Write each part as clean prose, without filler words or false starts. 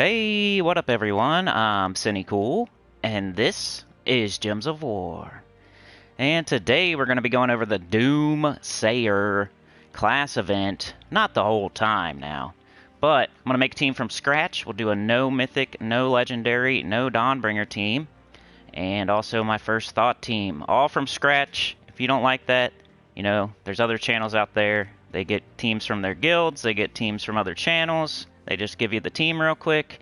Hey, what up everyone? I'm Sinnycool, and this is Gems of War. And today we're going to be going over the Doomsayer class event. Not the whole time now, but I'm going to make a team from scratch. We'll do a no mythic, no legendary, no Dawnbringer team. And also my first thought team. All from scratch. If you don't like that, you know, there's other channels out there. They get teams from their guilds, they get teams from other channels. They just give you the team real quick.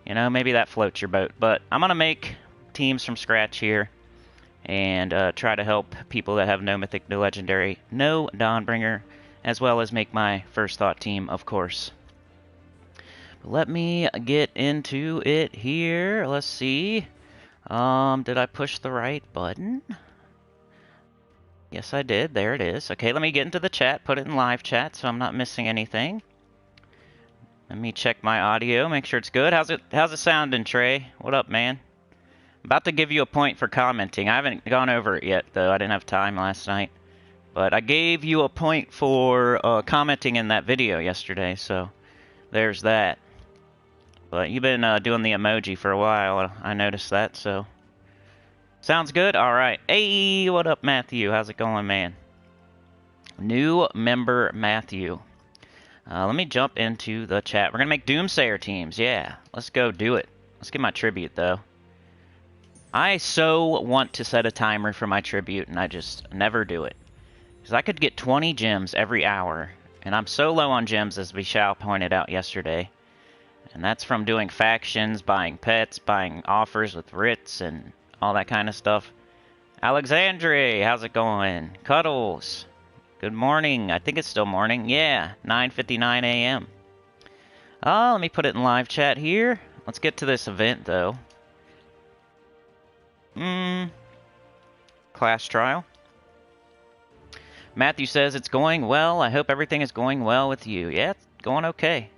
You know, maybe that floats your boat. But I'm going to make teams from scratch here and try to help people that have no mythic, no legendary, no Dawnbringer, as well as make my first thought team, of course. But let me get into it here. Let's see. Did I push the right button? Yes, I did. There it is. Okay, let me get into the chat, put it in live chat so I'm not missing anything. Let me check my audio, make sure it's good. How's it sounding, Trey? What up, man? About to give you a point for commenting. I haven't gone over it yet, though. I didn't have time last night. But I gave you a point for commenting in that video yesterday, so there's that. But you've been doing the emoji for a while. I noticed that, so. Sounds good? Alright. Hey, what up, Matthew? How's it going, man? New member, Matthew. Let me jump into the chat. We're going to make Doomsayer teams. Yeah, let's go do it. Let's get my tribute, though. I so want to set a timer for my tribute, and I just never do it. Because I could get 20 gems every hour, and I'm so low on gems, as Vishal pointed out yesterday. And that's from doing factions, buying pets, buying offers with writs, and all that kind of stuff. Alexandre, how's it going? Cuddles. Good morning. I think it's still morning. Yeah, 9:59 a.m. Let me put it in live chat here. Let's get to this event, though. Class trial. Matthew says it's going well. I hope everything is going well with you. Yeah, it's going okay.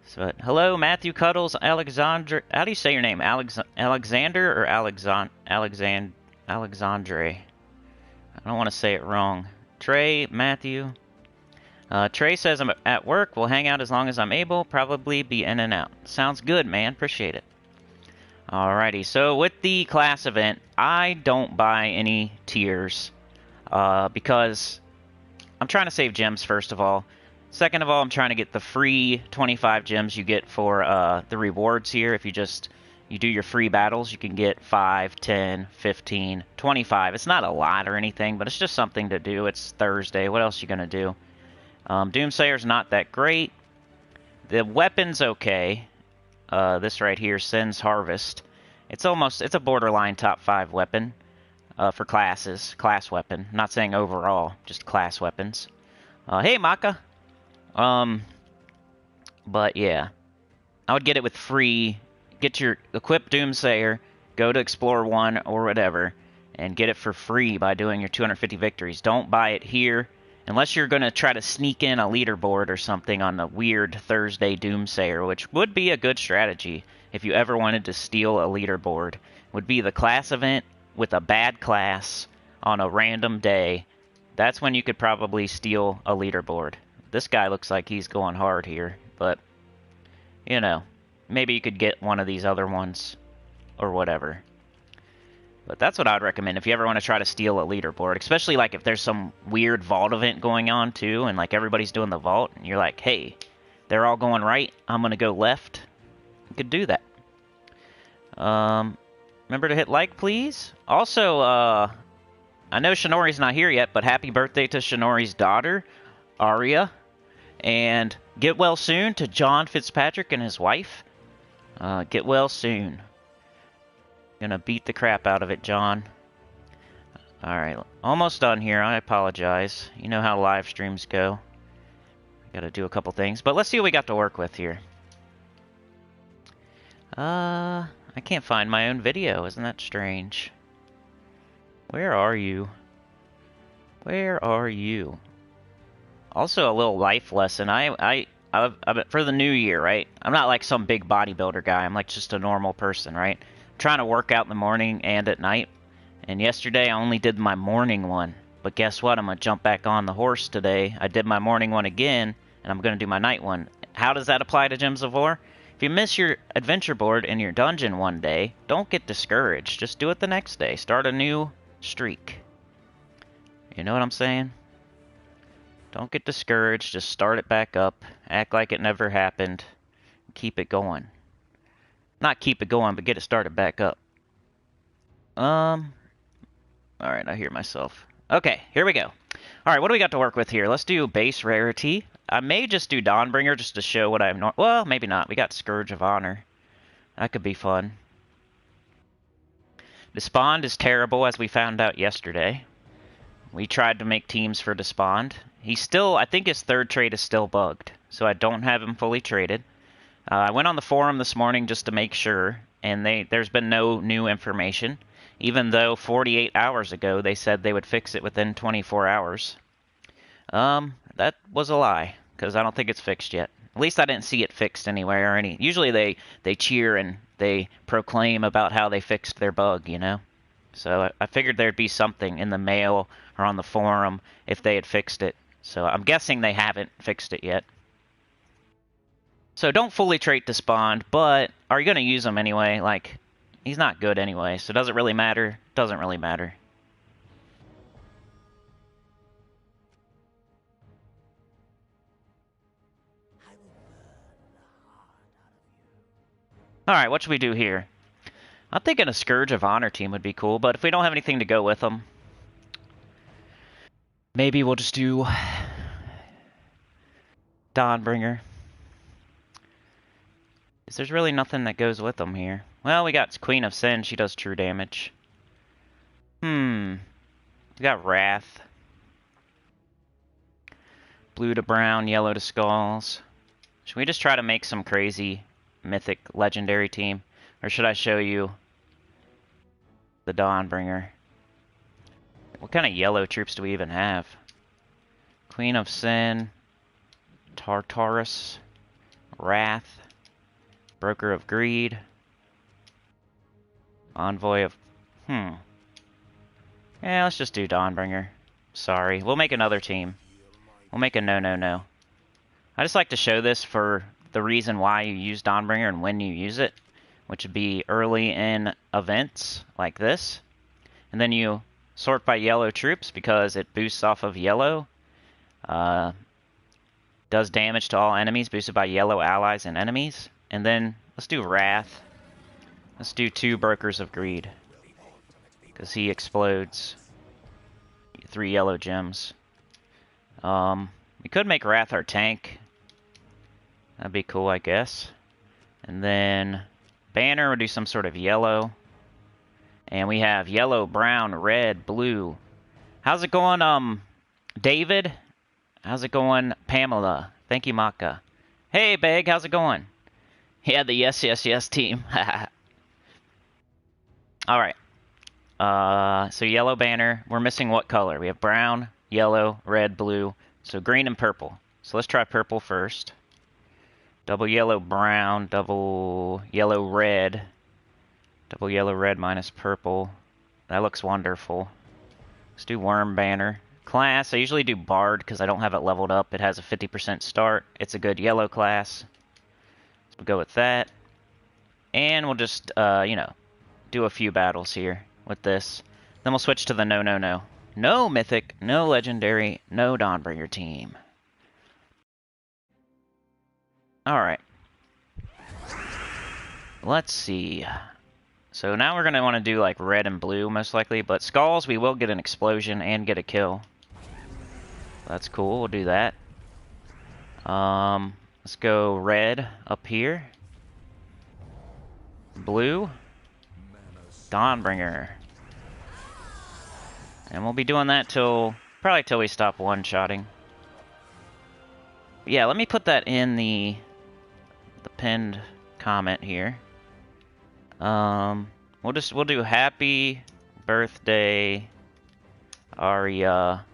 So, hello, Matthew, Cuddles, Alexandre. How do you say your name? Alexander or Alexandre? I don't want to say it wrong. Trey, Matthew. Trey says I'm at work. We'll hang out as long as I'm able. Probably be in and out. Sounds good, man. Appreciate it. Alrighty. So with the class event, I don't buy any tiers because I'm trying to save gems, first of all. Second of all, I'm trying to get the free 25 gems you get for the rewards here. If you do your free battles, you can get 5, 10, 15, 25. It's not a lot or anything, but it's just something to do. It's Thursday. What else are you going to do? Doomsayer's not that great. The weapon's okay. This right here, Sin's Harvest. It's a borderline top 5 weapon for classes. Class weapon. I'm not saying overall, just class weapons. Hey, Maka. But yeah. I would get it with free. Get your equip Doomsayer, go to Explore 1 or whatever, and get it for free by doing your 250 victories. Don't buy it here unless you're going to try to sneak in a leaderboard or something on the weird Thursday Doomsayer, which would be a good strategy if you ever wanted to steal a leaderboard. Would be the class event with a bad class on a random day. That's when you could probably steal a leaderboard. This guy looks like he's going hard here, but, you know. Maybe you could get one of these other ones, or whatever. But that's what I'd recommend if you ever want to try to steal a leaderboard. Especially like if there's some weird vault event going on too, and like everybody's doing the vault, and you're like, hey, they're all going right, I'm going to go left. You could do that. Remember to hit like, please. Also, I know Shinori's not here yet, but happy birthday to Shinori's daughter, Aria. And get well soon to John Fitzpatrick and his wife. Get well soon. Gonna beat the crap out of it, John. Alright, almost done here. I apologize. You know how live streams go. Gotta do a couple things. But let's see what we got to work with here. I can't find my own video. Isn't that strange? Where are you? Where are you? Also, a little life lesson. For the new year, right? I'm not like some big bodybuilder guy. I'm like just a normal person, right? I'm trying to work out in the morning and at night. And yesterday I only did my morning one. But guess what? I'm going to jump back on the horse today. I did my morning one again, and I'm going to do my night one. How does that apply to Gems of War? If you miss your adventure board in your dungeon one day, don't get discouraged. Just do it the next day. Start a new streak. You know what I'm saying? Don't get discouraged. Just start it back up. Act like it never happened. Keep it going. Not keep it going, but get it started back up. Alright, I hear myself. Okay, here we go. Alright, what do we got to work with here? Let's do base rarity. I may just do Dawnbringer just to show what I'm... Well, maybe not. We got Scourge of Honor. That could be fun. Despond is terrible, as we found out yesterday. We tried to make teams for Despond. He's still... I think his third trait is still bugged, so I don't have him fully traded. I went on the forum this morning just to make sure, and there's been no new information, even though 48 hours ago they said they would fix it within 24 hours. That was a lie, because I don't think it's fixed yet. At least I didn't see it fixed anywhere or any. Usually they cheer and they proclaim about how they fixed their bug, you know? So I figured there'd be something in the mail or on the forum if they had fixed it. So I'm guessing they haven't fixed it yet. So don't fully trait Despond, but are you going to use him anyway? Like, he's not good anyway, so does it really matter? Doesn't really matter. Alright, what should we do here? I'm thinking a Scourge of Honor team would be cool, but if we don't have anything to go with them, maybe we'll just do Dawnbringer. There's really nothing that goes with them here. Well, we got Queen of Sin. She does true damage. We got Wrath. Blue to brown, yellow to skulls. Should we just try to make some crazy mythic legendary team? Or should I show you the Dawnbringer? What kind of yellow troops do we even have? Queen of Sin. Tartarus. Wrath. Broker of Greed. Envoy of... Yeah, let's just do Dawnbringer. Sorry. We'll make another team. We'll make a no. I just like to show this for the reason why you use Dawnbringer and when you use it, which would be early in events like this. And then you sort by yellow troops because it boosts off of yellow. Does damage to all enemies, boosted by yellow allies and enemies. And then, let's do Wrath. Let's do 2 Brokers of Greed. Because he explodes 3 yellow gems. We could make Wrath our tank. That'd be cool, I guess. And then, Banner, we'll do some sort of yellow. And we have yellow, brown, red, blue. How's it going, David? How's it going, Pamela? Thank you, Maka. Hey, Beg, how's it going? Yeah, the yes team. Alright. So yellow banner. We're missing what color? We have brown, yellow, red, blue. So green and purple. So let's try purple first. Double yellow, brown, double yellow, red. Double yellow, red minus purple. That looks wonderful. Let's do worm banner. Class, I usually do Bard because I don't have it leveled up. It has a 50% start. It's a good yellow class. We'll go with that. And we'll just, you know, do a few battles here with this. Then we'll switch to the no. No mythic, no legendary, no Dawnbringer team. Alright. Let's see. So now we're going to want to do like red and blue most likely. But skulls, we will get an explosion and get a kill. That's cool, we'll do that. Let's go red up here. Blue. Dawnbringer. And we'll be doing that probably till we stop one-shotting. Yeah, let me put that in the pinned comment here. We'll do happy birthday, Arya.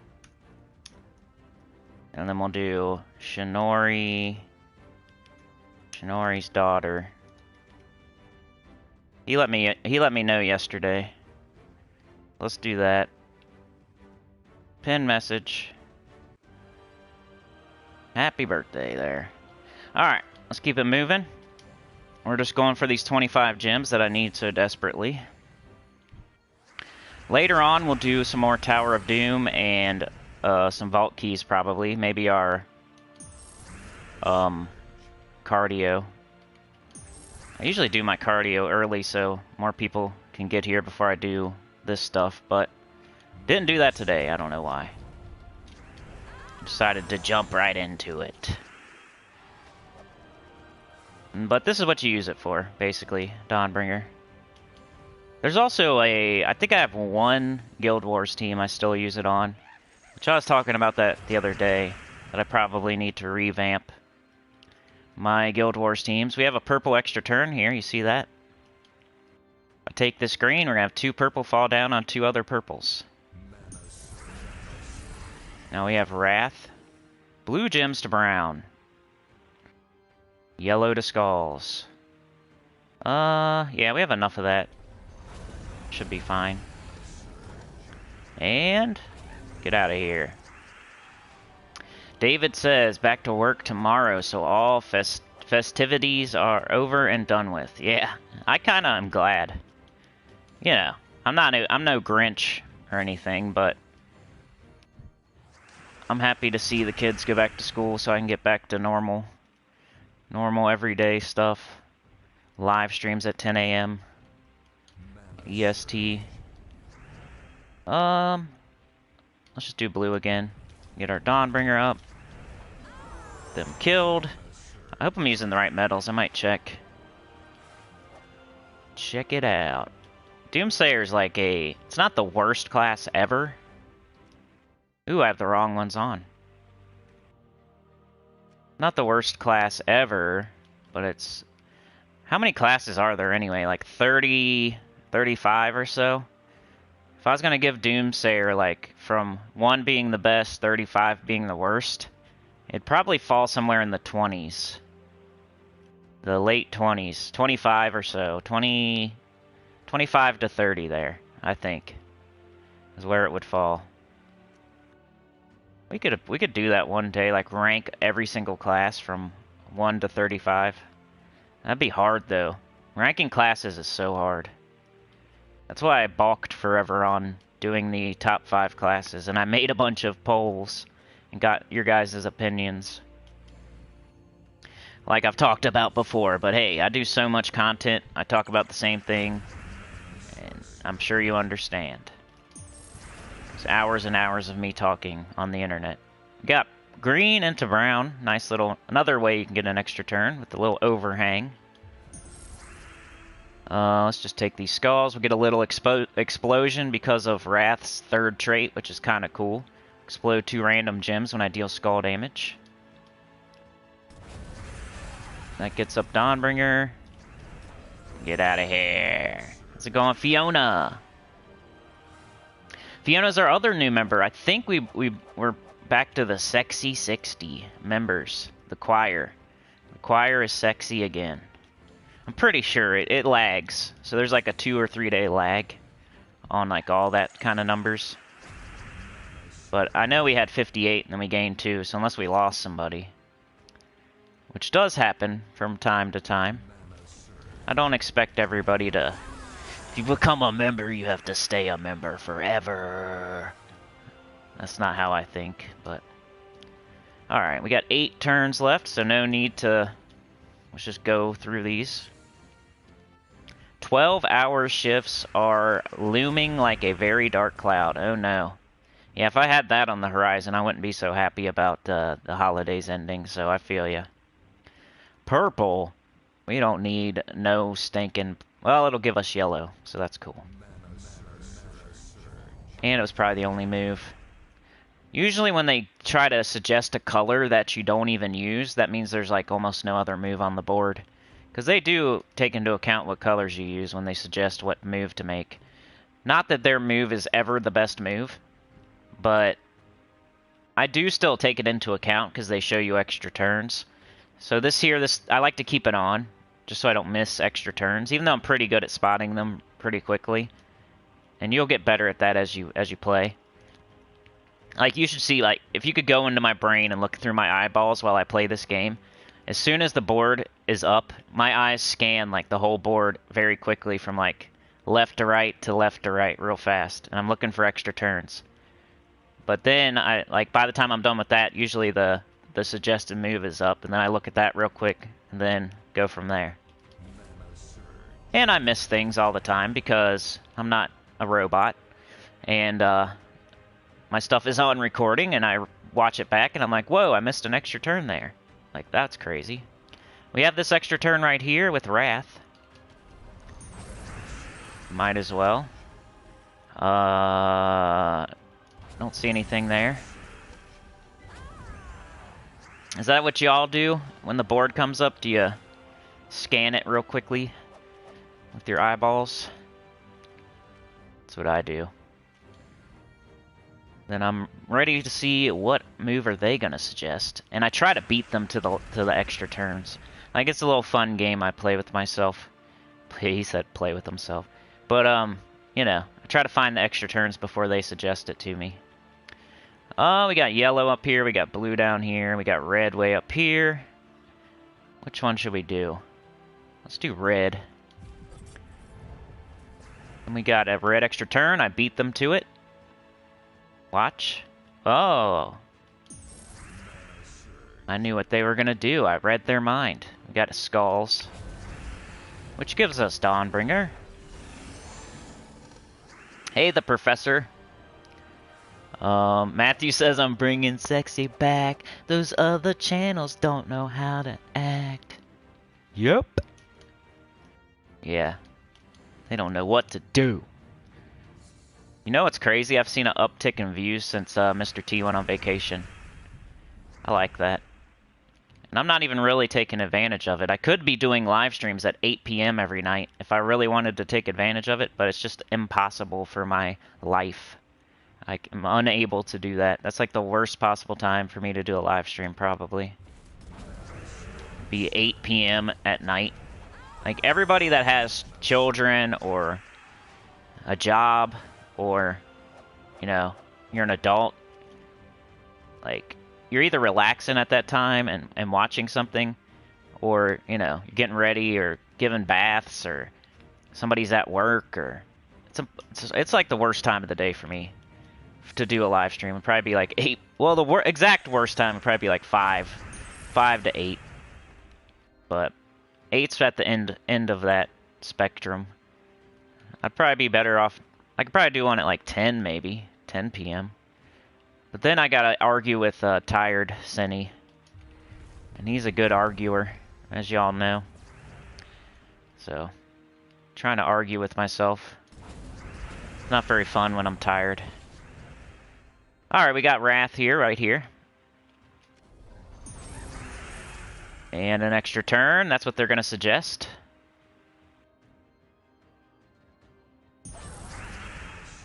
And then we'll do Shinori's daughter. He let me know yesterday. Let's do that. Pin message. Happy birthday there. Alright, let's keep it moving. we're just going for these 25 gems that I need so desperately. Later on, we'll do some more Tower of Doom and some vault keys probably. Maybe our cardio. I usually do my cardio early so more people can get here before I do this stuff, but didn't do that today. I don't know why. Decided to jump right into it. But this is what you use it for, basically, Dawnbringer. There's also I think I have one Guild Wars team I still use it on, which I was talking about that the other day, that I probably need to revamp my Guild Wars teams. We have a purple extra turn here, you see that? I take this green, we're going to have 2 purple fall down on 2 other purples. Now we have Wrath, blue gems to brown, yellow to skulls. Yeah, we have enough of that. Should be fine. And get out of here. David says, back to work tomorrow, so all festivities are over and done with. Yeah, I kind of am glad. You know, I'm no Grinch or anything, but I'm happy to see the kids go back to school so I can get back to normal everyday stuff. Live streams at 10 a.m. EST. Let's just do blue again. Get our Dawnbringer up. Them killed. I hope I'm using the right metals. I might check. Check it out. Doomsayer's like it's not the worst class ever. Ooh, I have the wrong ones on. Not the worst class ever, but it's... How many classes are there anyway? Like 30, 35 or so? If I was going to give Doomsayer, like, from 1 being the best, 35 being the worst, it'd probably fall somewhere in the 20s. The late 20s. 25 or so. 25 to 30 there, I think, is where it would fall. We could do that one day, like rank every single class from 1 to 35. That'd be hard, though. Ranking classes is so hard. That's why I balked forever on doing the top 5 classes, and I made a bunch of polls and got your guys' opinions. Like I've talked about before, but hey, I do so much content, I talk about the same thing, and I'm sure you understand. It's hours and hours of me talking on the internet. Got green into brown, nice little, another way you can get an extra turn with the little overhang. Let's just take these skulls. We'll get a little explosion because of Wrath's 3rd trait, which is kind of cool. Explode 2 random gems when I deal skull damage. That gets up Dawnbringer. Get out of here. How's it going, Fiona? Fiona's our other new member. I think we're back to the sexy 60 members. The choir. The choir is sexy again. I'm pretty sure it lags. So there's like a 2 or 3 day lag on like all that kind of numbers. But I know we had 58 and then we gained 2, so unless we lost somebody, which does happen from time to time, I don't expect everybody to... If you become a member, you have to stay a member forever. That's not how I think, but... Alright, we got 8 turns left, so no need to... Let's just go through these. 12-hour shifts are looming like a very dark cloud. Oh no. Yeah, if I had that on the horizon, I wouldn't be so happy about the holidays ending, so I feel ya. Purple? We don't need no stinking... Well, it'll give us yellow, so that's cool. And it was probably the only move. Usually when they try to suggest a color that you don't even use, that means there's like almost no other move on the board. Because they do take into account what colors you use when they suggest what move to make. Not that their move is ever the best move, but I do still take it into account because they show you extra turns. So this I like to keep it on, just so I don't miss extra turns, even though I'm pretty good at spotting them pretty quickly. And you'll get better at that as you play. Like, you should see, like, if you could go into my brain and look through my eyeballs while I play this game, As soon as the board is up, my eyes scan like the whole board very quickly from like left to right real fast, and I'm looking for extra turns. But then by the time I'm done with that, usually the suggested move is up, and then I look at that real quick and then go from there. And I miss things all the time because I'm not a robot, and my stuff is on recording, and I watch it back and I'm like, whoa, I missed an extra turn there. Like, that's crazy. We have this extra turn right here with Wrath. Might as well. Don't see anything there. Is that what y'all do when the board comes up? Do you scan it real quickly with your eyeballs? That's what I do. Then I'm ready to see what move are they gonna suggest, and I try to beat them to the extra turns. Like, it's a little fun game I play with myself. He said play with himself, but you know, I try to find the extra turns before they suggest it to me. Oh, we got yellow up here, we got blue down here, we got red way up here. Which one should we do? Let's do red. And we got a red extra turn. I beat them to it. Watch. Oh. I knew what they were going to do. I read their mind. We got skulls. Which gives us Dawnbringer. Hey, the professor. Matthew says I'm bringing sexy back. Those other channels don't know how to act. Yep. Yeah. They don't know what to do. You know what's crazy? I've seen an uptick in views since Mr. T went on vacation. I like that. And I'm not even really taking advantage of it. I could be doing live streams at 8 p.m. every night if I really wanted to take advantage of it, but it's just impossible for my life. I'm unable to do that. That's like the worst possible time for me to do a live stream, probably. Be 8 p.m. at night. Like, everybody that has children or a job, or, you know, you're an adult, like, you're either relaxing at that time and watching something, or, you know, you're getting ready or giving baths, or somebody's at work, or it's like the worst time of the day for me to do a live stream. It'd probably be like 8. Well, the exact worst time would probably be like 5 to 8. But 8's at the end of that spectrum. I'd probably be better off. I could probably do one at like 10, maybe 10 p.m. But then I gotta argue with Tired Sinny, and he's a good arguer, as y'all know. So, trying to argue with myself. It's not very fun when I'm tired. Alright, we got Wrath here, right here. And an extra turn, that's what they're gonna suggest.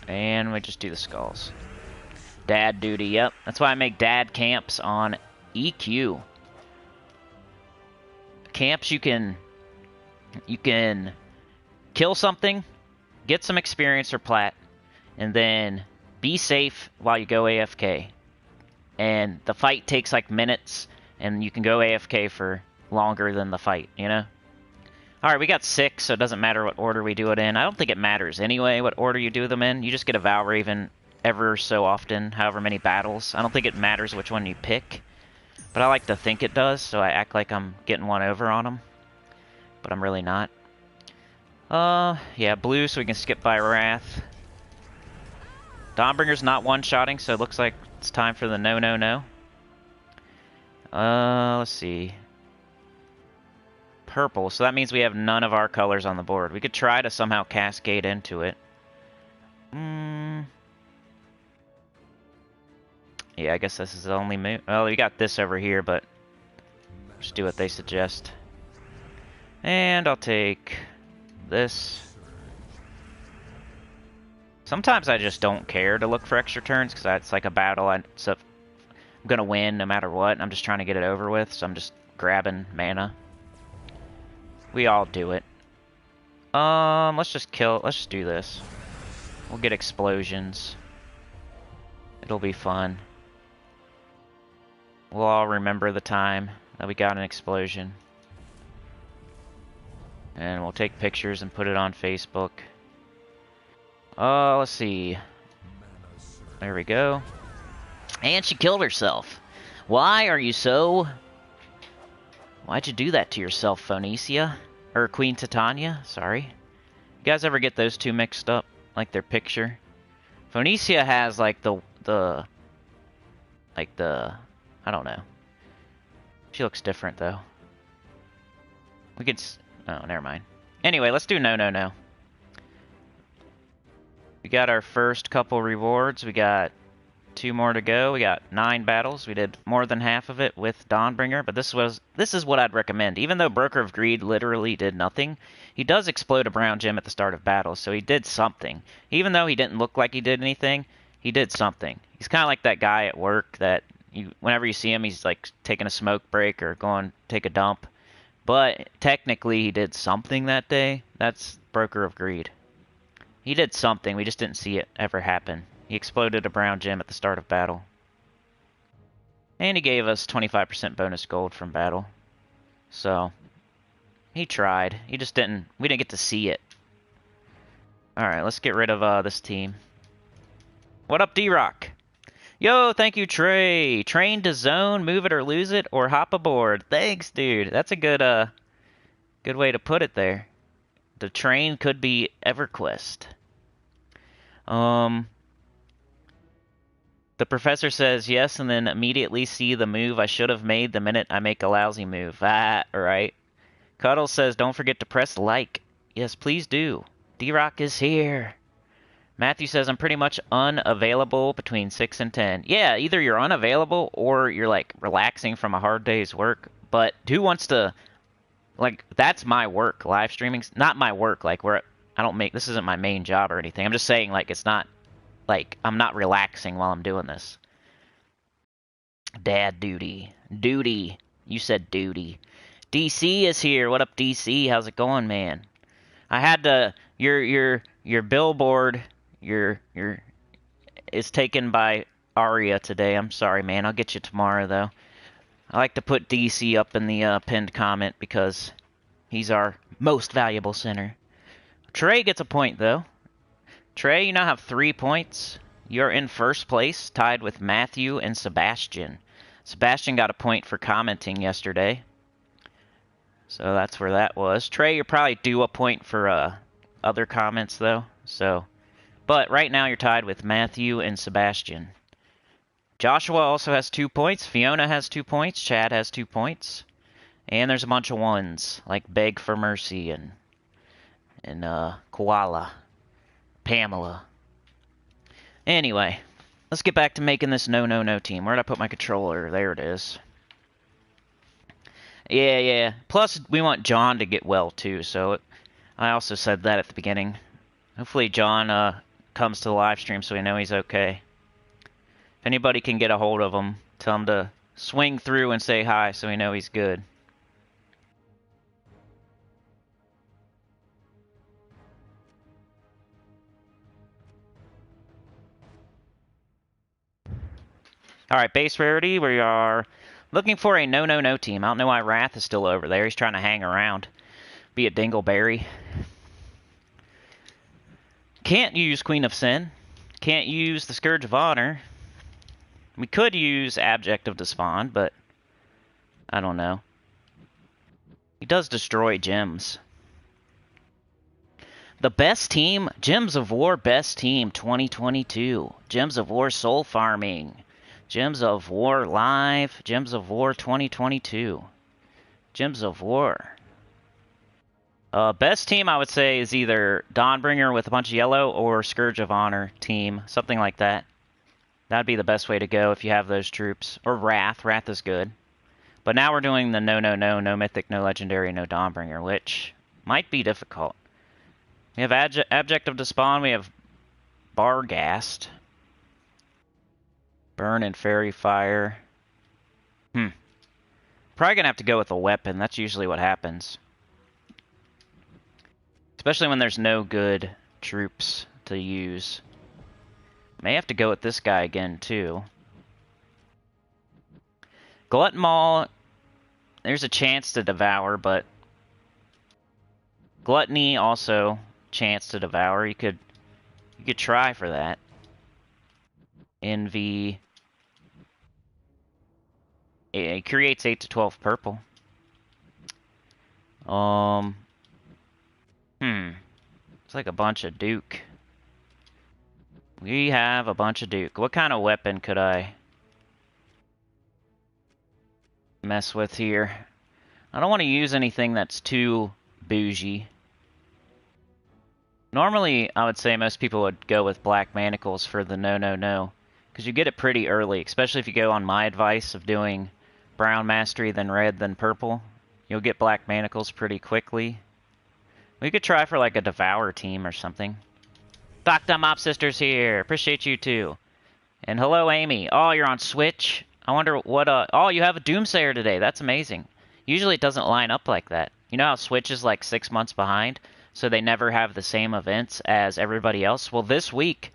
And we just do the skulls. Dad duty, yep. That's why I make dad camps on EQ. Camps, you can kill something, get some experience or plat, and then be safe while you go AFK. And the fight takes like minutes, and you can go AFK for longer than the fight, you know? Alright, we got 6, so it doesn't matter what order we do it in. I don't think it matters anyway what order you do them in. You just get a Valraven ever so often, however many battles. I don't think it matters which one you pick. But I like to think it does, so I act like I'm getting one over on them. But I'm really not. Yeah, blue, so we can skip by Wrath. Dawnbringer's not one-shotting, so it looks like it's time for the no. Let's see. Purple, so that means we have none of our colors on the board. We could try to somehow cascade into it. Yeah, I guess this is the only move. Well, we got this over here, but just do what they suggest. And I'll take this. Sometimes I just don't care to look for extra turns, because it's like a battle. I'm going to win no matter what. I'm just trying to get it over with, so I'm just grabbing mana. We all do it. Let's just do this. We'll get explosions. It'll be fun. We'll all remember the time that we got an explosion. And we'll take pictures and put it on Facebook. Oh, let's see. There we go. And she killed herself. Why are you so... Why'd you do that to yourself, Phoenicia? Or Queen Titania, sorry. You guys ever get those two mixed up? Like their picture? Phoenicia has like the I don't know. She looks different though. We could oh, never mind. Anyway, let's do no. We got our first couple rewards. We got 2 more to go. We got 9 battles. We did more than half of it with Dawnbringer, but this is what I'd recommend. Even though Broker of Greed literally did nothing, he does explode a brown gem at the start of battles, so he did something. Even though he didn't look like he did anything, he did something. He's kind of like that guy at work that whenever you see him, he's like taking a smoke break or going to take a dump. But technically, he did something that day. That's Broker of Greed. He did something. We just didn't see it ever happen. He exploded a brown gem at the start of battle. And he gave us 25% bonus gold from battle. So, he tried. He just didn't... We didn't get to see it. Alright, let's get rid of this team. What up, D-Rock? Yo, thank you, Trey. Train to zone, move it or lose it, or hop aboard. Thanks, dude. That's a good way to put it there. The train could be EverQuest. The professor says yes, and then immediately see the move I should have made the minute I make a lousy move. Ah, right. Cuddle says don't forget to press like. Yes, please do. D-Rock is here. Matthew says I'm pretty much unavailable between 6 and 10. Yeah, either you're unavailable or you're like relaxing from a hard day's work. But who wants to... Like, that's my work, live streaming's not my work. Like, this isn't my main job or anything. I'm just saying, like, it's not... Like, I'm not relaxing while I'm doing this. Dad duty. Duty. You said duty. DC is here. What up, DC? How's it going, man? I had to... Your billboard... is taken by Aria today. I'm sorry, man. I'll get you tomorrow, though. I like to put DC up in the pinned comment because he's our most valuable center. Trey gets a point, though. Trey, you now have 3 points. You're in first place, tied with Matthew and Sebastian. Sebastian got a point for commenting yesterday. So that's where that was. Trey, you're probably due a point for other comments, though. But right now you're tied with Matthew and Sebastian. Joshua also has 2 points. Fiona has 2 points. Chad has 2 points. And there's a bunch of ones, like Beg for Mercy and Koala. Pamela. Anyway, let's get back to making this no team. Where'd I put my controller? There it is. Yeah. Plus, we want John to get well, too, so I also said that at the beginning. Hopefully John comes to the live stream so we know he's okay. If anybody can get a hold of him, tell him to swing through and say hi so we know he's good. Alright, base rarity, we are looking for a no team. I don't know why Wrath is still over there. He's trying to hang around. Be a dingleberry. Can't use Queen of Sin. Can't use the Scourge of Honor. We could use Abject of Despond, but I don't know. He does destroy gems. The best team, Gems of War best team 2022. Gems of War soul farming. Gems of War live. Gems of War 2022. Gems of War. Best team I would say is either Dawnbringer with a bunch of yellow or Scourge of Honor team. Something like that. That'd be the best way to go if you have those troops. Or Wrath. Wrath is good. But now we're doing the no mythic, no legendary, no Dawnbringer, which might be difficult. We have Abject of Despond. We have Barghast. Burn and Fairy Fire. Probably gonna have to go with a weapon. That's usually what happens. Especially when there's no good troops to use. May have to go with this guy again, too. Glutton Maul There's a chance to devour, but gluttony also chance to devour. You could try for that. Envy. It creates 8 to 12 purple. It's like a bunch of Duke. We have a bunch of Duke. What kind of weapon could I mess with here? I don't want to use anything that's too bougie. Normally, I would say most people would go with black manacles for the no. Because you get it pretty early, especially if you go on my advice of doing brown mastery, then red, then purple. You'll get black manacles pretty quickly. We could try for like a Devour team or something. Dr. Mop Sisters here. Appreciate you too. And hello, Amy. Oh, you're on Switch? I wonder what, oh, you have a Doomsayer today. That's amazing. Usually it doesn't line up like that. You know how Switch is like 6 months behind? So they never have the same events as everybody else? Well, this week,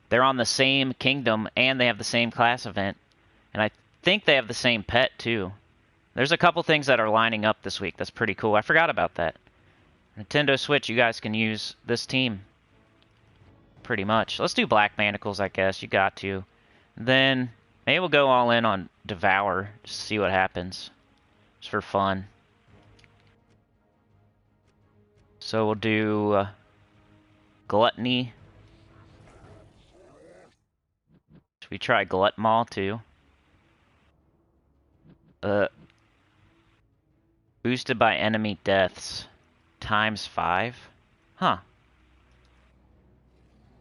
they're on the same kingdom and they have the same class event. And I think they have the same pet too. There's a couple things that are lining up this week. That's pretty cool. I forgot about that. Nintendo Switch, you guys can use this team. Pretty much. Let's do black manacles, I guess. You got to. Then, maybe we'll go all in on Devour. Just see what happens. Just for fun. So we'll do Gluttony. Should we try Glutmaw too? Boosted by enemy deaths. ×5. Huh.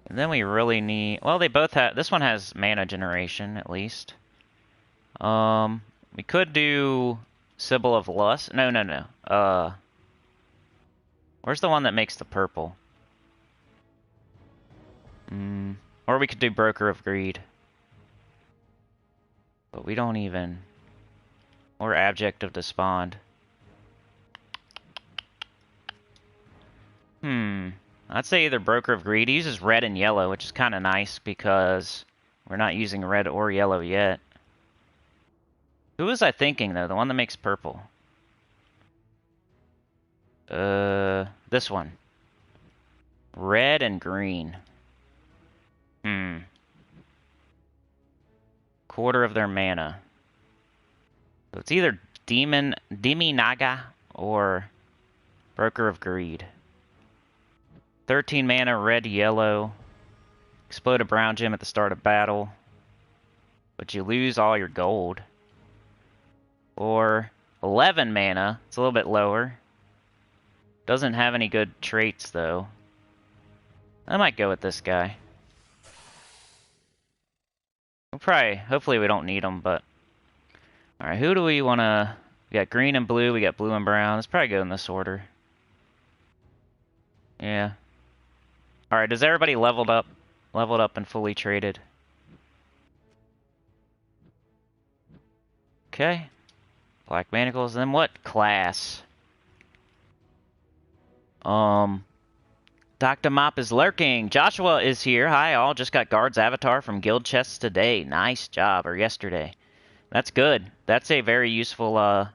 And then we really need... Well, they both have... This one has mana generation, at least. We could do Sybil of Lust. No. Where's the one that makes the purple? Or we could do Broker of Greed. But we don't even... Or Abject of Despond. I'd say either Broker of Greed. He uses red and yellow, which is kind of nice because we're not using red or yellow yet. Who was I thinking, though? The one that makes purple. This one. Red and green. Quarter of their mana. So it's either Demi Naga or Broker of Greed. 13 mana, red, yellow. Explode a brown gem at the start of battle. But you lose all your gold. Or 11 mana. It's a little bit lower. Doesn't have any good traits, though. I might go with this guy. We'll probably... Hopefully we don't need him, but... Alright, who do we want to... We got green and blue. We got blue and brown. Let's probably go in this order. Yeah. Alright, is everybody leveled up? Leveled up and fully traded. Okay. Black manacles. Then what class? Dr. Mop is lurking. Joshua is here. Hi, all. Just got Guard's avatar from guild chests today. Nice job. Or yesterday. That's good. That's a very useful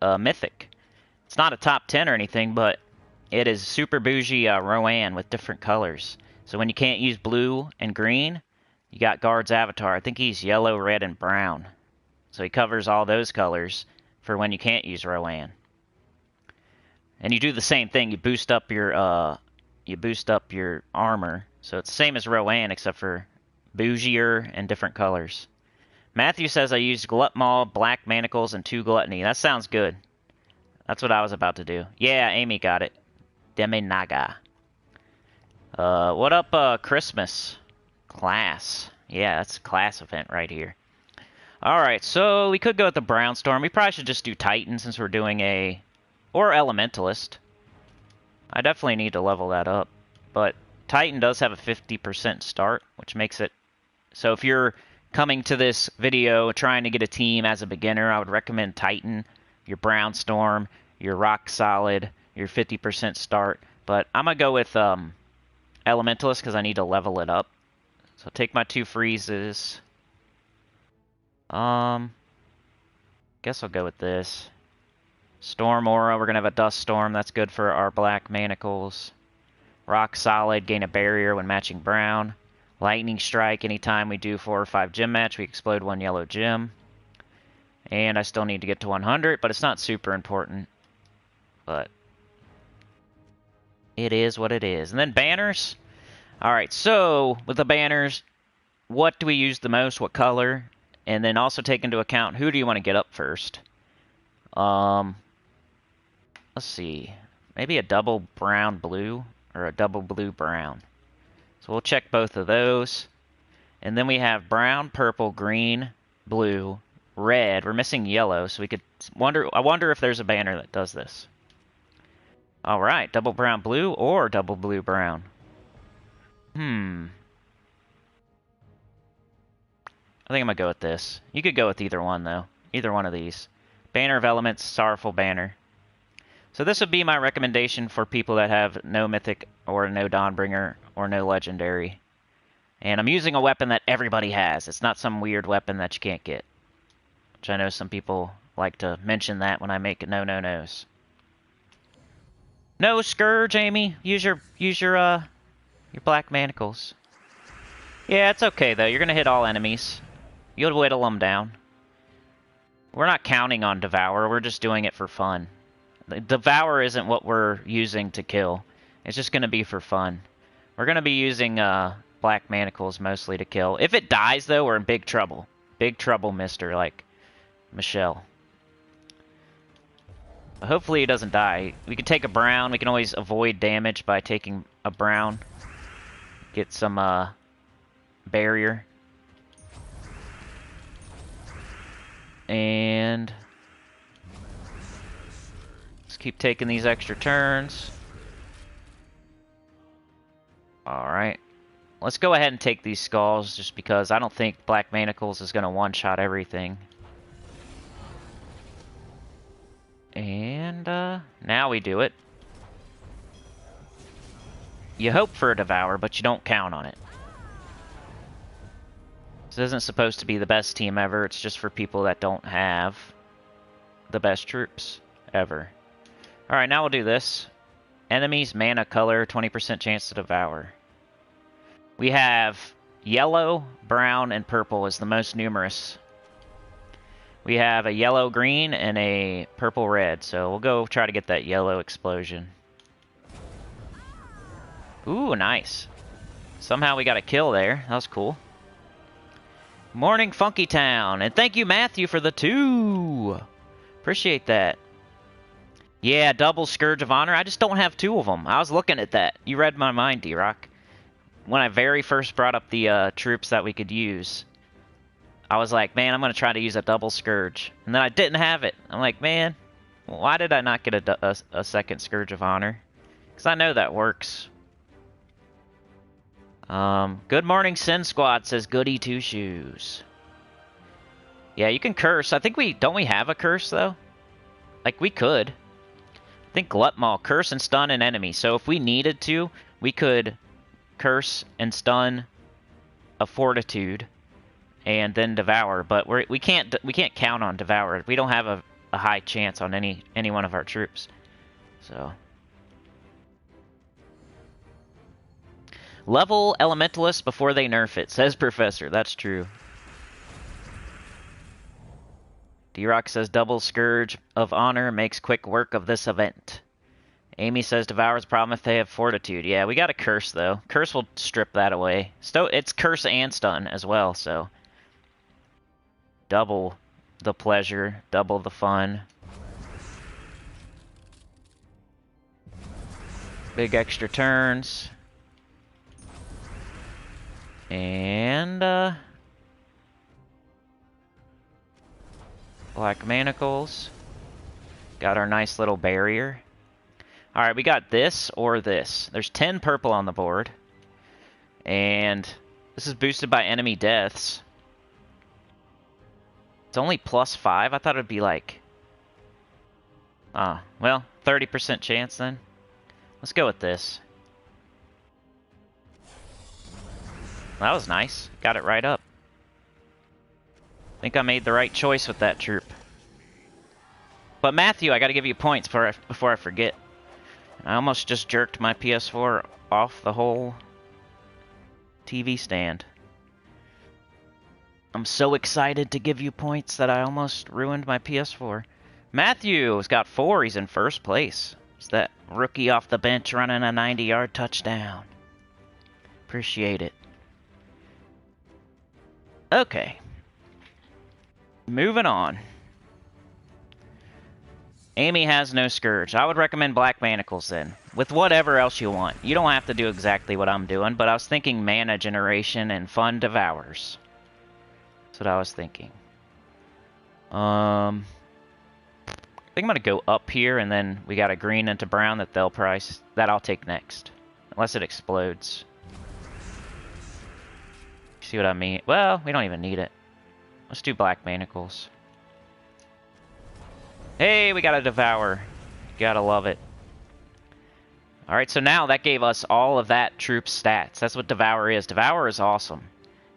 mythic. It's not a top 10 or anything, but it is super bougie Rowan with different colors. So when you can't use blue and green, you got Guard's avatar. I think he's yellow, red, and brown. So he covers all those colors for when you can't use Rowan. And you do the same thing. You boost up your armor. So it's the same as Rowan except for bougier and different colors. Matthew says I used Glutmaw, black manacles, and 2 gluttony. That sounds good. That's what I was about to do. Yeah, Amy got it. Demi Naga. What up, Christmas? Class. Yeah, that's a class event right here. Alright, so we could go with the Brown Storm. We probably should just do Titan since we're doing a... Or Elementalist. I definitely need to level that up. But Titan does have a 50% start, which makes it... So if you're coming to this video trying to get a team as a beginner, I would recommend Titan, your Brown Storm, your Rock Solid, your 50% start. But I'm going to go with Elementalist because I need to level it up. So I'll take my 2 freezes. Guess I'll go with this. Storm Aura, we're going to have a Dust Storm. That's good for our black manacles. Rock Solid, gain a barrier when matching brown. Lightning Strike, anytime we do 4 or 5 gem match, we explode 1 yellow gem. And I still need to get to 100, but it's not super important. But it is what it is. And then banners. Alright, so with the banners, what do we use the most? What color? And then also take into account, who do you want to get up first? Let's see. Maybe a double brown blue or a double blue brown. So we'll check both of those. And then we have brown, purple, green, blue, red. We're missing yellow, so we could wonder. I wonder if there's a banner that does this. All right, double brown blue or double blue brown. I think I'm gonna go with this. You could go with either one though. Either one of these. Banner of Elements, Sorrowful Banner. So this would be my recommendation for people that have no Mythic or no Dawnbringer or no Legendary. And I'm using a weapon that everybody has. It's not some weird weapon that you can't get. Which I know some people like to mention that when I make no-no-nos. No Scourge, Amy. Use your black manacles. Yeah, it's okay though. You're gonna hit all enemies. You'll whittle them down. We're not counting on Devour. We're just doing it for fun. Devour isn't what we're using to kill. It's just gonna be for fun. We're gonna be using black manacles mostly to kill. If it dies though, we're in big trouble. Big trouble, mister, like Michelle. But hopefully it doesn't die. We can take a brown. We can always avoid damage by taking a brown. Get some barrier. And let's keep taking these extra turns. Alright. Let's go ahead and take these skulls just because I don't think Black Manacles is going to one-shot everything. And now we do it. You hope for a Devour, but you don't count on it. This isn't supposed to be the best team ever. It's just for people that don't have the best troops ever. Alright, now we'll do this. Enemies, mana, color, 20% chance to Devour. We have yellow, brown, and purple is the most numerous. We have a yellow-green and a purple-red, so we'll go try to get that yellow explosion. Ooh, nice. Somehow we got a kill there. That was cool. Morning, Funky Town. And thank you, Matthew, for the 2. Appreciate that. Yeah, double Scourge of Honor. I just don't have 2 of them. I was looking at that. You read my mind, D-Rock. When I very first brought up the troops that we could use, I was like, man, I'm going to try to use a double Scourge. And then I didn't have it. I'm like, man, why did I not get a second Scourge of Honor? Because I know that works. Good morning, Sin Squad, says Goody Two Shoes. Yeah, you can curse. I think don't we have a curse, though? Like, we could. I think Glutmaw, curse and stun an enemy. So if we needed to, we could curse and stun a Fortitude and then Devour. But we can't count on Devour. We don't have a high chance on any one of our troops. So... Level Elementalist before they nerf it, says Professor. That's true. D-Rock says double Scourge of Honor makes quick work of this event. Amy says Devour's problem if they have Fortitude. Yeah, we got a Curse, though. Curse will strip that away. It's Curse and Stun as well, so... Double the pleasure, double the fun. Big extra turns. And, Black Manacles. Got our nice little barrier. Alright, we got this or this. There's 10 purple on the board. And this is boosted by enemy deaths. It's only +5. I thought it would be like... well, 30% chance then. Let's go with this. That was nice. Got it right up. I think I made the right choice with that troop. But Matthew, I gotta give you points before I forget. I almost just jerked my PS4 off the whole TV stand. I'm so excited to give you points that I almost ruined my PS4. Matthew's got 4. He's in first place. It's that rookie off the bench running a 90-yard touchdown. Appreciate it. Okay. Moving on. Amy has no Scourge. I would recommend Black Manacles then, with whatever else you want. You don't have to do exactly what I'm doing, but I was thinking mana generation and fun devours. That's what I was thinking. I think I'm gonna go up here, and then we got a green into brown that I'll take next, unless it explodes. See what I mean? Well, we don't even need it. Let's do Black Manacles. Hey, we got a Devour. Gotta love it. Alright, so now that gave us all of that troop stats. That's what Devour is. Devour is awesome.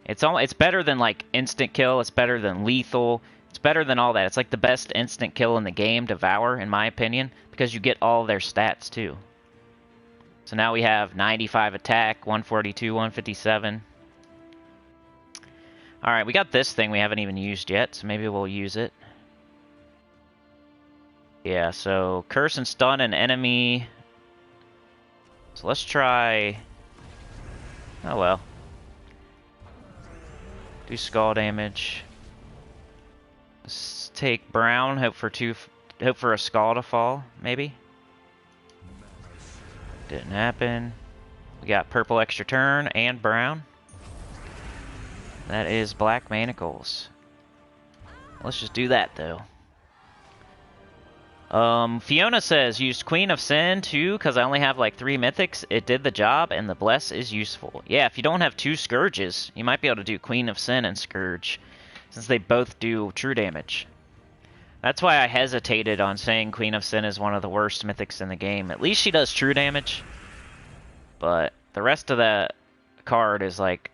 It's better than, like, instant kill. It's better than lethal. It's better than all that. It's like the best instant kill in the game, Devour, in my opinion, because you get all their stats, too. So now we have 95 attack, 142, 157. Alright, we got this thing we haven't even used yet, so maybe we'll use it. Yeah, so curse and stun an enemy. So let's try... Oh well. Do skull damage. Let's take brown, hope for a skull to fall, maybe. Didn't happen. We got purple extra turn and brown. That is Black Manacles. Let's just do that, though. Fiona says, used Queen of Sin, too, because I only have, like, 3 mythics. It did the job, and the Bless is useful. Yeah, if you don't have 2 Scourges, you might be able to do Queen of Sin and Scourge, since they both do true damage. That's why I hesitated on saying Queen of Sin is one of the worst mythics in the game. At least she does true damage, but the rest of the card is, like,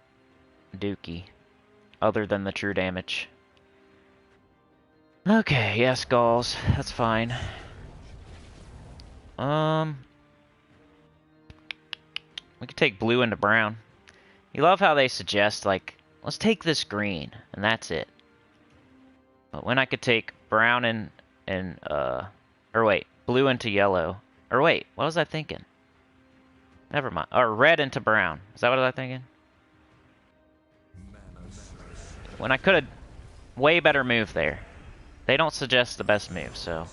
dookie. Other than the true damage. Okay, yeah, skulls. That's fine. We could take blue into brown. You love how they suggest, like, let's take this green, and that's it. But when I could take brown or wait, blue into yellow. Or wait, what was I thinking? Never mind. Or red into brown. Is that what I was thinking? When I could have... Way better move there. They don't suggest the best move, so...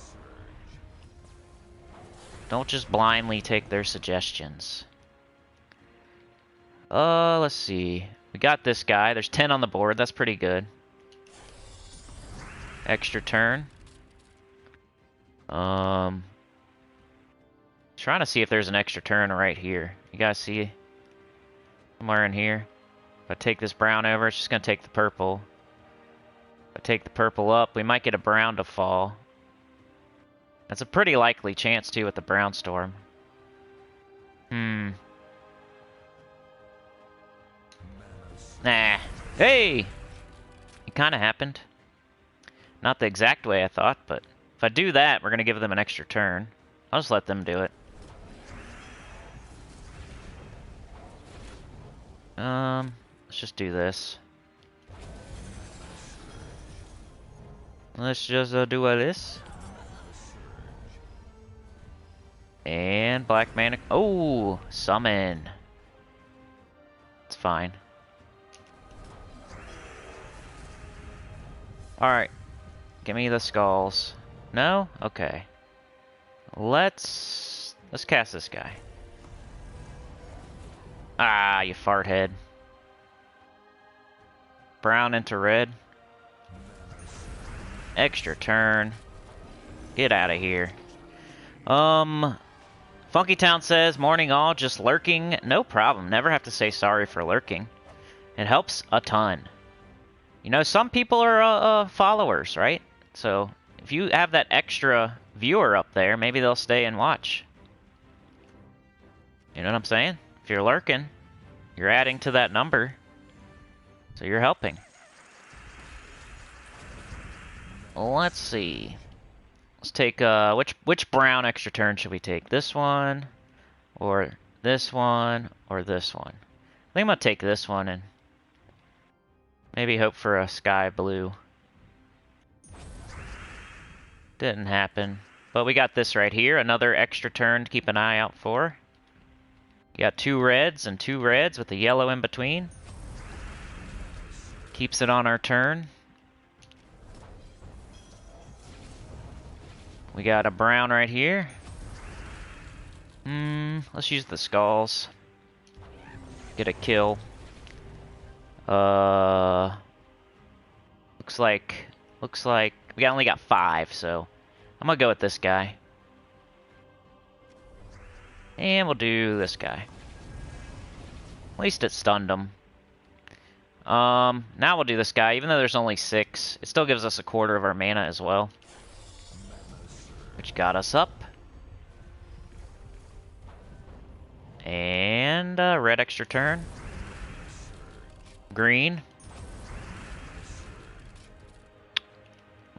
Don't just blindly take their suggestions. Let's see. We got this guy. There's 10 on the board. That's pretty good. Extra turn. Trying to see if there's an extra turn right here. You guys see? Somewhere in here. If I take this brown over, it's just going to take the purple. If I take the purple up, we might get a brown to fall. That's a pretty likely chance, too, with the brown storm. Nah. Hey! It kind of happened. Not the exact way I thought, but if I do that, we're going to give them an extra turn. I'll just let them do it. Let's just do this. Let's just do this. And black mana. Oh, summon. It's fine. Alright. Give me the skulls. No? Okay. Let's cast this guy. Ah, you fart head. Brown into red. Extra turn. Get out of here. Funky Town says, morning all, just lurking. No problem. Never have to say sorry for lurking. It helps a ton. You know, some people are followers, right? So, if you have that extra viewer up there, maybe they'll stay and watch. You know what I'm saying? If you're lurking, you're adding to that number. So you're helping. Let's see. Let's take, which brown extra turn should we take? This one, or this one, or this one? I think I'm gonna take this one and maybe hope for a sky blue. Didn't happen. But we got this right here, another extra turn to keep an eye out for. You got 2 reds and 2 reds with a yellow in between. Keeps it on our turn. We got a brown right here. Let's use the skulls. Get a kill. Looks like we only got 5, so I'm gonna go with this guy. And we'll do this guy. At least it stunned him. Now we'll do this guy. Even though there's only 6, it still gives us a quarter of our mana as well. Which got us up. And red extra turn. Green.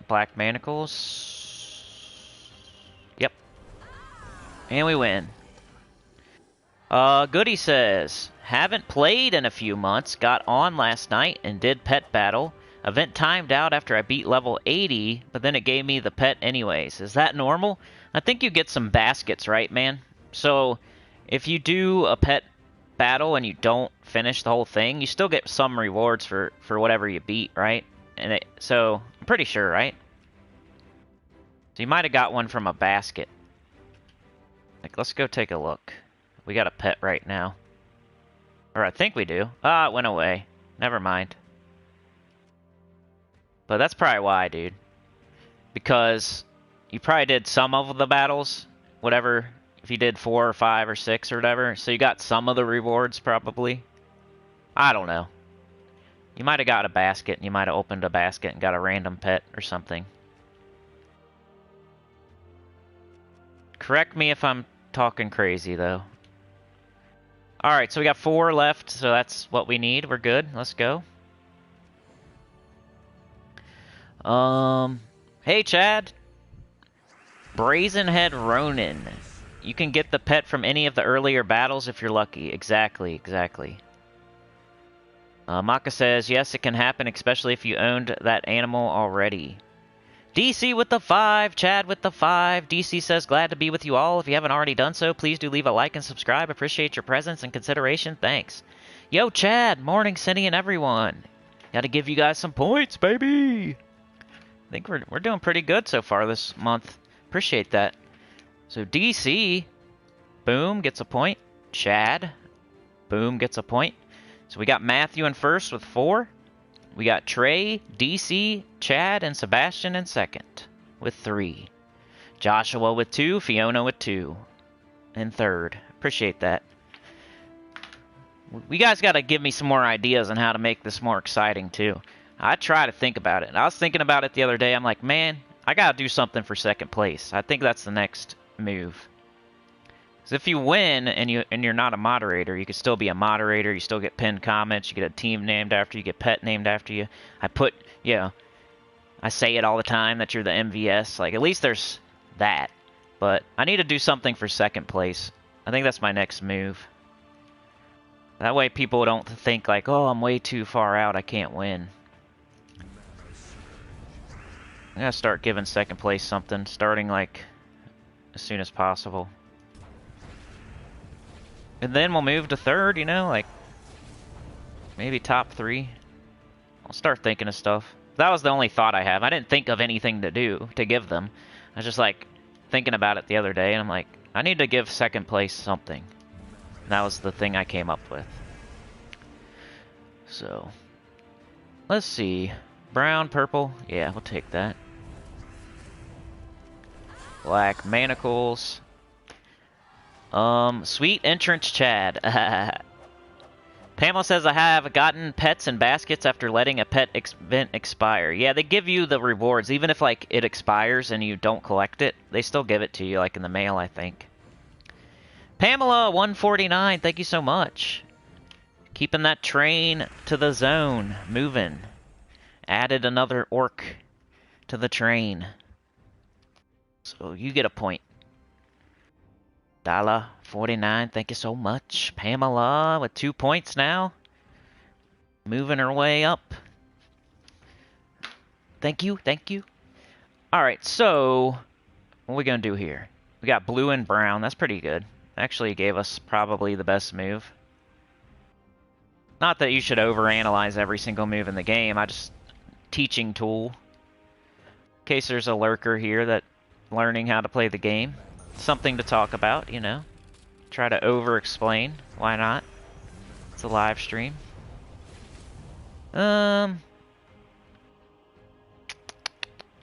Black manacles. Yep. And we win. Goody says, haven't played in a few months, got on last night and did pet battle. Event timed out after I beat level 80, but then it gave me the pet anyways. Is that normal? I think you get some baskets, right, man? So, if you do a pet battle and you don't finish the whole thing, you still get some rewards for whatever you beat, right? And so, I'm pretty sure, right? So you might have got one from a basket. Like, let's go take a look. We got a pet right now. Or I think we do. Ah, it went away. Never mind. But that's probably why, dude. Because you probably did some of the battles. Whatever. If you did 4 or 5 or 6 or whatever. So you got some of the rewards, probably. I don't know. You might have got a basket. And you might have opened a basket and got a random pet or something. Correct me if I'm talking crazy, though. Alright, so we got 4 left, so that's what we need. We're good. Let's go. Hey, Chad. Brazenhead Ronin. You can get the pet from any of the earlier battles if you're lucky. Exactly. Maka says, yes, it can happen, especially if you owned that animal already. DC with the 5, Chad with the 5. DC says, glad to be with you all. If you haven't already done so, please do leave a like and subscribe. Appreciate your presence and consideration. Thanks. Yo, Chad. Morning, Cindy and everyone. Gotta give you guys some points, baby. I think we're doing pretty good so far this month. Appreciate that. So DC, boom, gets a point. Chad, boom, gets a point. So we got Matthew in first with 4. We got Trey, DC, Chad, and Sebastian in second with 3. Joshua with 2, Fiona with 2 in third. Appreciate that. You guys got to give me some more ideas on how to make this more exciting, too. I try to think about it. And I was thinking about it the other day. I'm like, man, I got to do something for second place. I think that's the next move. Because if you win and you're not a moderator, you could still be a moderator. You still get pinned comments. You get a team named after you. Get pet named after you. I say it all the time that you're the MVS. Like, at least there's that. But I need to do something for second place. I think that's my next move. That way people don't think like, oh, I'm way too far out. I can't win. I gotta start giving second place something. Starting like as soon as possible. And then we'll move to third, you know, like maybe top 3. I'll start thinking of stuff. That was the only thought I have. I didn't think of anything to do to give them. I was just like thinking about it the other day, and I'm like, I need to give second place something. And that was the thing I came up with. So, let's see. Brown, purple. Yeah, we'll take that. Black manacles. Sweet entrance, Chad. Pamela says, I have gotten pets and baskets after letting a pet event expire. Yeah, they give you the rewards. Even if, like, it expires and you don't collect it, they still give it to you, like, in the mail, I think. Pamela, 149, thank you so much. Keeping that train to the zone. Moving. Added another orc to the train. So you get a point. $1.49, thank you so much. Pamela with 2 points now. Moving her way up. Thank you, thank you. Alright, so what are we going to do here? We got blue and brown. That's pretty good. Actually gave us probably the best move. Not that you should overanalyze every single move in the game. I just... teaching tool. In case there's a lurker here that learning how to play the game. Something to talk about, you know. Try to over-explain. Why not? It's a live stream. Yeah,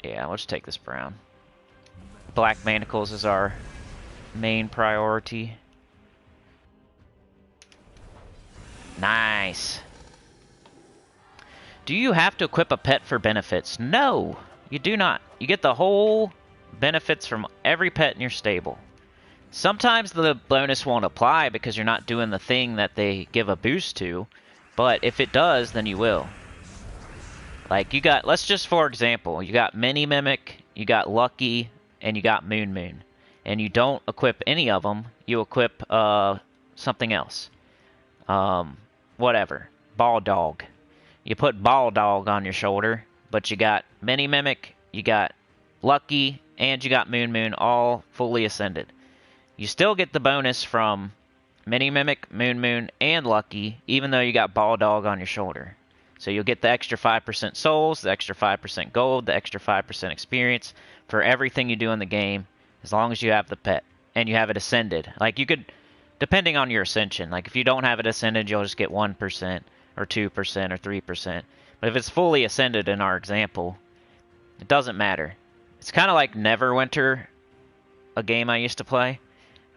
let's take this brown. Black manacles is our main priority. Nice. Do you have to equip a pet for benefits? No, you do not. You get the whole benefits from every pet in your stable. Sometimes the bonus won't apply because you're not doing the thing that they give a boost to, but if it does, then you will. Like you got, let's just for example, you got MiniMi, you got Lucky, and you got Moon, and you don't equip any of them. You equip something else. Whatever. Ball Dog. You put Ball Dog on your shoulder, but you got MiniMi, you got Lucky, and you got Moon, all fully ascended. You still get the bonus from MiniMi, Moon, and Lucky, even though you got Ball Dog on your shoulder. So you'll get the extra 5% souls, the extra 5% gold, the extra 5% experience for everything you do in the game, as long as you have the pet, and you have it ascended. Like you could, depending on your ascension, like if you don't have it ascended, you'll just get 1%, or 2%, or 3%. But if it's fully ascended in our example, it doesn't matter. It's kind of like Neverwinter, a game I used to play.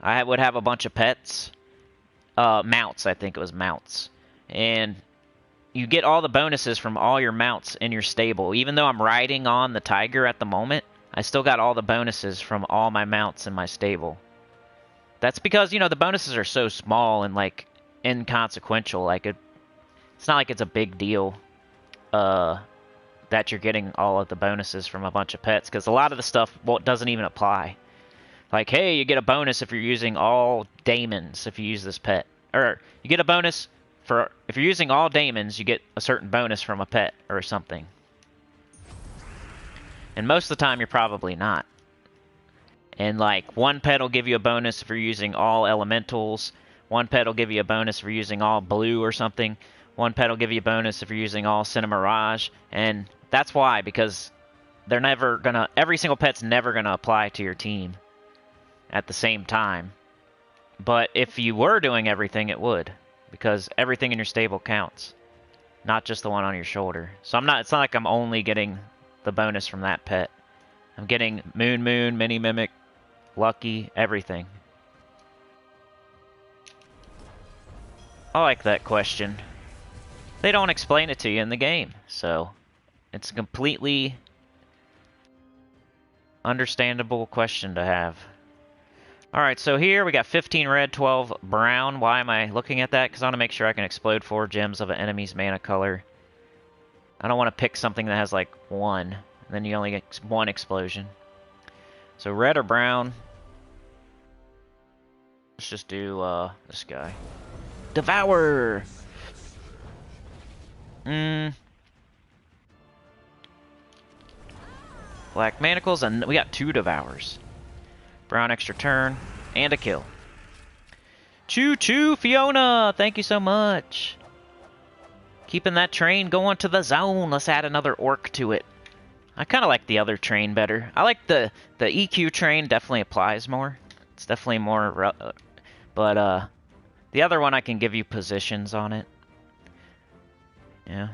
I would have a bunch of pets. Mounts, I think it was mounts. And you get all the bonuses from all your mounts in your stable. Even though I'm riding on the tiger at the moment, I still got all the bonuses from all my mounts in my stable. That's because, you know, the bonuses are so small and, like, inconsequential. Like, it's not like it's a big deal that you're getting all of the bonuses from a bunch of pets. Because a lot of the stuff doesn't even apply. Like, hey, you get a bonus if you're using all daemons if you use this pet. Or, you get a bonus for, if you're using all daemons, you get a certain bonus from a pet or something. And most of the time, you're probably not. And, like, one pet will give you a bonus if you're using all elementals. One pet will give you a bonus if you're using all blue or something. One pet will give you a bonus if you're using all Cinemirage. And that's why, because they're never gonna, every single pet's never gonna apply to your team at the same time. But if you were doing everything, it would. Because everything in your stable counts. Not just the one on your shoulder. So I'm not, it's not like I'm only getting the bonus from that pet. I'm getting Moon, MiniMi, Lucky, everything. I like that question. They don't explain it to you in the game, so it's a completely understandable question to have. Alright, so here we got 15 red, 12 brown. Why am I looking at that? Because I want to make sure I can explode 4 gems of an enemy's mana color. I don't want to pick something that has like 1, and then you only get 1 explosion. So red or brown? Let's just do this guy. Devour! Black manacles, and we got 2 devours. Brown extra turn, and a kill. Choo-choo, Fiona! Thank you so much. Keeping that train going to the zone. Let's add another orc to it. I kind of like the other train better. I like the EQ train, definitely applies more. It's definitely more... but, the other one I can give you positions on it. Yeah.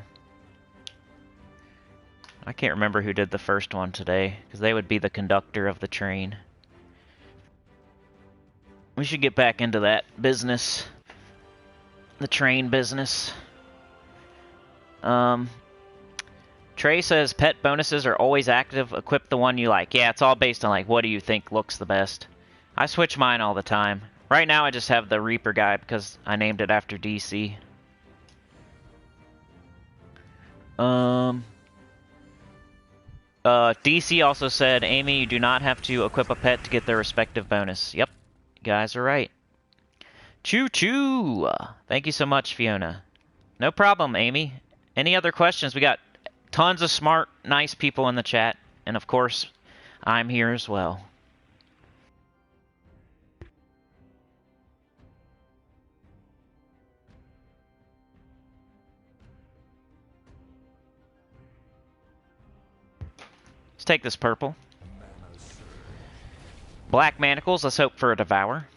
I can't remember who did the first one today, because they would be the conductor of the train. We should get back into that business. The train business. Trey says pet bonuses are always active. Equip the one you like. Yeah, it's all based on like what do you think looks the best. I switch mine all the time. Right now I just have the Reaper guy because I named it after DC. DC also said, Amy, you do not have to equip a pet to get their respective bonus. Yep, you guys are right. Choo-choo! Thank you so much, Fiona. No problem, Amy. Any other questions? We got tons of smart, nice people in the chat. And of course, I'm here as well. Let's take this purple. Black manacles, let's hope for a devour.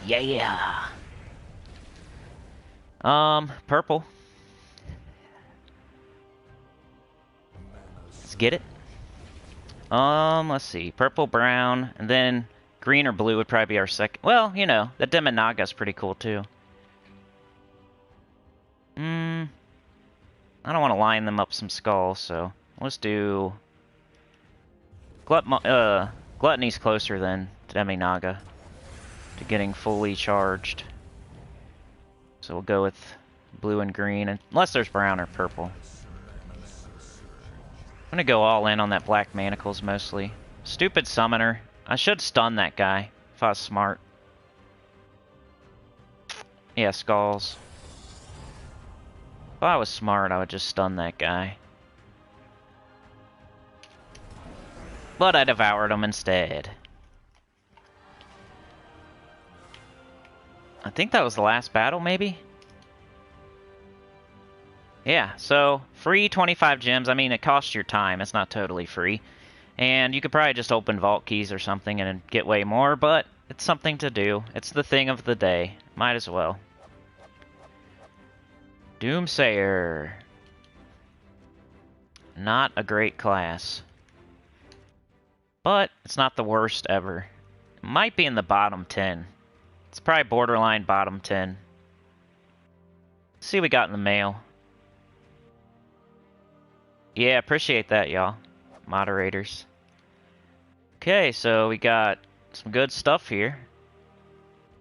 Yeah! Purple. Let's get it. Let's see. Purple, brown, and then green or blue would probably be our second. Well, you know, the Demon Naga's pretty cool too. I don't want to line them up some skulls, so let's do Gluttony's closer than Demi Naga to getting fully charged. So we'll go with blue and green, unless there's brown or purple. I'm gonna go all in on that black manacles mostly. Stupid summoner. I should stun that guy if I was smart. Yeah, skulls. If I was smart, I would just stun that guy. But I devoured him instead. I think that was the last battle, maybe? Yeah, so free 25 gems. I mean, it costs your time. It's not totally free. And you could probably just open vault keys or something and get way more, but it's something to do. It's the thing of the day. Might as well. Doomsayer. Not a great class. But it's not the worst ever. It might be in the bottom 10. It's probably borderline bottom 10. Let's see what we got in the mail. Yeah, appreciate that, y'all. Moderators. Okay, so we got some good stuff here.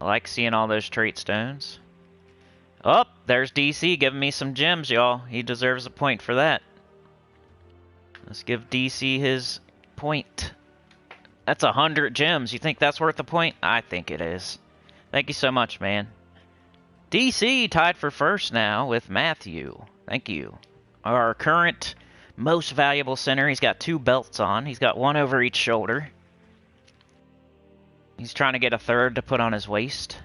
I like seeing all those trait stones. Oh, there's DC giving me some gems, y'all. He deserves a point for that. Let's give DC his point. That's 100 gems. You think that's worth a point? I think it is. Thank you so much, man. DC tied for first now with Matthew. Thank you. Our current most valuable center. He's got 2 belts on. He's got 1 over each shoulder. He's trying to get a 3rd to put on his waist.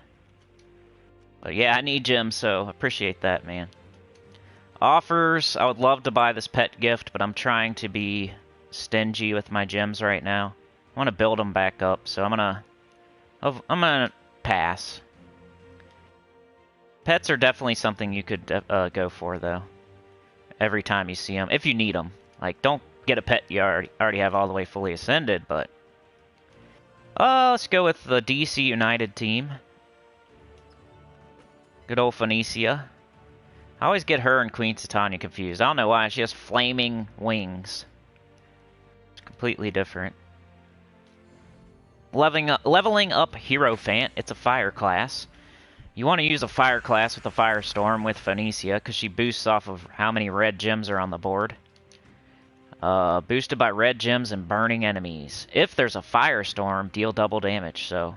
But yeah, I need gems, so appreciate that, man. Offers. I would love to buy this pet gift, but I'm trying to be stingy with my gems right now. I want to build them back up, so I'm gonna pass. Pets are definitely something you could go for, though. Every time you see them, if you need them. Like, don't get a pet you already have all the way fully ascended, but... let's go with the DC United team. Good old Phoenicia. I always get her and Queen Titania confused. I don't know why, she has flaming wings. It's completely different. Leveling up Hierophant. It's a fire class. You want to use a fire class with a Firestorm with Phoenicia, because she boosts off of how many red gems are on the board. Boosted by red gems and burning enemies. If there's a Firestorm, deal double damage. So,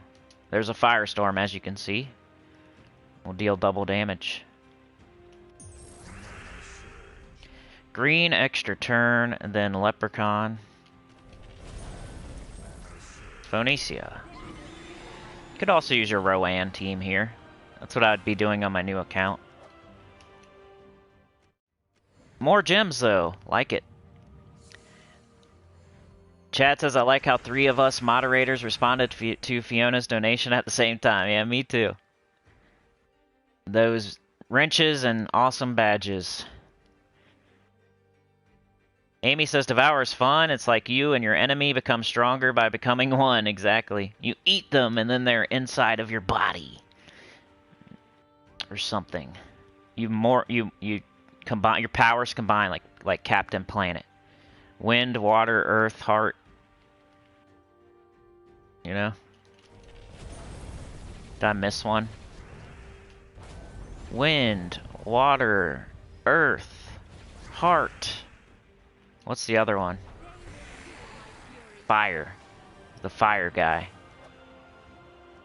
there's a Firestorm, as you can see. Will deal double damage. Green, extra turn, and then Leprechaun. Phoenicia. You could also use your Rowan team here. That's what I'd be doing on my new account. More gems, though. Like it. Chad says, I like how 3 of us moderators responded to Fiona's donation at the same time. Yeah, me too. Those wrenches and awesome badges. Amy says, Devour is fun. It's like you and your enemy become stronger by becoming one. Exactly. You eat them, and then they're inside of your body. Or something. You combine your powers combine like Captain Planet. Wind, water, earth, heart. You know? Did I miss one? Wind, water, earth, heart. What's the other one? Fire. The fire guy.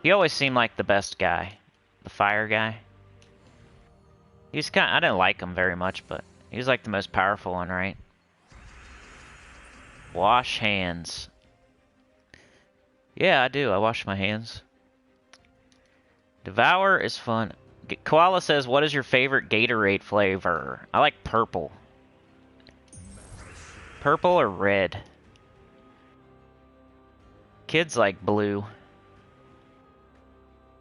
He always seemed like the best guy. The fire guy. He's I didn't like him very much, but he was like the most powerful one, right? Wash hands. Yeah, I do. I wash my hands. Devour is fun. Koala says, what is your favorite Gatorade flavor? I like purple. Purple or red? Kids like blue.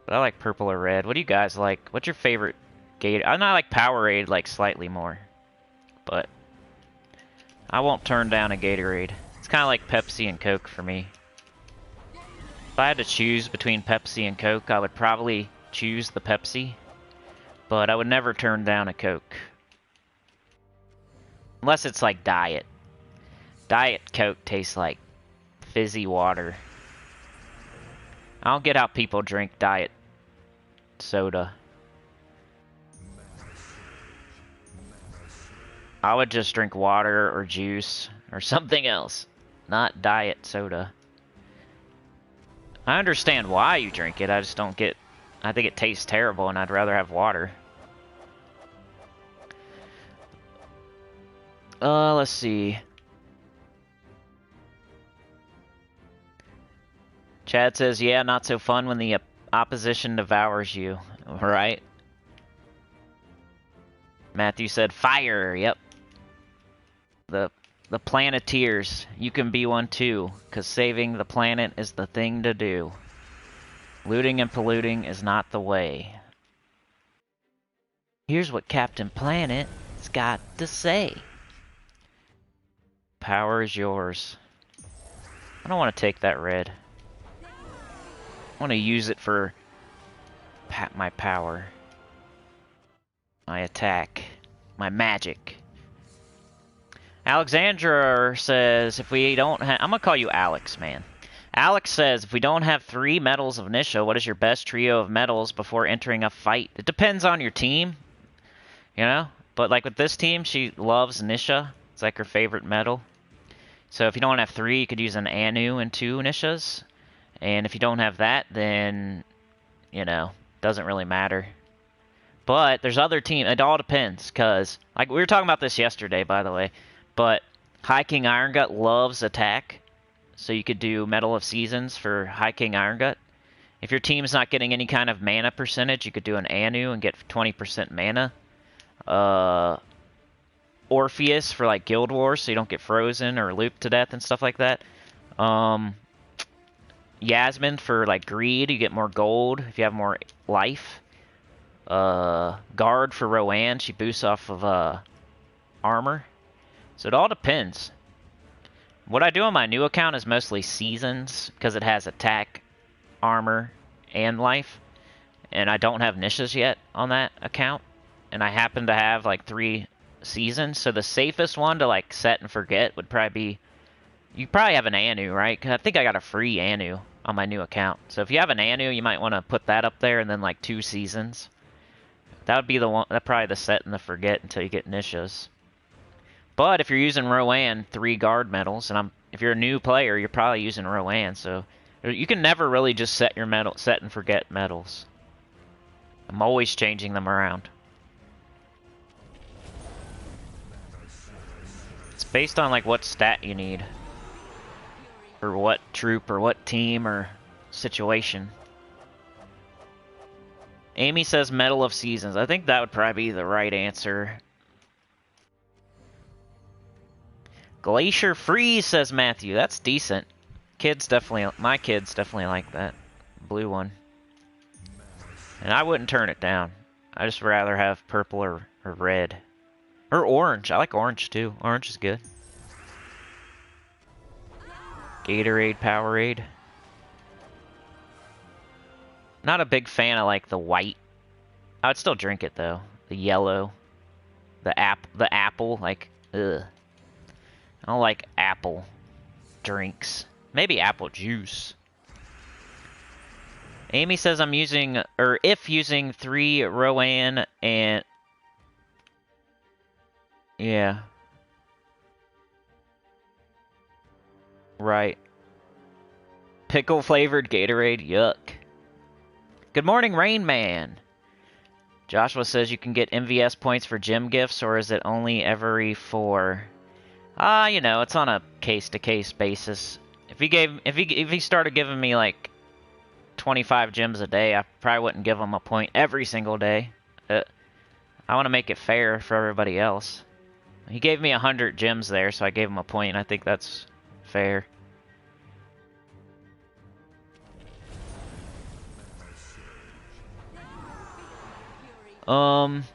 But I like purple or red. What do you guys like? What's your favorite Gatorade? I like Powerade like slightly more. But I won't turn down a Gatorade. It's kind of like Pepsi and Coke for me. If I had to choose between Pepsi and Coke, I would probably choose the Pepsi. But I would never turn down a Coke. Unless it's like Diet. Diet Coke tastes like fizzy water. I don't get how people drink Diet soda. I would just drink water or juice or something else. Not Diet soda. I understand why you drink it, I just don't get... I think it tastes terrible and I'd rather have water. Let's see. Chad says, yeah, not so fun when the opposition devours you. Right? Matthew said, fire, yep. The Planeteers. You can be one too, because saving the planet is the thing to do. Looting and polluting is not the way. Here's what Captain Planet's got to say. Power is yours. I don't want to take that red. I want to use it for my power. My attack. My magic. Alexandra says, if we don't have... I'm going to call you Alex, man. Alex says, if we don't have 3 medals of Nisha, what is your best trio of medals before entering a fight? It depends on your team, you know? But like with this team, she loves Nisha. It's like her favorite medal. So if you don't have 3, you could use an Anu and 2 Nishas. And if you don't have that, then, you know, doesn't really matter. But there's other teams. It all depends, because, like, we were talking about this yesterday, by the way. But High King Irongut loves attack. So you could do Medal of Seasons for High King Irongut. If your team's not getting any kind of mana percentage, you could do an Anu and get 20% mana. Orpheus for like Guild Wars, so you don't get frozen or looped to death and stuff like that. Yasmin for like Greed, you get more gold if you have more life. Guard for Rowan, she boosts off of armor. So it all depends. What I do on my new account is mostly seasons, because it has attack, armor, and life. And I don't have Nishas yet on that account. And I happen to have like 3 seasons, so the safest one to like set and forget would probably be... You probably have an Anu, right? 'Cause I think I got a free Anu on my new account. So if you have an Anu, you might want to put that up there and then like 2 seasons. That would be the one, that's probably the set and the forget until you get Nishas. But if you're using Rowan, 3 guard medals, and if you're a new player, you're probably using Rowan, so you can never really just set your set and forget medals. I'm always changing them around. It's based on like what stat you need. Or what troop or what team or situation. Amy says Medal of Seasons. I think that would probably be the right answer. Glacier Freeze, says Matthew. That's decent. My kids definitely like that. Blue one. And I wouldn't turn it down. I just rather have purple or red. Or orange. I like orange too. Orange is good. Gatorade, Powerade. Not a big fan of like the white. I would still drink it though. The yellow. The apple, like, ugh. I don't like apple drinks. Maybe apple juice. Amy says I'm using, or if using 3 Rowan and... Yeah. Right. Pickle-flavored Gatorade, yuck. Good morning, Rain Man. Joshua says you can get MVS points for gym gifts, or is it only every 4? You know, it's on a case-to-case basis. If he started giving me like 25 gems a day, I probably wouldn't give him a point every single day. I want to make it fair for everybody else. He gave me 100 gems there, so I gave him a point. I think that's fair. Orange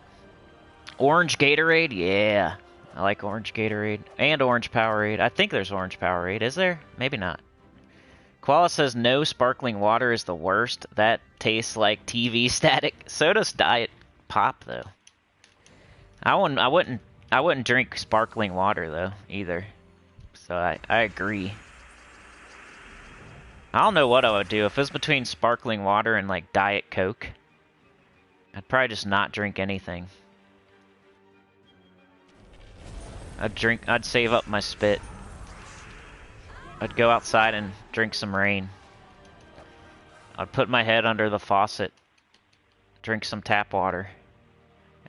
Gatorade? Yeah. I like orange Gatorade. And orange Powerade. I think there's orange Powerade. Is there? Maybe not. Koala says no sparkling water is the worst. That tastes like TV static. So does Diet Pop, though. I wouldn't drink sparkling water, though, either. So I agree. I don't know what I would do. If it was between sparkling water and, like, Diet Coke, I'd probably just not drink anything. I'd save up my spit. I'd go outside and drink some rain. I'd put my head under the faucet, drink some tap water.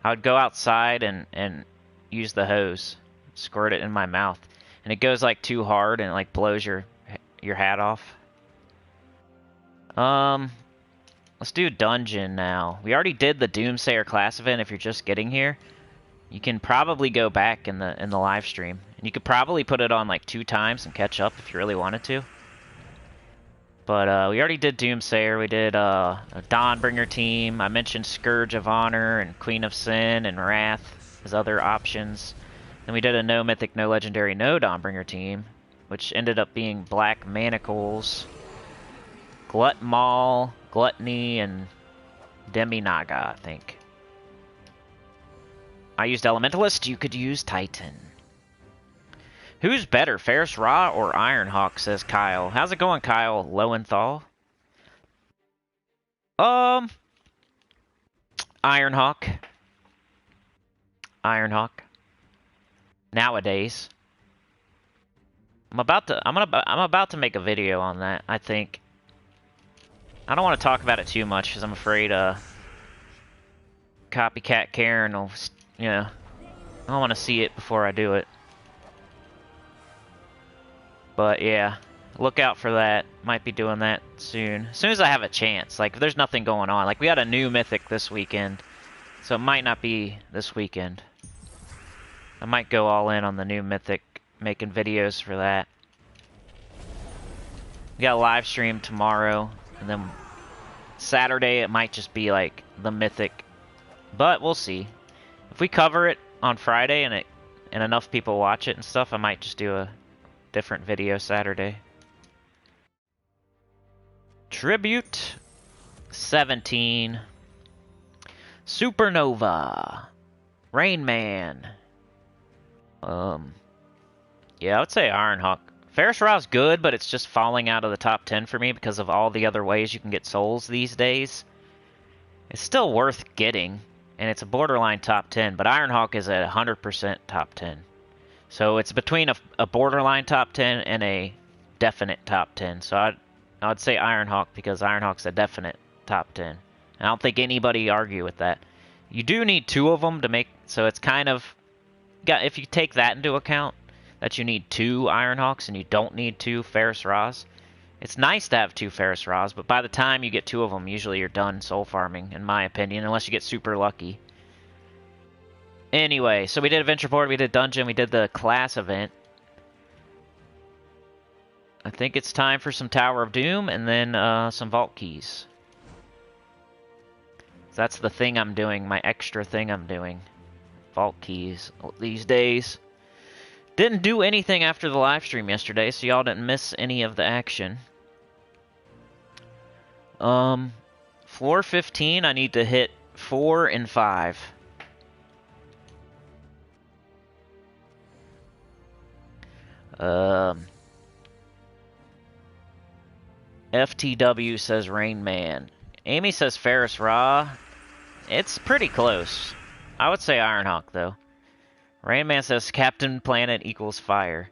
I'd go outside and use the hose, squirt it in my mouth. And it goes like too hard and it like blows your hat off. Let's do dungeon now. We already did the Doomsayer class event. If you're just getting here, you can probably go back in the live stream, and you could probably put it on like 2 times and catch up if you really wanted to. But we already did Doomsayer. We did a Dawnbringer team. I mentioned Scourge of Honor and Queen of Sin and Wrath as other options. Then we did a no mythic, no legendary, no Dawnbringer team, which ended up being Black Manacles, Glut Maul, Gluttony, and Demi Naga, I think. I used Elementalist, you could use Titan. Who's better, Ferris Ra or Ironhawk, says Kyle. How's it going, Kyle Lowenthal? Ironhawk. Ironhawk. Nowadays. I'm about to make a video on that, I think. I don't want to talk about it too much because I'm afraid Copycat Karen will, you know, I don't want to see it before I do it. But yeah, look out for that. Might be doing that soon. As soon as I have a chance. Like, if there's nothing going on. Like, we had a new mythic this weekend, so it might not be this weekend. I might go all in on the new mythic, making videos for that. We got a live stream tomorrow, and then Saturday it might just be like the mythic. But we'll see. If we cover it on Friday and enough people watch it and stuff, I might just do a different video Saturday. Tribute 17. Supernova. Rain Man. Yeah, I would say Ironhawk. Ferris Ra's good, but it's just falling out of the top 10 for me because of all the other ways you can get souls these days. It's still worth getting, and it's a borderline top 10, but Ironhawk is at 100% top 10. So it's between a borderline top 10 and a definite top 10. So I'd say Ironhawk because Ironhawk's a definite top 10. I don't think anybody argue with that. You do need 2 of them to make, so it's kind of, if you take that into account, that you need 2 Ironhawks and you don't need 2 Ferris Ra's. It's nice to have 2 Ferris Ra's, but by the time you get 2 of them, usually you're done soul farming, in my opinion, unless you get super lucky. Anyway, so we did Adventure Board, we did Dungeon, we did the class event. I think it's time for some Tower of Doom and then some Vault Keys. That's the thing I'm doing, my extra thing I'm doing. Vault Keys these days. Didn't do anything after the live stream yesterday, so y'all didn't miss any of the action. Floor 15, I need to hit 4 and 5. FTW says Rain Man. Amy says Ferris Ra. It's pretty close. I would say Ironhawk, though. Rain Man says Captain Planet equals fire.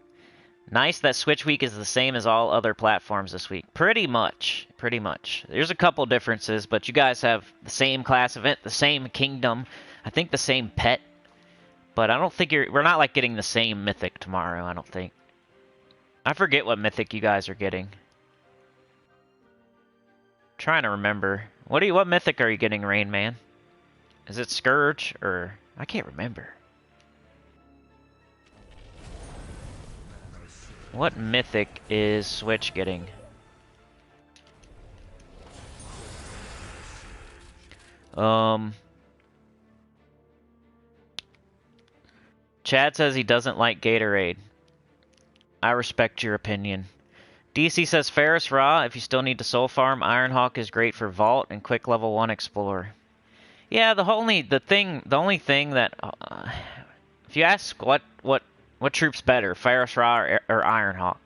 Nice that Switch Week is the same as all other platforms this week. Pretty much. Pretty much. There's a couple differences, but you guys have the same class event, the same kingdom, I think the same pet. But I don't think we're not like getting the same mythic tomorrow, I don't think. I forget what mythic you guys are getting. Trying to remember. What mythic are you getting, Rain Man? Is it Scourge or I can't remember. What mythic is Switch getting? Chad says he doesn't like Gatorade. I respect your opinion. DC says Ferris Raw, if you still need to soul farm, Ironhawk is great for Vault and quick level 1 Explorer. Yeah, the only thing that if you ask what troop's better, Ferris Raw or Ironhawk,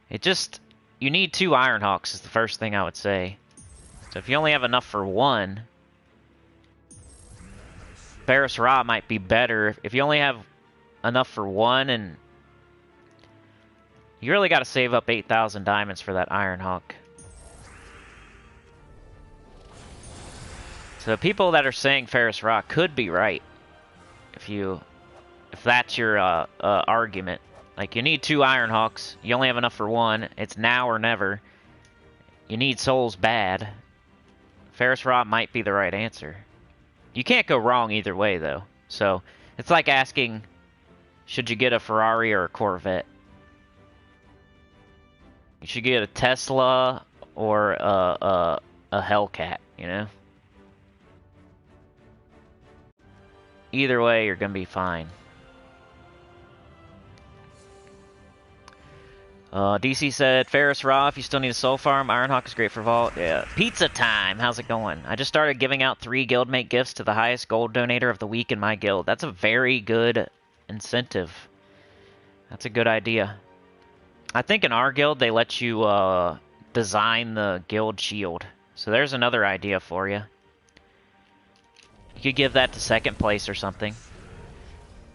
you need 2 Ironhawks is the first thing I would say. So if you only have enough for 1, Ferris Raw might be better. If you only have enough for 1, and you really got to save up 8,000 diamonds for that Ironhawk. So people that are saying Ferris Raw could be right. If that's your argument. Like, you need 2 Ironhawks. You only have enough for 1. It's now or never. You need souls bad. Ferris Raw might be the right answer. You can't go wrong either way, though. So, it's like asking, should you get a Ferrari or a Corvette? You should get a Tesla or a Hellcat, you know? Either way, you're going to be fine. DC said, Ferris Raw, if you still need a soul farm, Ironhawk is great for Vault. Yeah. Pizza time! How's it going? I just started giving out 3 guildmate gifts to the highest gold donator of the week in my guild. That's a very good incentive. That's a good idea. I think in our guild, they let you design the guild shield. So there's another idea for you. You could give that to 2nd place or something.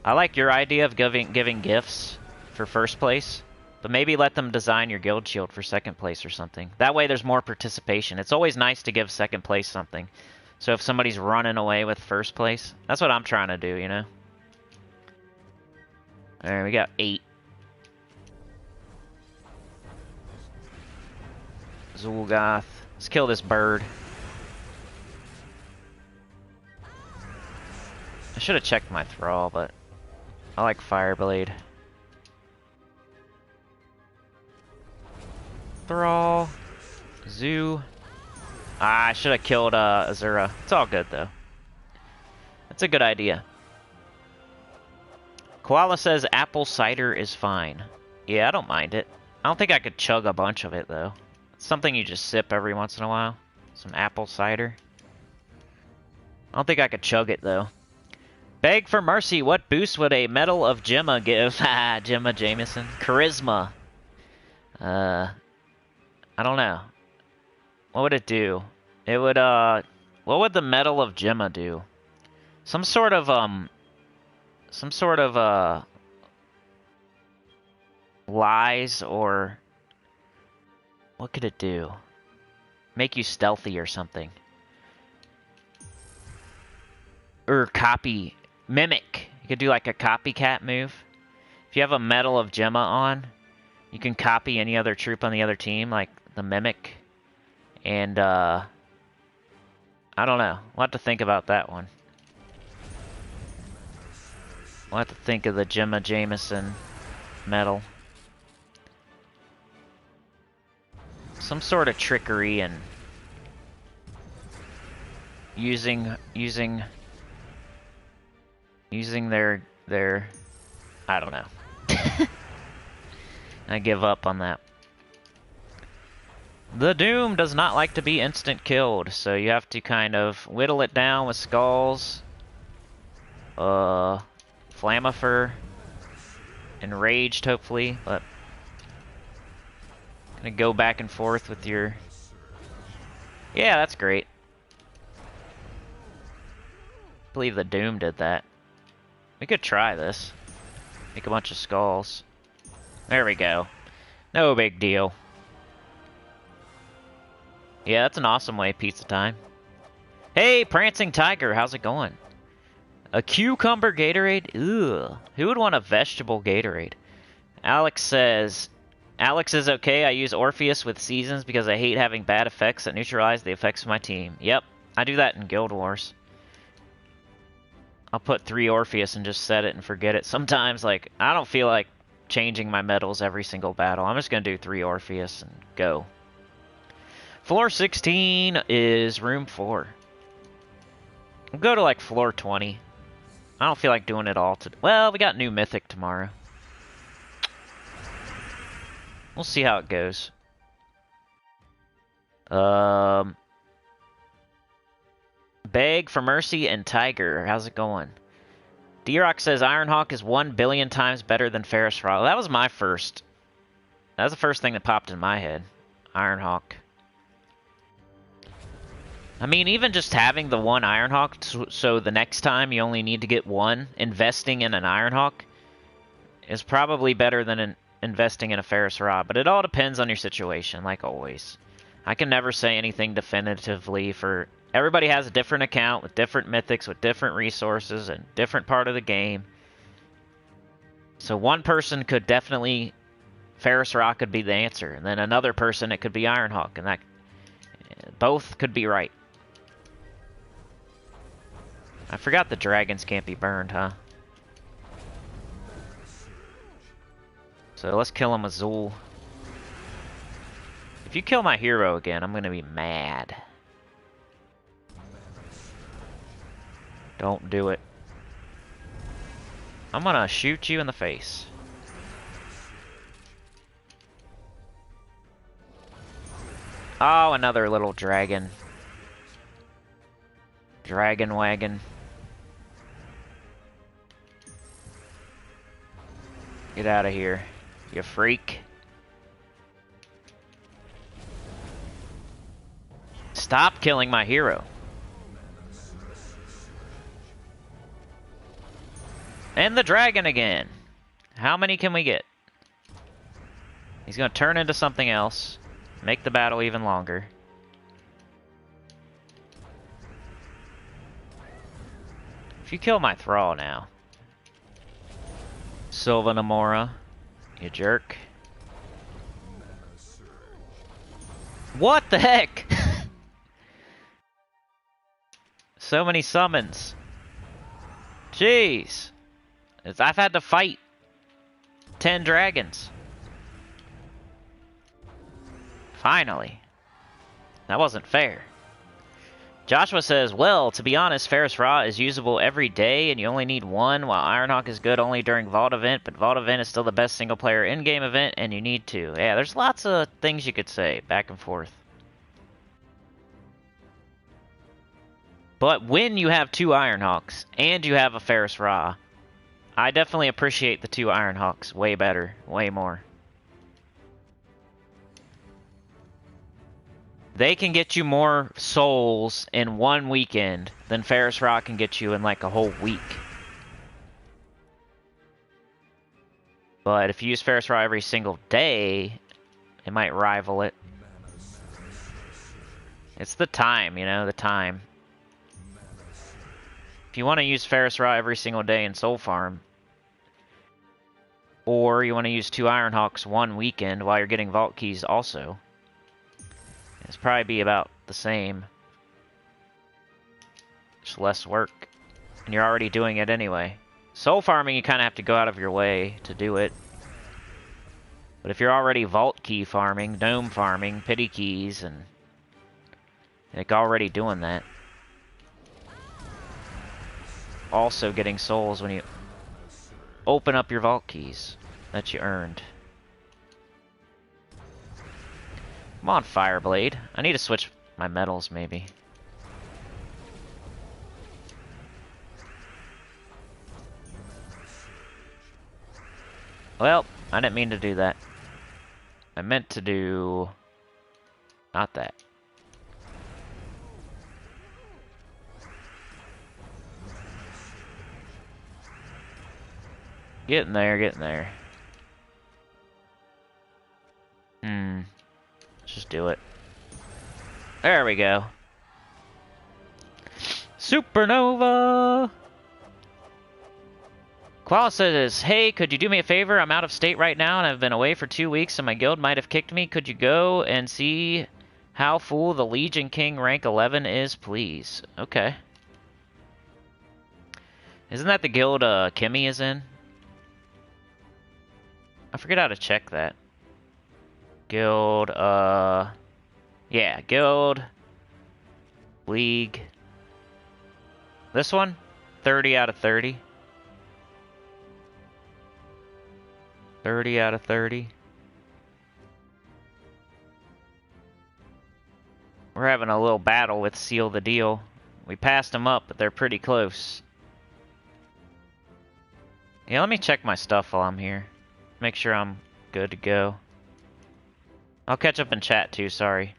I like your idea of giving gifts for 1st place. But maybe let them design your guild shield for 2nd place or something. That way there's more participation. It's always nice to give 2nd place something. So if somebody's running away with 1st place, that's what I'm trying to do, you know? Alright, we got 8. Zul'Goth. Let's kill this bird. I should have checked my thrall, but I like Fireblade. Thrall. Zoo. Ah, I should have killed Azura. It's all good, though. That's a good idea. Koala says apple cider is fine. Yeah, I don't mind it. I don't think I could chug a bunch of it, though. It's something you just sip every once in a while. Some apple cider. I don't think I could chug it, though. Beg for mercy, what boost would a Medal of Gemma give? Ah, Gemma Jameson. Charisma. I don't know. What would it do? It would, what would the Medal of Gemma do? Some sort of, lies, or what could it do? Make you stealthy or something. Or copy, mimic. You could do like a copycat move. If you have a Medal of Gemma on, you can copy any other troop on the other team, like the mimic. And, I don't know. We'll have to think about that one. We'll have to think of the Gemma Jameson medal. Some sort of trickery and using their I don't know. I give up on that. The Doom does not like to be instant killed, so you have to kind of whittle it down with skulls, Flamifer, Enraged hopefully, but gonna go back and forth with your... Yeah, that's great. I believe the Doom did that. We could try this. Make a bunch of skulls. There we go. No big deal. Yeah, that's an awesome way, pizza time. Hey, Prancing Tiger, how's it going? A cucumber Gatorade? Ugh. Who would want a vegetable Gatorade? Alex says, Alex is okay. I use Orpheus with seasons because I hate having bad effects that neutralize the effects of my team. Yep, I do that in Guild Wars. I'll put 3 Orpheus and just set it and forget it. Sometimes, like, I don't feel like changing my medals every single battle. I'm just going to do 3 Orpheus and go. Floor 16 is room 4. We'll go to like floor 20. I don't feel like doing it all today. Well, we got new Mythic tomorrow. We'll see how it goes. Beg for Mercy and Tiger. How's it going? D-Rock says Ironhawk is 1 billion times better than Ferris Raw. That was my first. That was the first thing that popped in my head. Ironhawk. I mean, even just having the 1 Ironhawk, so the next time you only need to get 1, investing in an Ironhawk is probably better than investing in a Ferris Raw. But it all depends on your situation, like always. I can never say anything definitively for... Everybody has a different account with different mythics, with different resources, and different part of the game. So one person could definitely... Ferris Raw could be the answer. And then another person, it could be Ironhawk. And that... Both could be right. I forgot the dragons can't be burned, huh? So let's kill him with Zool. If you kill my hero again, I'm gonna be mad. Don't do it. I'm gonna shoot you in the face. Oh, another little dragon. Dragon wagon. Get out of here, you freak. Stop killing my hero. And the dragon again. How many can we get? He's gonna turn into something else. Make the battle even longer. If you kill my thrall now. Silva Namora, you jerk. What the heck? So many summons. Jeez. I've had to fight 10 dragons. Finally. That wasn't fair. Joshua says, well, to be honest, Ferris Raw is usable every day and you only need 1, while Ironhawk is good only during Vault Event, but Vault Event is still the best single-player in-game event and you need 2. Yeah, there's lots of things you could say, back and forth. But when you have 2 Ironhawks and you have a Ferris Raw, I definitely appreciate the 2 Ironhawks way better, way more. They can get you more souls in 1 weekend than Ferris Raw can get you in like a whole week. But if you use Ferris Raw every single day, it might rival it. It's the time, you know, the time. If you want to use Ferris Raw every single day in Soul Farm, or you want to use 2 Ironhawks 1 weekend while you're getting Vault Keys also, it's probably be about the same. Just less work. And you're already doing it anyway. Soul farming, you kind of have to go out of your way to do it. But if you're already Vault Key farming, Dome farming, Pity Keys, and like already doing that. Also getting souls when you open up your Vault Keys that you earned. Come on, Fireblade. I need to switch my medals, maybe. Well, I didn't mean to do that. I meant to do... not that. Getting there, getting there. Let's just do it. There we go. Supernova! Qual says, hey, could you do me a favor? I'm out of state right now and I've been away for 2 weeks and my guild might have kicked me. Could you go and see how full the Legion King rank 11 is, please? Okay. Isn't that the guild Kimmy is in? I forget how to check that. Guild, yeah, guild, league. This one? 30 out of 30. 30 out of 30. We're having a little battle with Seal the Deal. We passed them up, but they're pretty close. Yeah, let me check my stuff while I'm here. Make sure I'm good to go. I'll catch up in chat too, sorry.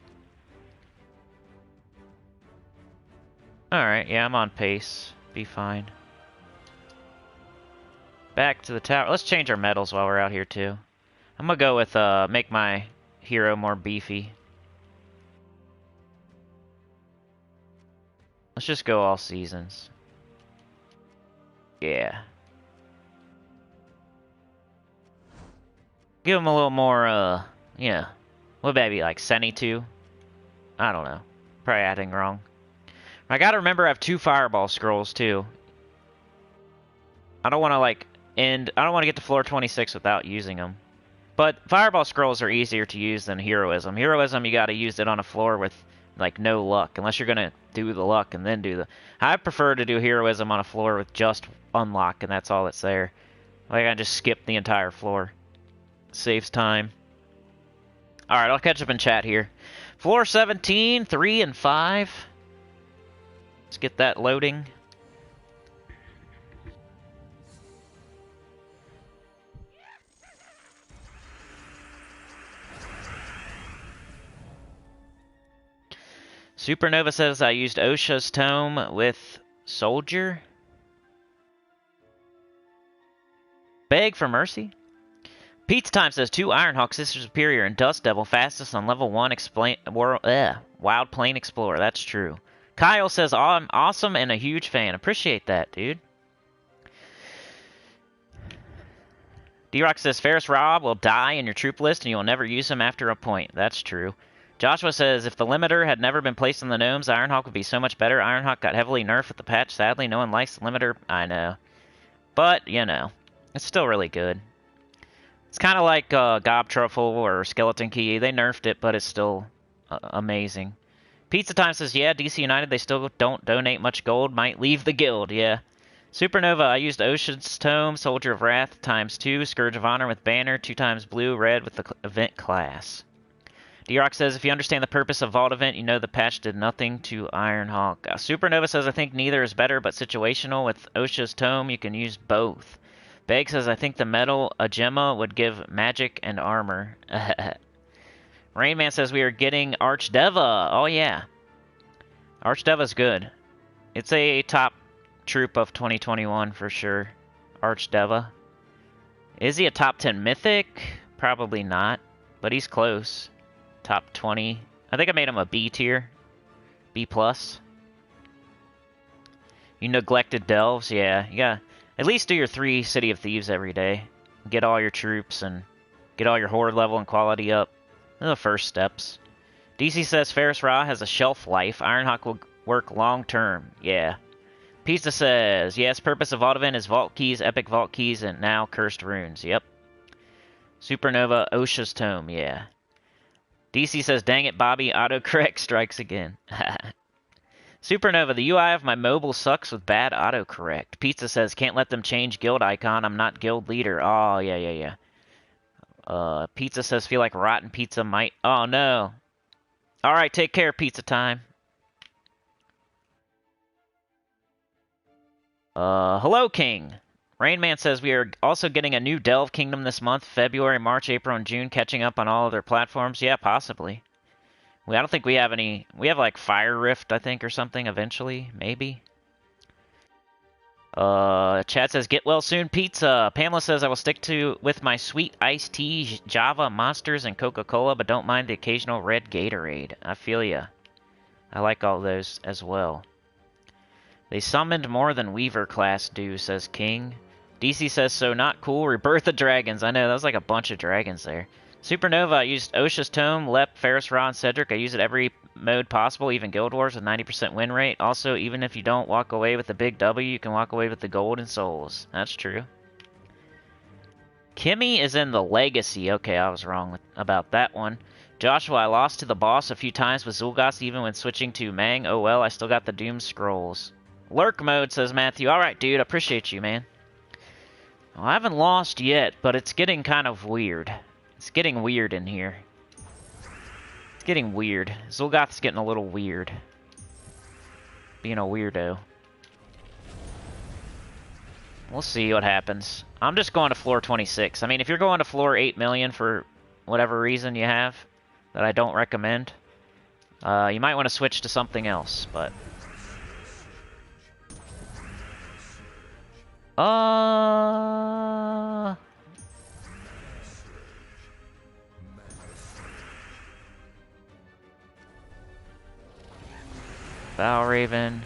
Alright, yeah, I'm on pace. Be fine. Back to the tower. Let's change our medals while we're out here too. I'm gonna go with make my hero more beefy. Let's just go all seasons. Yeah. Give him a little more, yeah. What would that be, like Senny 2? I don't know. Probably adding wrong. I gotta remember I have 2 fireball scrolls too. I don't want to like I don't want to get to floor 26 without using them. But fireball scrolls are easier to use than heroism. Heroism, you gotta use it on a floor with like no luck, unless you're gonna do the luck and then do the... I prefer to do heroism on a floor with just unlock and that's all that's there. Like I just skip the entire floor. Saves time. Alright, I'll catch up in chat here. Floor 17, 3 and 5. Let's get that loading. Supernova says I used Osha's tome with Soldier. Beg for mercy. Pizza Time says 2 Ironhawk, Sister Superior, and Dust Devil, fastest on level 1 Wild Plain Explorer. That's true. Kyle says I'm awesome and a huge fan. Appreciate that, dude. D-Rock says Ferris Rob will die in your troop list and you will never use him after a point. That's true. Joshua says, if the limiter had never been placed on the gnomes, Ironhawk would be so much better. Ironhawk got heavily nerfed with the patch. Sadly, no one likes the limiter. I know. But, you know, it's still really good. It's kind of like Gob Truffle or Skeleton Key. They nerfed it, but it's still amazing. Pizza Time says, yeah, DC United, they still don't donate much gold. Might leave the guild, yeah. Supernova, I used Ocean's Tome, Soldier of Wrath, ×2, Scourge of Honor with Banner, 2 times blue, red with the event class. D-Rock says, if you understand the purpose of Vault Event, you know the patch did nothing to Ironhawk. Supernova says, I think neither is better, but situational. With OSHA's Tome, you can use both. Beg says, I think the metal Gemma would give magic and armor. Rainman says, we are getting Archdeva. Oh, yeah. Archdeva's good. It's a top troop of 2021 for sure. Archdeva. Is he a top 10 mythic? Probably not, but he's close. Top 20. I think I made him a B tier. B+. You neglected delves? Yeah, you gotta at least do your 3 City of Thieves every day. Get all your troops and get all your horde level and quality up. Those are the first steps. DC says Ferris Ra has a shelf life. Ironhawk will work long term. Yeah. Pizza says, yes, purpose of Vault Event is Vault Keys, Epic Vault Keys, and now Cursed Runes. Yep. Supernova, OSHA's Tome. Yeah. DC says, dang it, Bobby, autocorrect strikes again. Supernova, the UI of my mobile sucks with bad autocorrect. Pizza says, can't let them change guild icon. I'm not guild leader. Oh, yeah. Pizza says, feel like rotten pizza might... Oh, no. All right, take care, Pizza Time. Hello, King. Rainman says we are also getting a new Delve Kingdom this month, February, March, April, and June, catching up on all of their platforms. Yeah, possibly. I don't think we have any... We have, like, Fire Rift, I think, or something, eventually. Maybe. Chad says, get well soon, pizza. Pamela says, I will stick with my sweet iced tea, Java, Monsters, and Coca-Cola, but don't mind the occasional red Gatorade. I feel ya. I like all those as well. They summoned more than Weaver class do, says King. DC says, so not cool. Rebirth of Dragons. I know, that was like a bunch of dragons there. Supernova, I used Osha's Tome, Lep, Ferris, Ra, and Cedric. I use it every mode possible, even Guild Wars with 90% win rate. Also, even if you don't walk away with the big W, you can walk away with the gold and souls. That's true. Kimmy is in the Legacy. Okay, I was wrong about that one. Joshua, I lost to the boss a few times with Zul'Goth, even when switching to Mang. Oh well, I still got the Doom Scrolls. Lurk mode, says Matthew. Alright, dude, appreciate you, man. Well, I haven't lost yet, but it's getting kind of weird. It's getting weird in here. It's getting weird. Zul'Goth's getting a little weird. Being a weirdo. We'll see what happens. I'm just going to floor 26. I mean, if you're going to floor 8 million for whatever reason you have that I don't recommend, you might want to switch to something else, but... Valraven.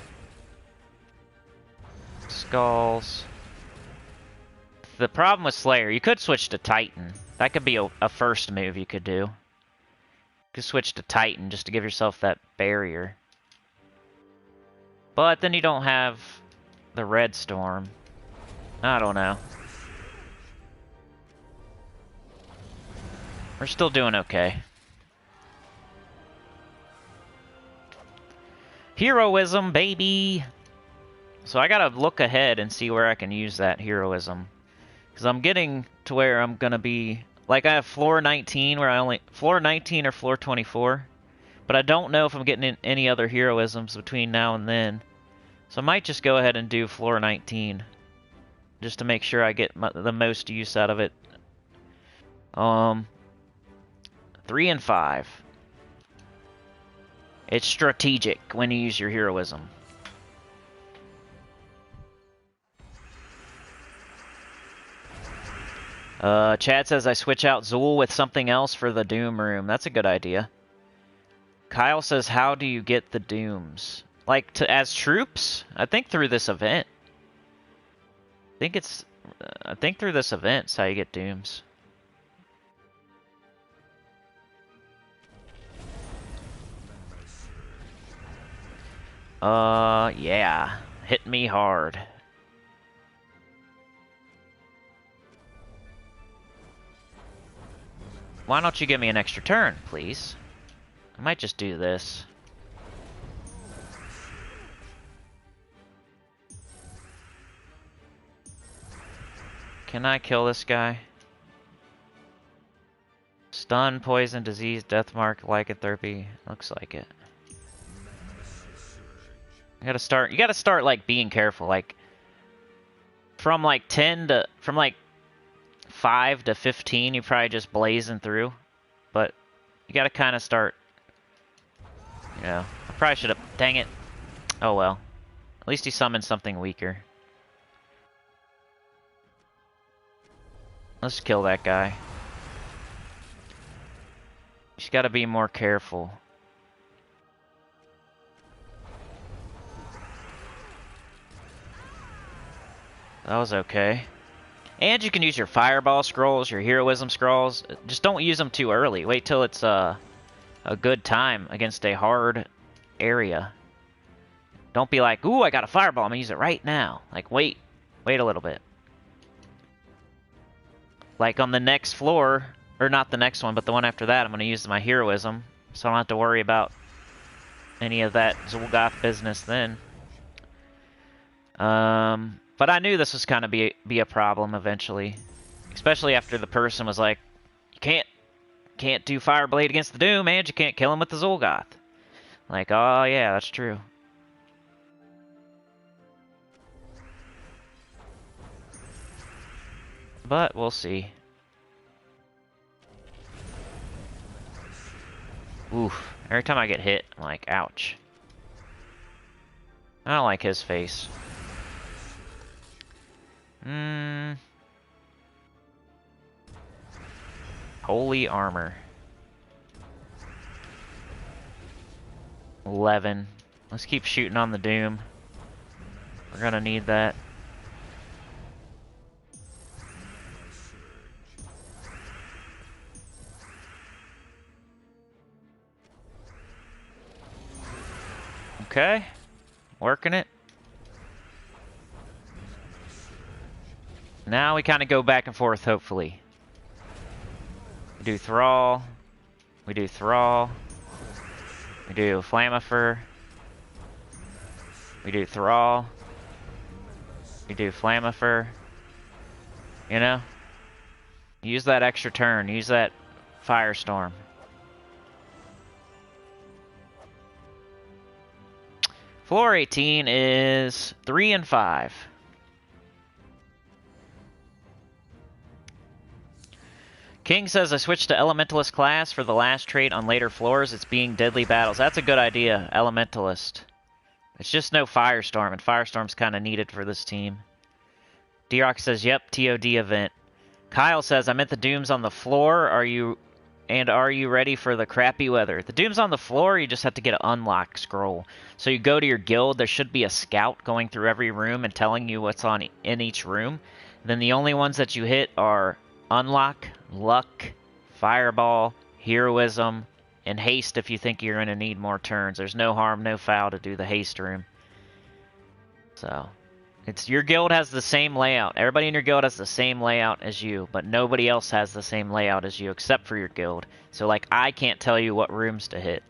Skulls. The problem with Slayer, you could switch to Titan. That could be a first move you could do. You could switch to Titan just to give yourself that barrier. But then you don't have the Red Storm. I don't know. We're still doing okay. Heroism, baby! So I gotta look ahead and see where I can use that heroism. Because I'm getting to where I'm gonna be... Like, I have floor 19, where I only... Floor 19 or floor 24. But I don't know if I'm getting any other heroisms between now and then. So I might just go ahead and do floor 19. Just to make sure I get the most use out of it. 3 and 5. It's strategic when you use your heroism. Chad says I switch out Zul with something else for the Doom room. That's a good idea. Kyle says, how do you get the Dooms? Like, as troops? I think through this event. I think through this event is how you get Dooms. Yeah. Hit me hard. Why don't you give me an extra turn, please? I might just do this. Can I kill this guy? Stun, poison, disease, death mark, lycanthropy. Looks like it. You gotta start like being careful, like from like 5 to 15 you probably just blazing through. But you gotta kinda start, you know. I probably should have, dang it. Oh well. At least he summoned something weaker. Let's kill that guy. You just gotta be more careful. That was okay. And you can use your fireball scrolls, your heroism scrolls. Just don't use them too early. Wait till it's a good time against a hard area. Don't be like, ooh, I got a fireball, I'm gonna use it right now. Like, wait a little bit. Like on the next floor, or not the next one, but the one after that, I'm gonna use my heroism, so I don't have to worry about any of that Zul'Goth business then. But I knew this was kind of be a problem eventually, especially after the person was like, "You can't do Fireblade against the Doom, and you can't kill him with the Zul'Goth." Like, oh yeah, that's true. But we'll see. Oof! Every time I get hit, I'm like, ouch. I don't like his face. Holy armor. 11. Let's keep shooting on the Doom. We're gonna need that. Okay. Working it. Now we kind of go back and forth, hopefully. We do Thrall. We do Thrall. We do Flamifer. We do Thrall. We do Flamifer. You know? Use that extra turn. Use that Firestorm. Floor 18 is 3 and 5. King says, I switched to Elementalist class for the last trait on later floors. It's being deadly battles. That's a good idea, Elementalist. It's just no Firestorm, and Firestorm's kind of needed for this team. D-Rock says, yep, TOD event. Kyle says, I'm at the Dooms on the floor. Are you ready for the crappy weather? The Doom's on the floor, you just have to get an unlock scroll. So you go to your guild, there should be a scout going through every room and telling you what's in each room. Then the only ones that you hit are Unlock, Luck, Fireball, Heroism, and Haste if you think you're going to need more turns. There's no harm, no foul to do the Haste room. So, your guild has the same layout. Everybody in your guild has the same layout as you, but nobody else has the same layout as you except for your guild. So, like, I can't tell you what rooms to hit.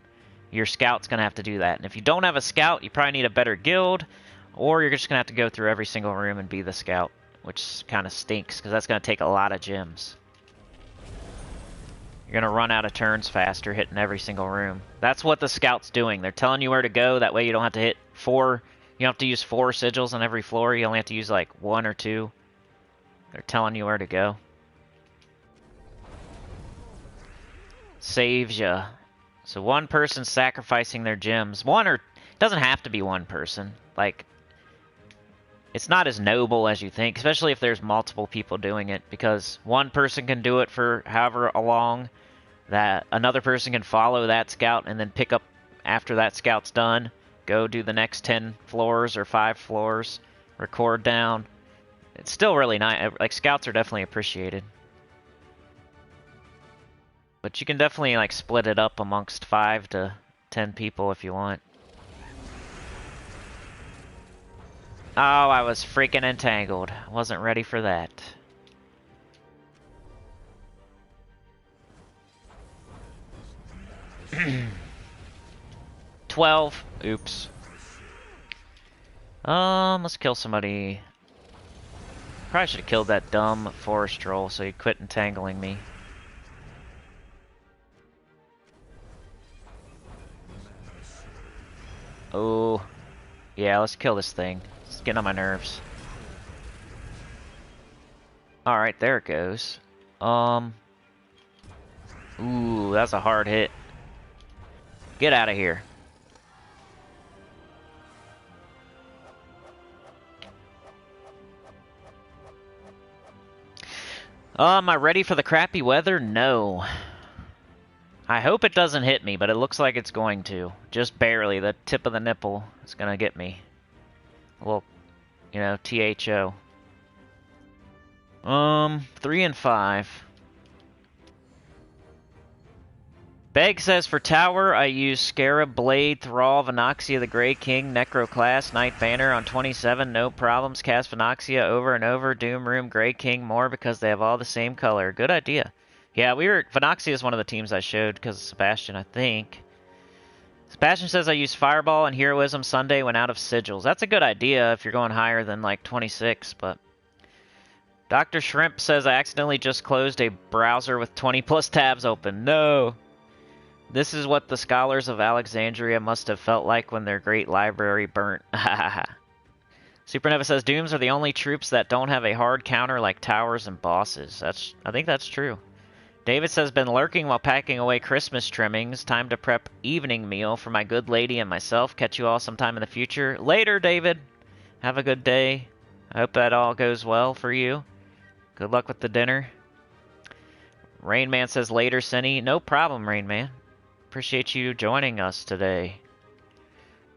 Your scout's going to have to do that. And if you don't have a scout, you probably need a better guild, or you're just going to have to go through every single room and be the scout, which kind of stinks because that's going to take a lot of gems. You're going to run out of turns faster hitting every single room. That's what the scout's doing. They're telling you where to go. That way you don't have to hit 4. You don't have to use 4 sigils on every floor. You only have to use like 1 or 2. They're telling you where to go. Saves ya. So one person sacrificing their gems. It doesn't have to be one person. Like, it's not as noble as you think, especially if there's multiple people doing it, because one person can do it for however long, that another person can follow that scout and then pick up after that scout's done, go do the next 10 floors or 5 floors, record down. It's still really nice. Like, scouts are definitely appreciated. But you can definitely, like, split it up amongst 5 to 10 people if you want. Oh, I was freaking entangled. I wasn't ready for that. $12. Oops. Let's kill somebody. Probably should have killed that dumb forest troll so he quit entangling me. Oh. Yeah, let's kill this thing. It's getting on my nerves. Alright, there it goes. Ooh, that's a hard hit. Get out of here. Am I ready for the crappy weather? No. I hope it doesn't hit me, but it looks like it's going to. Just barely. The tip of the nipple is going to get me. Well, you know, THO. 3 and 5. Beg says, for tower, I use Scarab, Blade, Thrall, Vinoxia, the Grey King, Necro Class, Knight Banner on 27, no problems. Cast Vinoxia over and over, Doom Room, Grey King more because they have all the same color. Good idea. Yeah, Vinoxia is one of the teams I showed because of Sebastian, I think. Sebastian says I use Fireball and Heroism Sunday when out of sigils. That's a good idea if you're going higher than like 26, but... Dr. Shrimp says I accidentally just closed a browser with 20 plus tabs open. No! This is what the scholars of Alexandria must have felt like when their great library burnt. Supernova says Dooms are the only troops that don't have a hard counter like towers and bosses. I think that's true. David says, been lurking while packing away Christmas trimmings. Time to prep evening meal for my good lady and myself. Catch you all sometime in the future. Later, David. Have a good day. I hope that all goes well for you. Good luck with the dinner. Rainman says later, Cinny. No problem, Rainman. Appreciate you joining us today.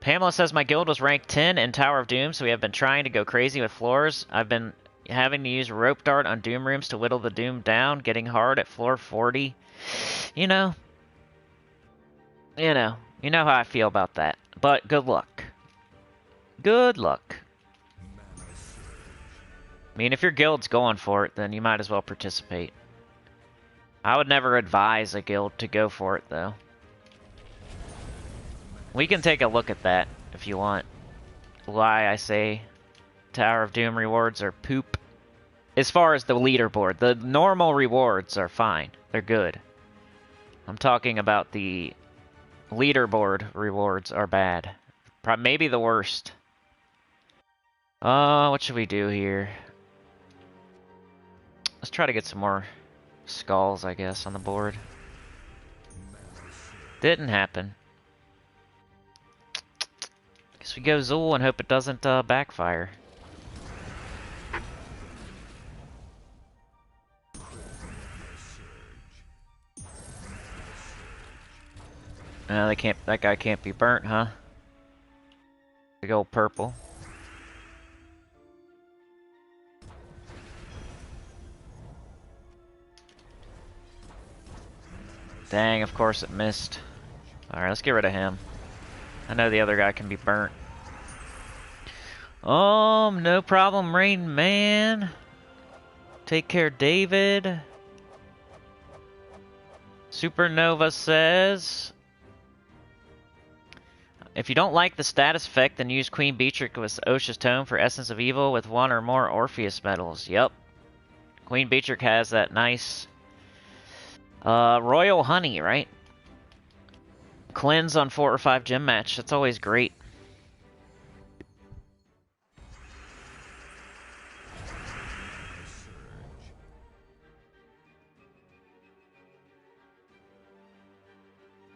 Pamela says my guild was ranked 10 in Tower of Doom, so we have been trying to go crazy with floors. I've been having to use rope dart on Doom rooms to whittle the Doom down, getting hard at floor 40. You know how I feel about that. But good luck. Good luck. I mean, if your guild's going for it, then you might as well participate. I would never advise a guild to go for it, though. We can take a look at that, if you want. Why I say Tower of Doom rewards are poop. As far as the leaderboard, the normal rewards are fine. They're good. I'm talking about the leaderboard rewards are bad. Maybe the worst. What should we do here? Let's try to get some more skulls, I guess, on the board. Didn't happen. Guess we go Zool and hope it doesn't backfire. No, they can't. That guy can't be burnt, huh? Big old purple. Dang, of course it missed. Alright, let's get rid of him. I know the other guy can be burnt. No problem, Rain Man. Take care, David. Supernova says, if you don't like the status effect, then use Queen Beatrix with Osha's Tome for Essence of Evil with one or more Orpheus medals. Yep. Queen Beatrix has that nice Royal Honey, right? Cleanse on 4 or 5 gym match. That's always great.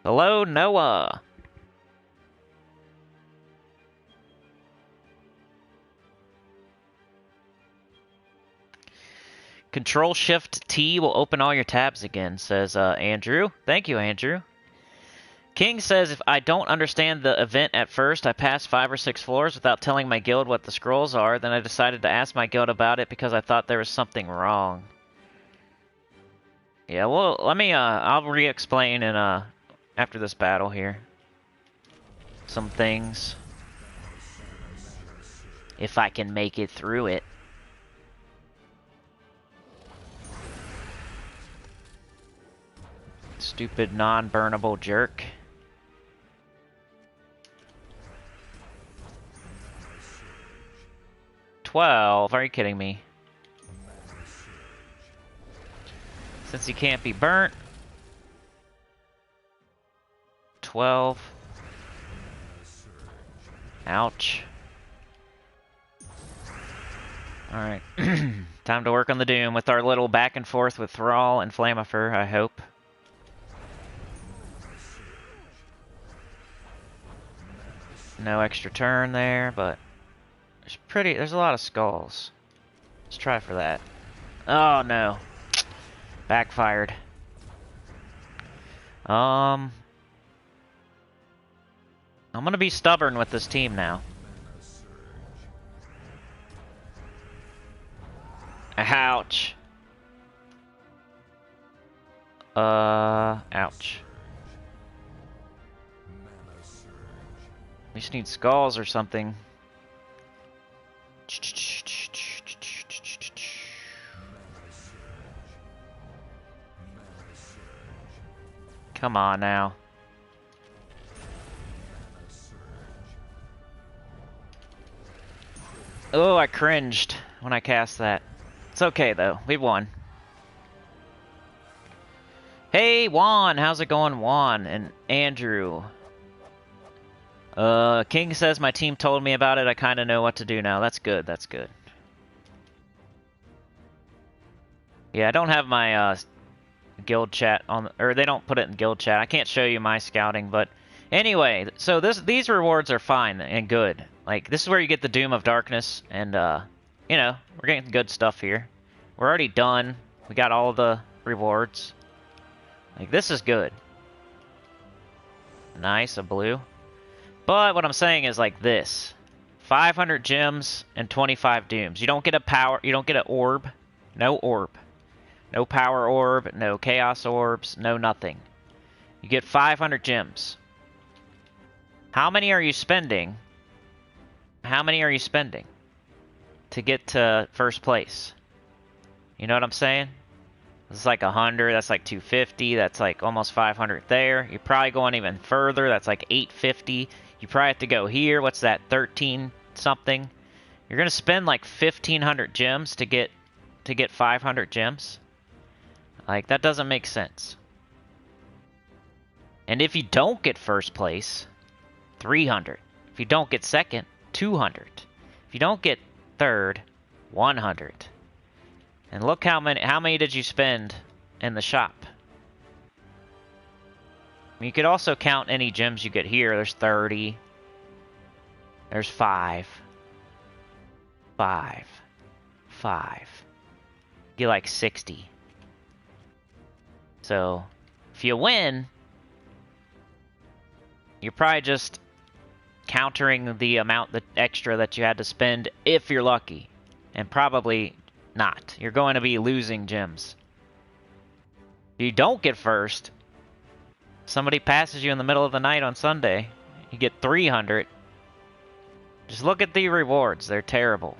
Hello, Noah. Control-Shift-T will open all your tabs again, says Andrew. Thank you, Andrew. King says, if I don't understand the event at first, I pass 5 or 6 floors without telling my guild what the scrolls are. Then I decided to ask my guild about it because I thought there was something wrong. Yeah, well, let me, I'll re-explain in, after this battle here. Some things. If I can make it through it. Stupid non-burnable jerk. $12? Are you kidding me? Since he can't be burnt. 12. Ouch. Alright. Time to work on the Doom with our little back and forth with Thrall and Flamifer, I hope. No extra turn there, but there's a lot of skulls. Let's try for that. Oh no. Backfired. I'm gonna be stubborn with this team now. Ouch. Ouch. We just need skulls or something. Come on now. Oh, I cringed when I cast that. It's okay though, we won. Hey Juan, how's it going, Juan and Andrew? King says my team told me about it. I kind of know what to do now. That's good. That's good. Yeah, I don't have my guild chat on, or they don't put it in guild chat. I can't show you my scouting, but anyway. So these rewards are fine and good. Like this is where you get the Doom of Darkness and you know, we're getting good stuff here. We're already done. We got all the rewards. Like, this is good. Nice, a blue. But what I'm saying is like this. 500 gems and 25 dooms. You don't get a power, you don't get an orb. No orb. No power orb, no chaos orbs, no nothing. You get 500 gems. How many are you spending? How many are you spending to get to first place? You know what I'm saying? It's like 100, that's like 250, that's like almost 500 there. You're probably going even further, that's like 850. You probably have to go here, what's that, 13 something? You're gonna spend like 1,500 gems to get 500 gems. Like, that doesn't make sense. And if you don't get first place, 300. If you don't get second, 200. If you don't get third, 100. And look how many did you spend in the shop? You could also count any gems you get here. There's 30. There's 5. 5. 5. You get like 60. So, if you win, you're probably just countering the amount extra that you had to spend if you're lucky. And probably not. You're going to be losing gems. If you don't get first, somebody passes you in the middle of the night on Sunday, you get 300. Just look at the rewards. They're terrible.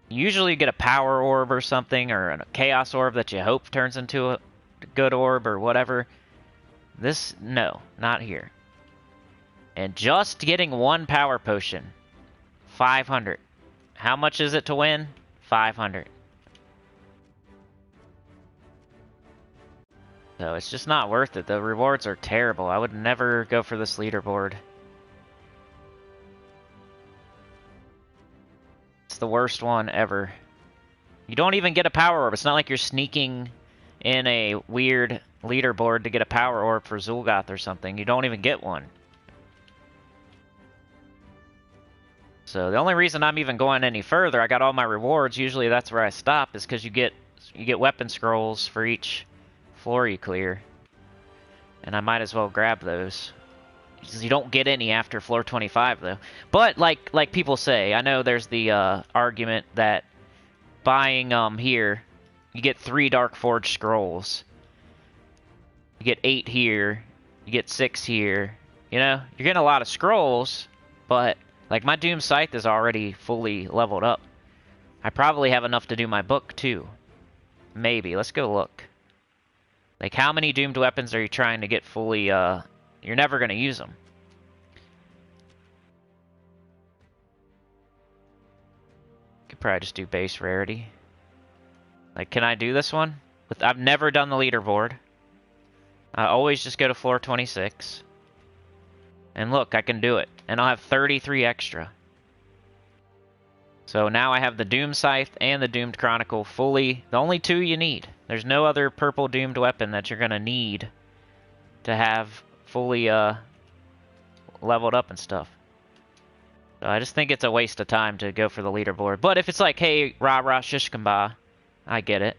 Usually you get a power orb or something, or a chaos orb that you hope turns into a good orb or whatever. This, no, not here. And just getting one power potion, 500. How much is it to win? 500. So it's just not worth it. The rewards are terrible. I would never go for this leaderboard. It's the worst one ever. You don't even get a power orb. It's not like you're sneaking in a weird leaderboard to get a power orb for Zul'Goth or something. You don't even get one. So the only reason I'm even going any further, I got all my rewards. Usually that's where I stop, is because you get weapon scrolls for each floor you clear. And I might as well grab those. You don't get any after floor 25 though. But like people say, I know there's the argument that buying here, you get 3 Dark Forge scrolls. You get 8 here, you get 6 here. You know, you're getting a lot of scrolls, but like my Doom Scythe is already fully leveled up. I probably have enough to do my book too. Maybe. Let's go look. Like, how many doomed weapons are you trying to get fully, you're never going to use them. Could probably just do base rarity. Like, can I do this one? I've never done the leaderboard. I always just go to floor 26. And look, I can do it. And I'll have 33 extra. So now I have the Doom Scythe and the Doomed Chronicle fully, the only 2 you need. There's no other purple doomed weapon that you're going to need to have fully leveled up and stuff. So I just think it's a waste of time to go for the leaderboard. But if it's like, hey, rah-rah, shish-kamba, I get it.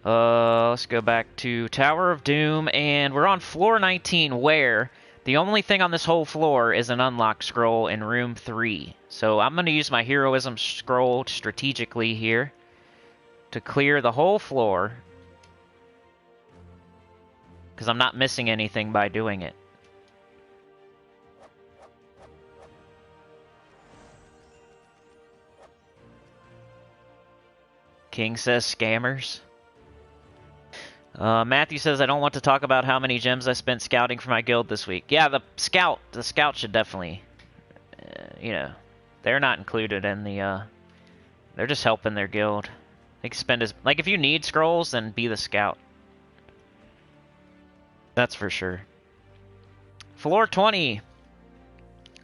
Let's go back to Tower of Doom, and we're on floor 19, where the only thing on this whole floor is an unlock scroll in room 3. So I'm going to use my heroism scroll strategically here to clear the whole floor, because I'm not missing anything by doing it. King says scammers. Matthew says, I don't want to talk about how many gems I spent scouting for my guild this week. Yeah, the scout should definitely, you know, they're not included in the, they're just helping their guild. They can spend like, if you need scrolls, then be the scout. That's for sure. Floor 20.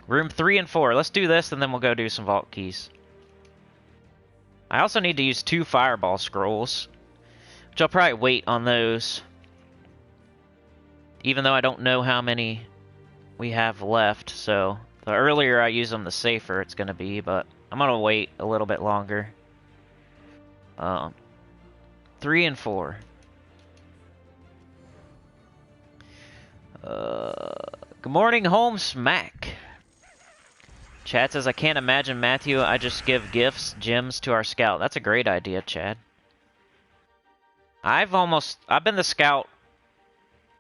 Room 3 and 4. Let's do this, and then we'll go do some vault keys. I also need to use 2 fireball scrolls, which I'll probably wait on those. even though I don't know how many we have left, so the earlier I use them, the safer it's going to be, but I'm going to wait a little bit longer. 3 and 4. Good morning, home smack. Chad says, I can't imagine Matthew, I just give gifts, gems to our scout. That's a great idea, Chad. I've been the scout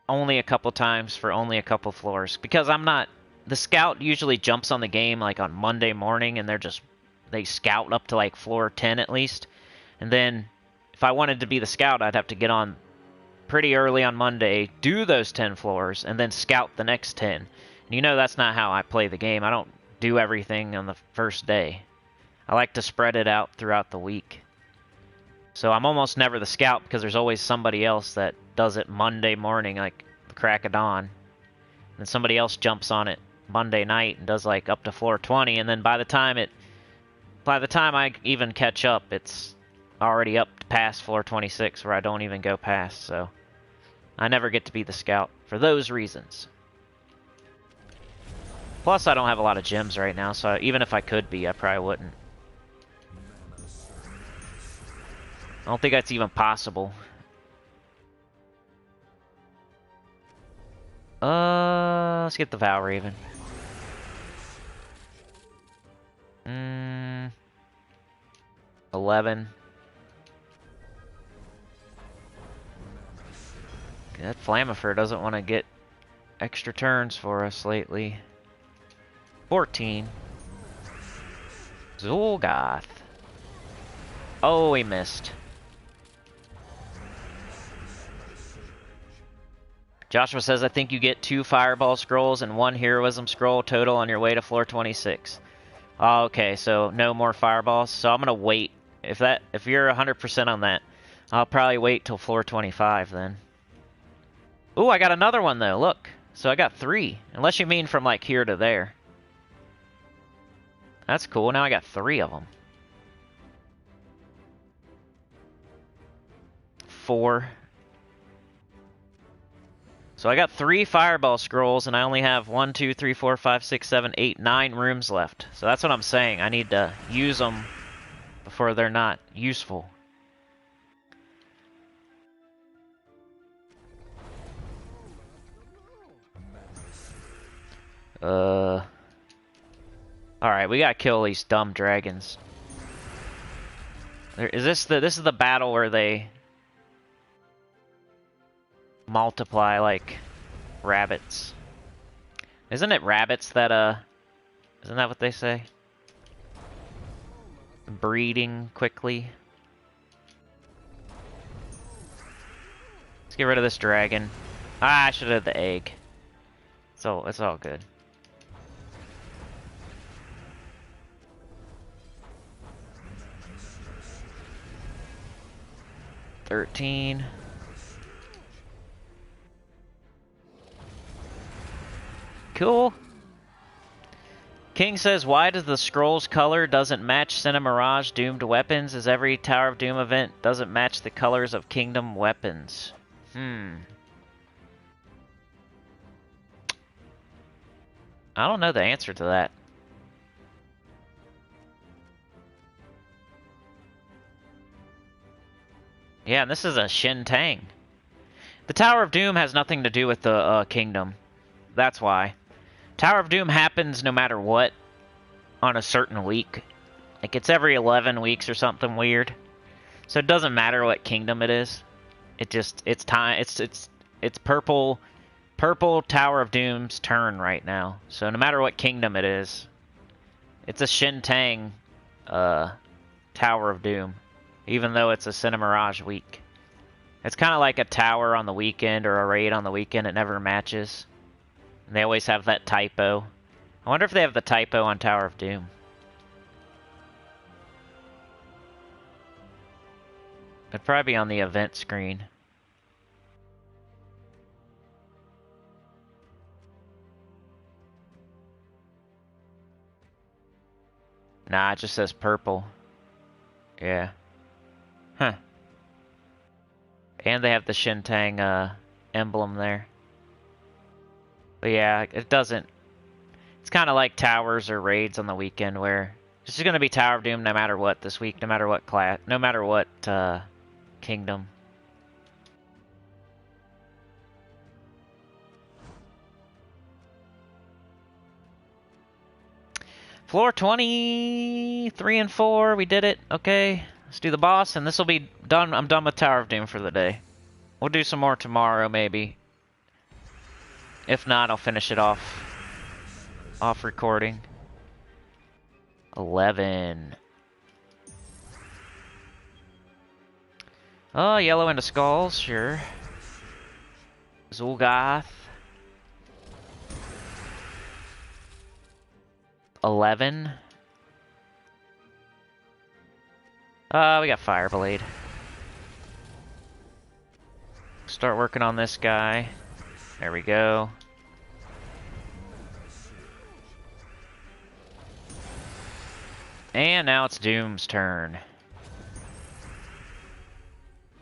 only a couple times for only a couple floors, because the scout usually jumps on the game like on Monday morning, and they scout up to like floor 10 at least. And then if I wanted to be the scout, I'd have to get on pretty early on Monday, do those 10 floors, and then scout the next 10. And you know that's not how I play the game. I don't do everything on the first day. I like to spread it out throughout the week. So I'm almost never the scout because there's always somebody else that does it Monday morning, like the crack of dawn. And somebody else jumps on it Monday night and does like up to floor 20, and then by the time I even catch up, it's already up past floor 26 where I don't even go past, so I never get to be the scout for those reasons. Plus, I don't have a lot of gems right now, so even if I could be, I probably wouldn't. I don't think that's even possible. Let's get the Vow Raven. 11. That Flamifer doesn't want to get extra turns for us lately. 14. Zul'Goth. Oh, he missed. Joshua says, I think you get 2 Fireball Scrolls and 1 Heroism Scroll total on your way to floor 26. Oh, okay, so no more Fireballs. So I'm going to wait. If you're 100% on that, I'll probably wait till floor 25 then. Ooh, I got another one though, look. So I got 3. Unless you mean from like here to there. That's cool, now I got 3 of them. 4. So I got 3 Fireball Scrolls, and I only have 1, 2, 3, 4, 5, 6, 7, 8, 9 rooms left. So that's what I'm saying. I need to use them before they're not useful. Alright, we gotta kill these dumb dragons. This is the battle where they multiply like rabbits. Isn't it rabbits that isn't that what they say? Breeding quickly. Let's get rid of this dragon. Ah, I should have the egg. So it's all good. $13. Cool. King says, why does the scroll's color doesn't match Cinemirage doomed weapons, as every Tower of Doom event doesn't match the colors of Kingdom weapons? I don't know the answer to that. Yeah, and this is a Shin Tang. The Tower of Doom has nothing to do with the Kingdom. That's why. Tower of Doom happens no matter what on a certain week. Like it's every 11 weeks or something weird. So it doesn't matter what kingdom it is. It's time. It's purple Tower of Doom's turn right now. So no matter what kingdom it is, it's a Shin Tang Tower of Doom, even though it's a Cinemirage week. It's kind of like a tower on the weekend or a raid on the weekend. It never matches. And they always have that typo. I wonder if they have the typo on Tower of Doom. It'd probably be on the event screen. Nah, it just says purple. Yeah. Huh. And they have the Shin Tang emblem there. But yeah, it doesn't... It's kind of like towers or raids on the weekend where this is going to be Tower of Doom no matter what this week, no matter what class, no matter what kingdom. Floor 23 and 4, we did it. Okay, let's do the boss, and this will be done. I'm done with Tower of Doom for the day. We'll do some more tomorrow, maybe. If not, I'll finish it off recording. 11. Oh, yellow into skulls, sure. Zul'Goth. 11. We got Fireblade. Start working on this guy. There we go. And now it's Doom's turn.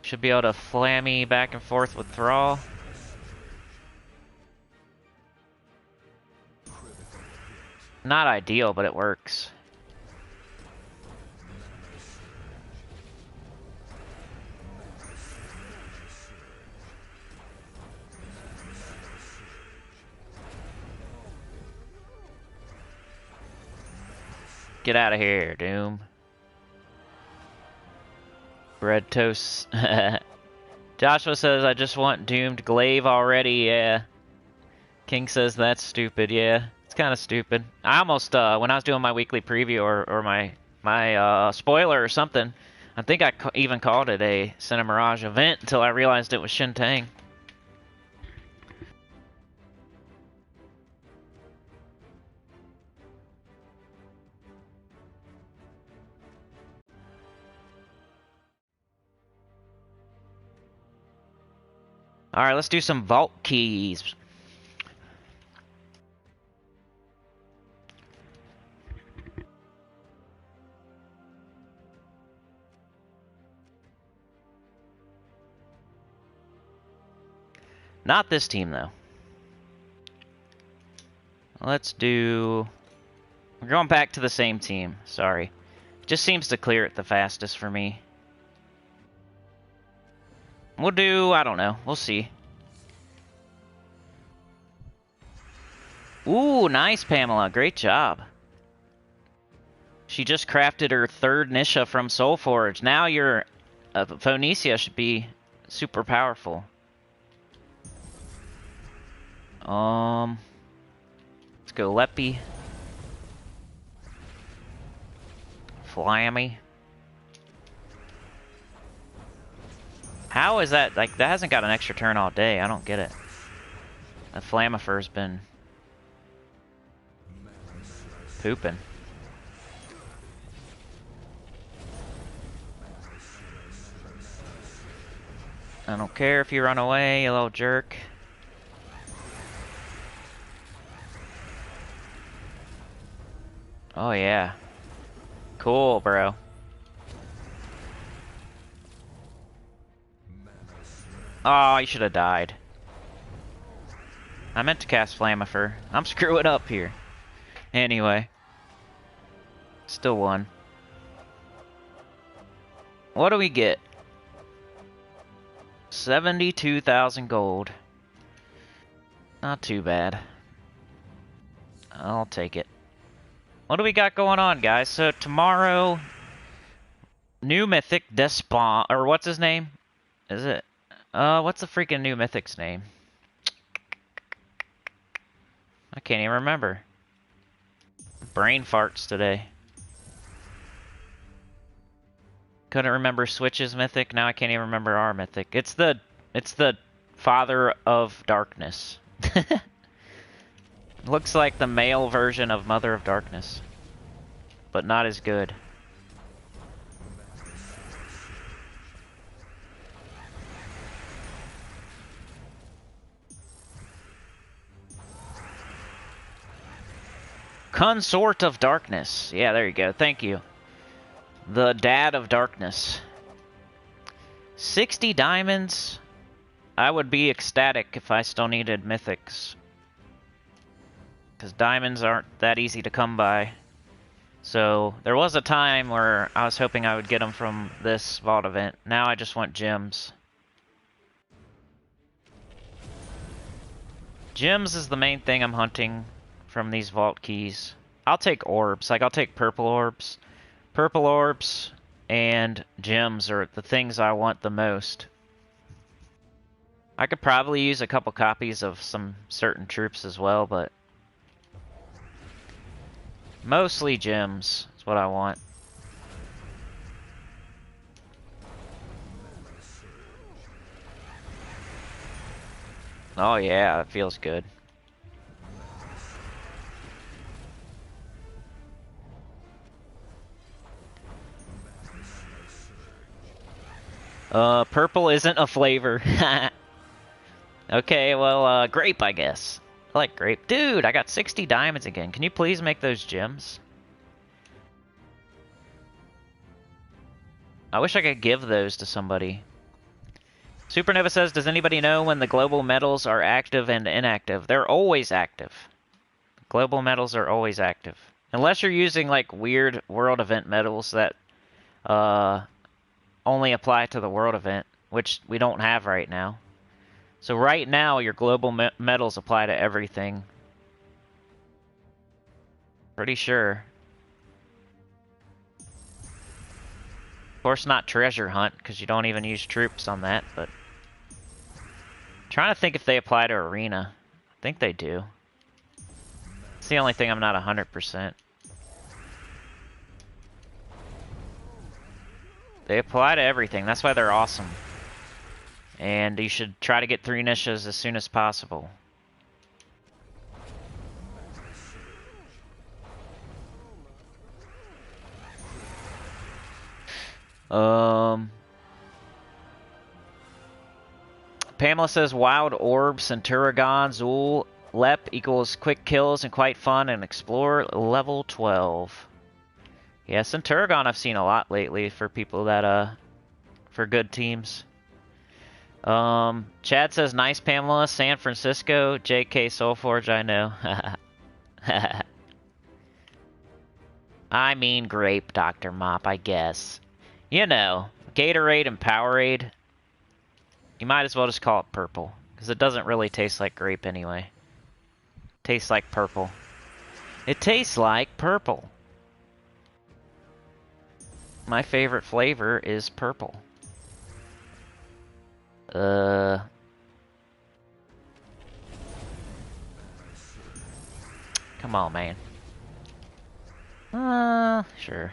Should be able to flammy back and forth with Thrall. Not ideal, but it works. Get out of here, Doom. Bread toast. Joshua says, I just want doomed glaive already, yeah. King says, that's stupid, yeah. It's kind of stupid. I almost, when I was doing my weekly preview or my spoiler or something, I think I even called it a Cinemirage event until I realized it was Shin'Tang. Alright, let's do some vault keys. Not this team, though. Let's do... We're going back to the same team. Sorry. Just seems to clear it the fastest for me. We'll do... I don't know. We'll see. Ooh, nice, Pamela. Great job. She just crafted her third Nisha from Soulforge. Now your Phoenicia should be super powerful. Let's go Leppy. Flammy. How is that? Like, that hasn't got an extra turn all day. I don't get it. The Flamifer's been pooping. I don't care if you run away, you little jerk. Oh yeah. Cool, bro. Oh, you should have died. I meant to cast Flamifer. I'm screwing up here. Anyway. Still won. What do we get? 72,000 gold. Not too bad. I'll take it. What do we got going on, guys? So tomorrow, new mythic Despond, or what's his name? Is it? What's the freaking new mythic's name? I can't even remember. Brain farts today. Couldn't remember Switch's mythic. Now I can't even remember our mythic. It's the Father of Darkness. Looks like the male version of Mother of Darkness, but not as good. Consort of Darkness. Yeah, there you go. Thank you. The Dad of Darkness. 60 diamonds. I would be ecstatic if I still needed mythics. because diamonds aren't that easy to come by. So there was a time where I was hoping I would get them from this vault event. Now I just want gems. Gems is the main thing I'm hunting from these vault keys. I'll take orbs, like I'll take purple orbs. Purple orbs and gems are the things I want the most. I could probably use a couple copies of some certain troops as well, but mostly gems is what I want. Oh yeah, it feels good. Purple isn't a flavor. Okay, well, grape, I guess. I like grape. Dude, I got 60 diamonds again. Can you please make those gems? I wish I could give those to somebody. Supernova says, does anybody know when the global medals are active and inactive? They're always active. Global medals are always active. Unless you're using, like, weird world event medals that, only apply to the world event, which we don't have right now. So right now, your global medals apply to everything. Pretty sure. Of course not treasure hunt, because you don't even use troops on that, but... trying to think if they apply to arena. I think they do. It's the only thing I'm not 100%. They apply to everything. That's why they're awesome. And you should try to get 3 niches as soon as possible. Pamela says wild orbs, Centurion, Zool, Lep equals quick kills and quite fun and explore level 12. Yeah, Centurion I've seen a lot lately for people that, for good teams. Chad says, nice Pamela, San Francisco, JK Soulforge, I know. I mean grape, Dr. Mop, I guess. You know, Gatorade and Powerade. You might as well just call it purple, because it doesn't really taste like grape anyway. It tastes like purple. It tastes like purple. My favorite flavor is purple. Come on, man. Sure.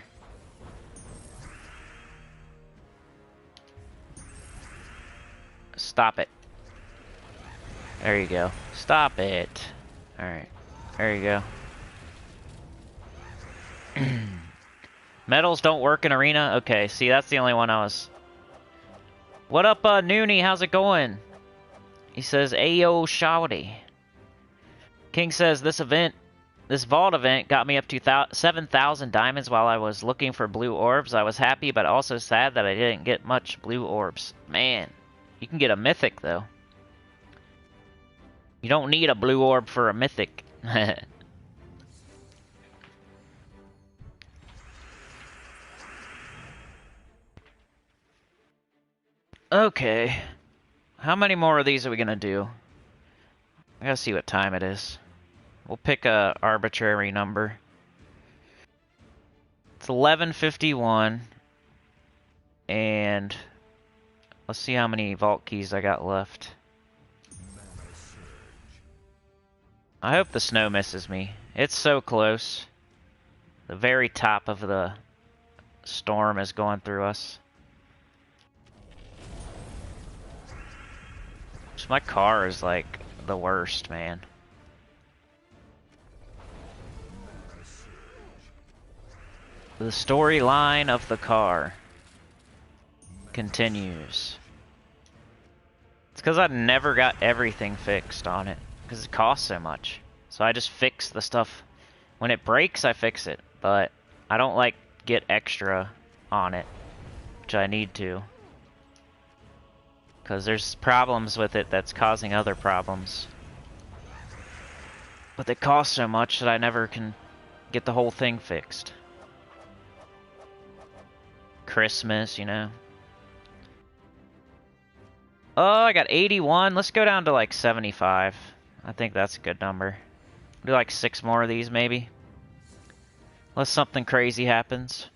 Stop it. There you go. Stop it. Alright. There you go. Medals don't work in arena? Okay, see, that's the only one I was... What up, Noonie? How's it going? He says, Ayo, shawty. King says, this vault event got me up to 7,000 diamonds while I was looking for blue orbs. I was happy, but also sad that I didn't get much blue orbs. Man, you can get a mythic, though. You don't need a blue orb for a mythic. Okay. How many more of these are we gonna do? I gotta see what time it is. We'll pick a arbitrary number. It's 11:51. And let's see how many vault keys I got left. I hope the snow misses me. It's so close. The very top of the storm is going through us. My car is like the worst, man. The storyline of the car continues. It's because I never got everything fixed on it, because it costs so much. So I just fix the stuff. When it breaks, I fix it, but I don't like get extra on it, which I need to. Because there's problems with it that's causing other problems. But they cost so much that I never can get the whole thing fixed. Christmas, you know. Oh, I got 81. Let's go down to like 75. I think that's a good number. Do like 6 more of these, maybe. Unless something crazy happens.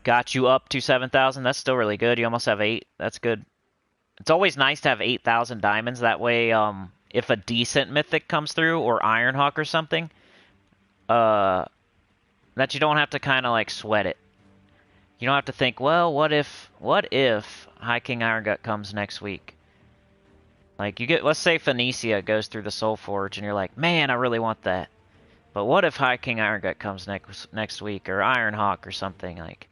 Got you up to 7,000. That's still really good. You almost have 8. That's good. It's always nice to have 8,000 diamonds. That way, if a decent mythic comes through, or Ironhawk or something, that you don't have to kind of like sweat it. You don't have to think, well, what if High King Irongut comes next week? Like, you get, let's say Phoenicia goes through the Soul Forge, and you're like, man, I really want that. But what if High King Irongut comes next week, or Ironhawk or something, like.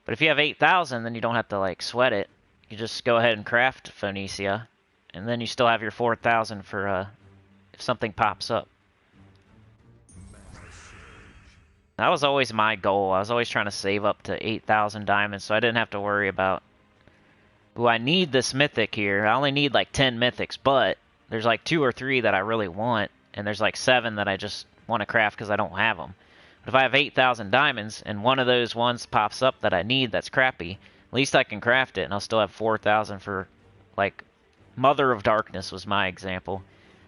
But if you have 8,000, then you don't have to, like, sweat it. You just go ahead and craft Phoenicia, and then you still have your 4,000 for, if something pops up. That was always my goal. I was always trying to save up to 8,000 diamonds, so I didn't have to worry about, ooh, I need this mythic here. I only need like 10 mythics, but there's like 2 or 3 that I really want, and there's like 7 that I just want to craft because I don't have them. But if I have 8,000 diamonds, and one of those ones pops up that I need that's crappy, at least I can craft it, and I'll still have 4,000 for, like, Mother of Darkness was my example.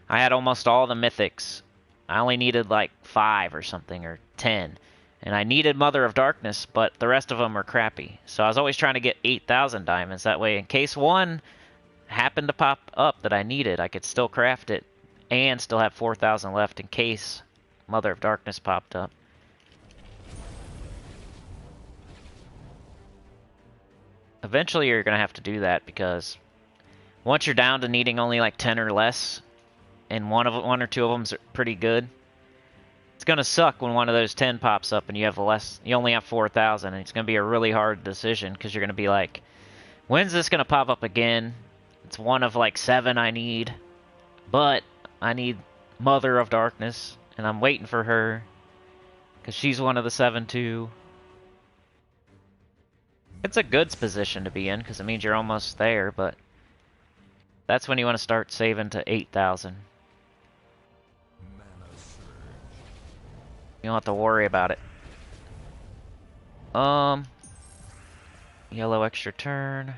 I had almost all the mythics. I only needed like 5 or something, or 10. And I needed Mother of Darkness, but the rest of them were crappy. So I was always trying to get 8,000 diamonds. That way, in case one happened to pop up that I needed, I could still craft it and still have 4,000 left in case Mother of Darkness popped up. Eventually, you're going to have to do that because once you're down to needing only like 10 or less, and one or two of them's pretty good, it's gonna suck when one of those 10 pops up and you have less. You only have 4,000, and it's gonna be a really hard decision because you're gonna be like, when's this gonna pop up again? It's one of like 7 I need, but I need Mother of Darkness, and I'm waiting for her because she's one of the 7 too. It's a good position to be in because it means you're almost there, but that's when you want to start saving to 8,000. You don't have to worry about it. Yellow extra turn. What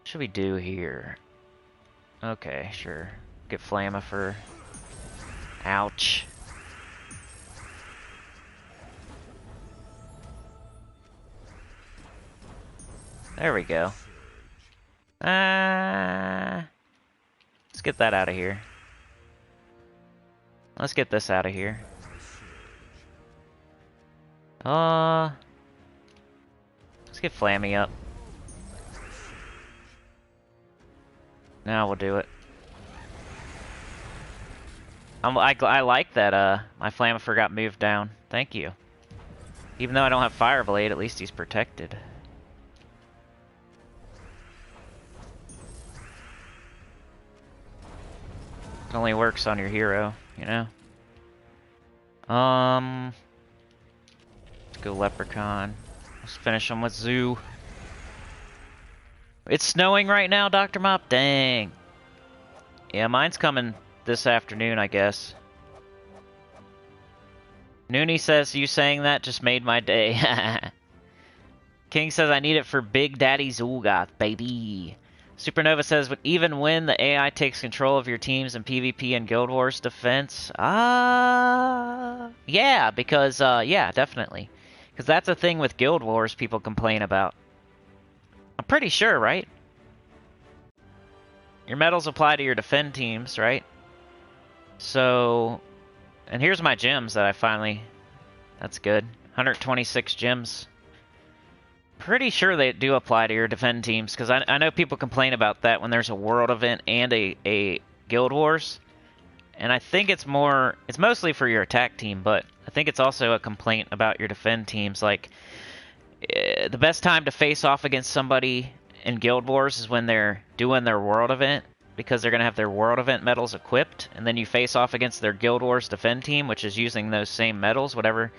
should we do here? Okay, sure. Get Flamifer. Ouch. There we go. Let's get that out of here. Let's get this out of here. Let's get Flammy up. Now we'll do it. I like that my Flamifer got moved down. Thank you. Even though I don't have Fireblade, at least he's protected. It only works on your hero, you know? Let's go Leprechaun. Let's finish him with Zoo. It's snowing right now, Dr. Mop? Dang. Yeah, mine's coming this afternoon, I guess. Noonie says, you saying that just made my day. King says, I need it for Big Daddy Zulgoth, baby. Supernova says, even when the AI takes control of your teams in PvP and Guild Wars defense? Yeah, because, yeah, definitely. Because that's a thing with Guild Wars people complain about. I'm pretty sure, right? Your medals apply to your defend teams, right? So, and here's my gems that I finally, that's good. 126 gems. Pretty sure they do apply to your defend teams, because I know people complain about that when there's a world event and a Guild Wars. And I think it's mostly for your attack team, but I think it's also a complaint about your defend teams. Like, the best time to face off against somebody in Guild Wars is when they're doing their world event, because they're going to have their world event medals equipped, and then you face off against their Guild Wars defend team, which is using those same medals, whatever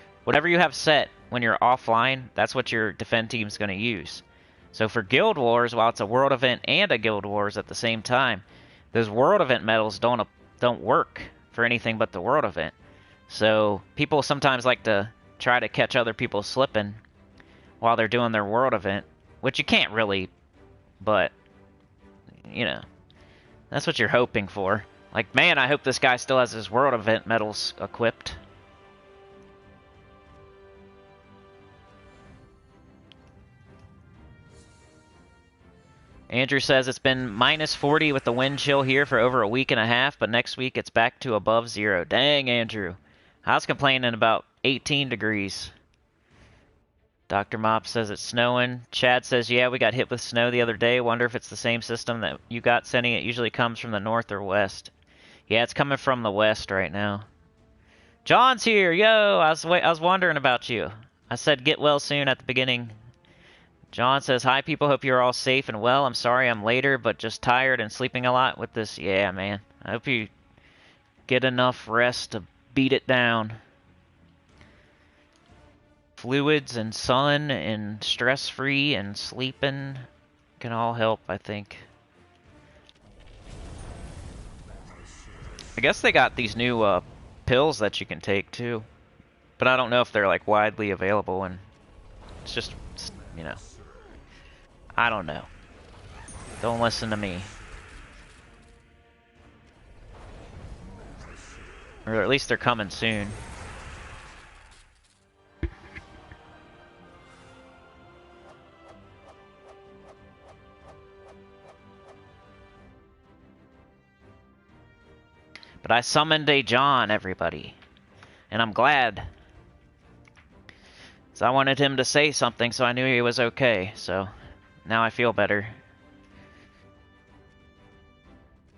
you have set when you're offline, that's what your defend team's going to use. So for Guild Wars, while it's a world event and a Guild Wars at the same time, those world event medals don't work for anything but the world event. So people sometimes like to try to catch other people slipping while they're doing their world event, which you can't really, but, you know, that's what you're hoping for. Like, man, I hope this guy still has his world event medals equipped. Andrew says it's been minus 40 with the wind chill here for over a week and a half, but next week it's back to above 0. Dang, Andrew. I was complaining about 18 degrees. Dr. Mop says it's snowing. Chad says, yeah, we got hit with snow the other day. Wonder if it's the same system that you got sending. It usually comes from the north or west. Yeah, it's coming from the west right now. John's here. Yo, I was wondering about you. I said get well soon at the beginning. John says, hi, people. Hope you're all safe and well. I'm sorry I'm later, but just tired and sleeping a lot with this. Yeah, man. I hope you get enough rest to beat it down. Fluids and sun and stress-free and sleeping can all help, I think. I guess they got these new pills that you can take, too. But I don't know if they're, like, widely available, and it's just, you know. I don't know. Don't listen to me. Or at least they're coming soon. But I summoned a John, everybody. And I'm glad. So I wanted him to say something, so I knew he was okay. So now I feel better.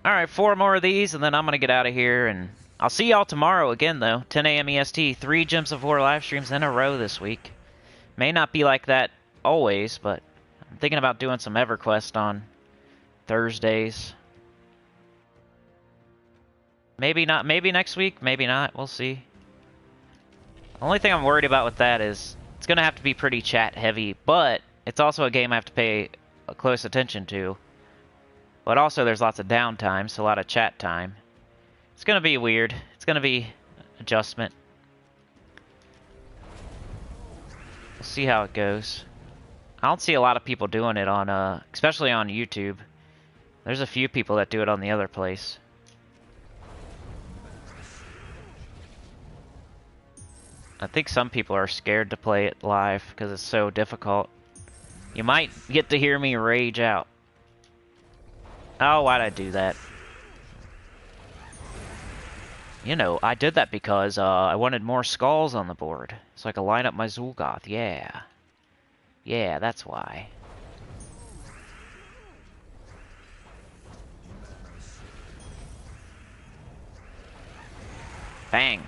Alright, 4 more of these, and then I'm going to get out of here. And I'll see y'all tomorrow again, though. 10 a.m. EST. 3 Gems of War live streams in a row this week. May not be like that always, but I'm thinking about doing some EverQuest on Thursdays. Maybe not. Maybe next week. Maybe not. We'll see. The only thing I'm worried about with that is it's going to have to be pretty chat heavy, but it's also a game I have to pay close attention to. But also there's lots of downtime, so a lot of chat time. It's going to be weird. It's going to be adjustment. We'll see how it goes. I don't see a lot of people doing it on, especially on YouTube. There's a few people that do it on the other place. I think some people are scared to play it live because it's so difficult. You might get to hear me rage out. Oh, why'd I do that? You know, I did that because I wanted more skulls on the board. So I could line up my Zul'Goth, yeah. Yeah, that's why. Bang.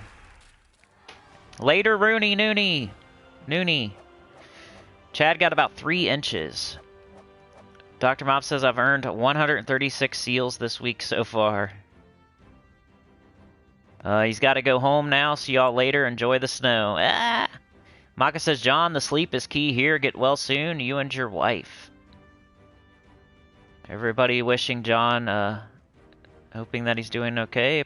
Later, Rooney, Noonie. Chad got about 3 inches. Dr. Mop says I've earned 136 seals this week so far. He's got to go home now. See y'all later. Enjoy the snow. Ah! Maka says, John, the sleep is key here. Get well soon. You and your wife. Everybody wishing John, hoping that he's doing okay.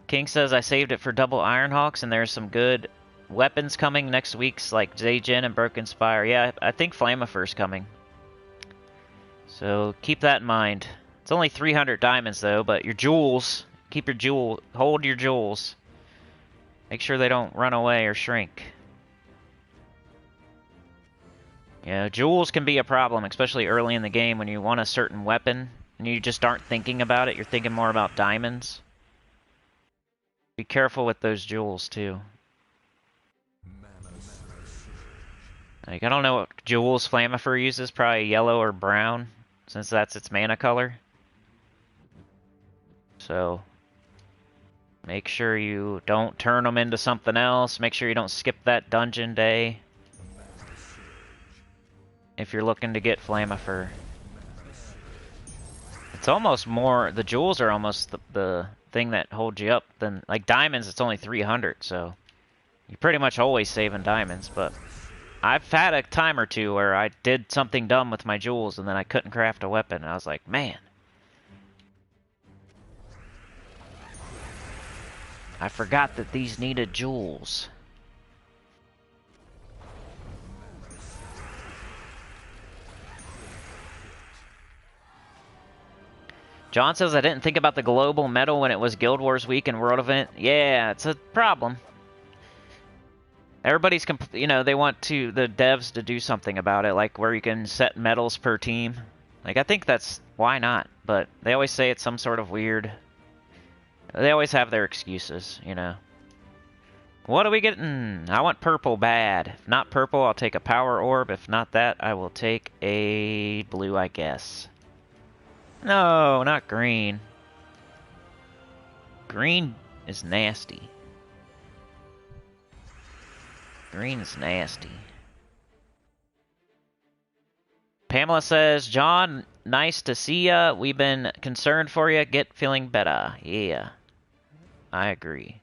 King says I saved it for double Ironhawks, and there's some good weapons coming next week's, like Zayjin and Broken Spire. Yeah, I think Flammifer's coming. So keep that in mind. It's only 300 diamonds though, but your jewels, hold your jewels. Make sure they don't run away or shrink. Yeah, jewels can be a problem, especially early in the game when you want a certain weapon and you just aren't thinking about it. You're thinking more about diamonds. Be careful with those jewels too. Like, I don't know what jewels Flammifer uses, probably yellow or brown, since that's its mana color. So, make sure you don't turn them into something else. Make sure you don't skip that dungeon day if you're looking to get Flammifer. It's almost more, the jewels are almost the thing that holds you up than, like diamonds, it's only 300, so you're pretty much always saving diamonds, but I've had a time or two where I did something dumb with my jewels and then I couldn't craft a weapon, and I was like, man, I forgot that these needed jewels. John says, I didn't think about the global medal when it was Guild Wars Week and World Event. Yeah, it's a problem. Everybody's, you know, they want the devs to do something about it, like where you can set medals per team. Like, I think that's, why not? But they always say it's some sort of weird, they always have their excuses, you know. What are we getting? I want purple bad. If not purple, I'll take a power orb. If not that, I will take a blue, I guess. No, not green. Green is nasty. Green is nasty. Pamela says, John, nice to see ya. We've been concerned for ya. Get feeling better. Yeah. I agree.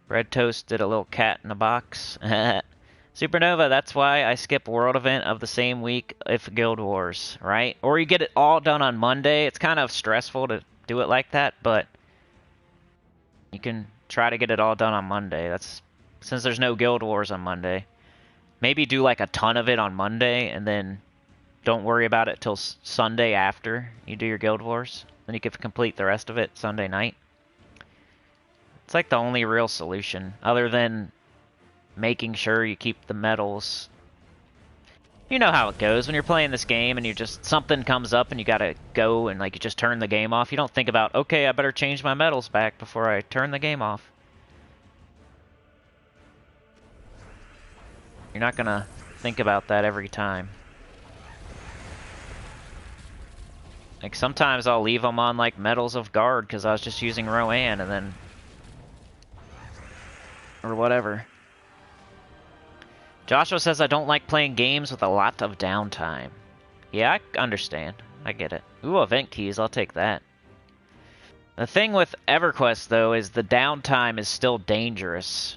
Bread Toast did a little cat in a box. Supernova, that's why I skip World Event of the same week if Guild Wars, right? Or you get it all done on Monday. It's kind of stressful to do it like that, but you can try to get it all done on Monday. That's since there's no Guild Wars on Monday. Maybe do like a ton of it on Monday and then don't worry about it till Sunday after you do your Guild Wars. Then you can complete the rest of it Sunday night. It's like the only real solution, other than making sure you keep the medals. You know how it goes when you're playing this game and you just, something comes up and you gotta go and like you just turn the game off. You don't think about, okay, I better change my medals back before I turn the game off. You're not gonna think about that every time. Like sometimes I'll leave them on like Medals of Guard because I was just using Rowan and then, or whatever. Joshua says, I don't like playing games with a lot of downtime. Yeah, I understand. I get it. Ooh, event keys. I'll take that. The thing with EverQuest, though, is the downtime is still dangerous.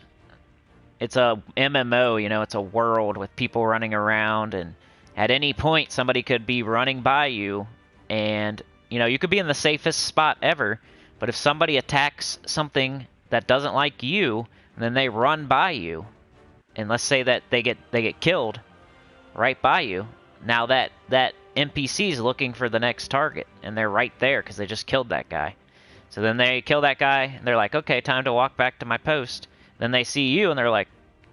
It's a MMO, you know, it's a world with people running around, and at any point somebody could be running by you, and, you know, you could be in the safest spot ever, but if somebody attacks something that doesn't like you, then they run by you. And let's say that they get killed right by you. Now that NPC is looking for the next target, and they're right there because they just killed that guy. So then they kill that guy, and they're like, okay, time to walk back to my post. Then they see you, and they're like,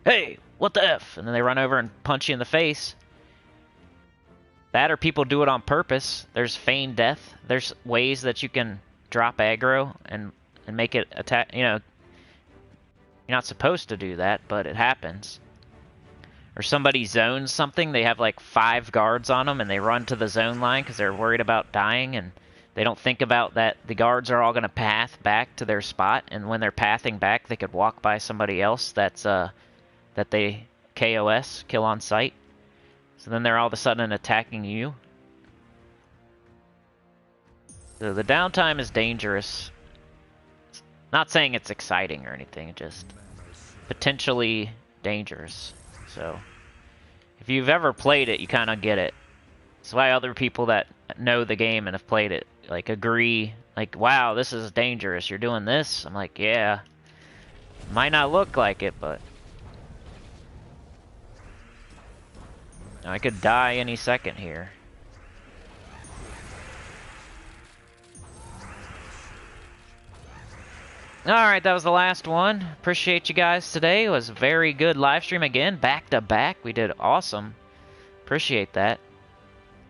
hey, what the F? And then they run over and punch you in the face. That or people do it on purpose. There's feigned death. There's ways that you can drop aggro and make it attack, you know. You're not supposed to do that, but it happens. Or somebody zones something, they have like 5 guards on them, and they run to the zone line because they're worried about dying, and they don't think about that the guards are all going to path back to their spot, and when they're pathing back, they could walk by somebody else that's that they KOS, kill on sight. So then they're all of a sudden attacking you. So the downtime is dangerous. Not saying it's exciting or anything, just potentially dangerous. So, if you've ever played it, you kind of get it. That's why other people that know the game and have played it, like, agree, like, wow, this is dangerous, you're doing this? I'm like, yeah. Might not look like it, but I could die any second here. Alright, that was the last one. Appreciate you guys today. It was a very good live stream again, back to back. We did awesome. Appreciate that.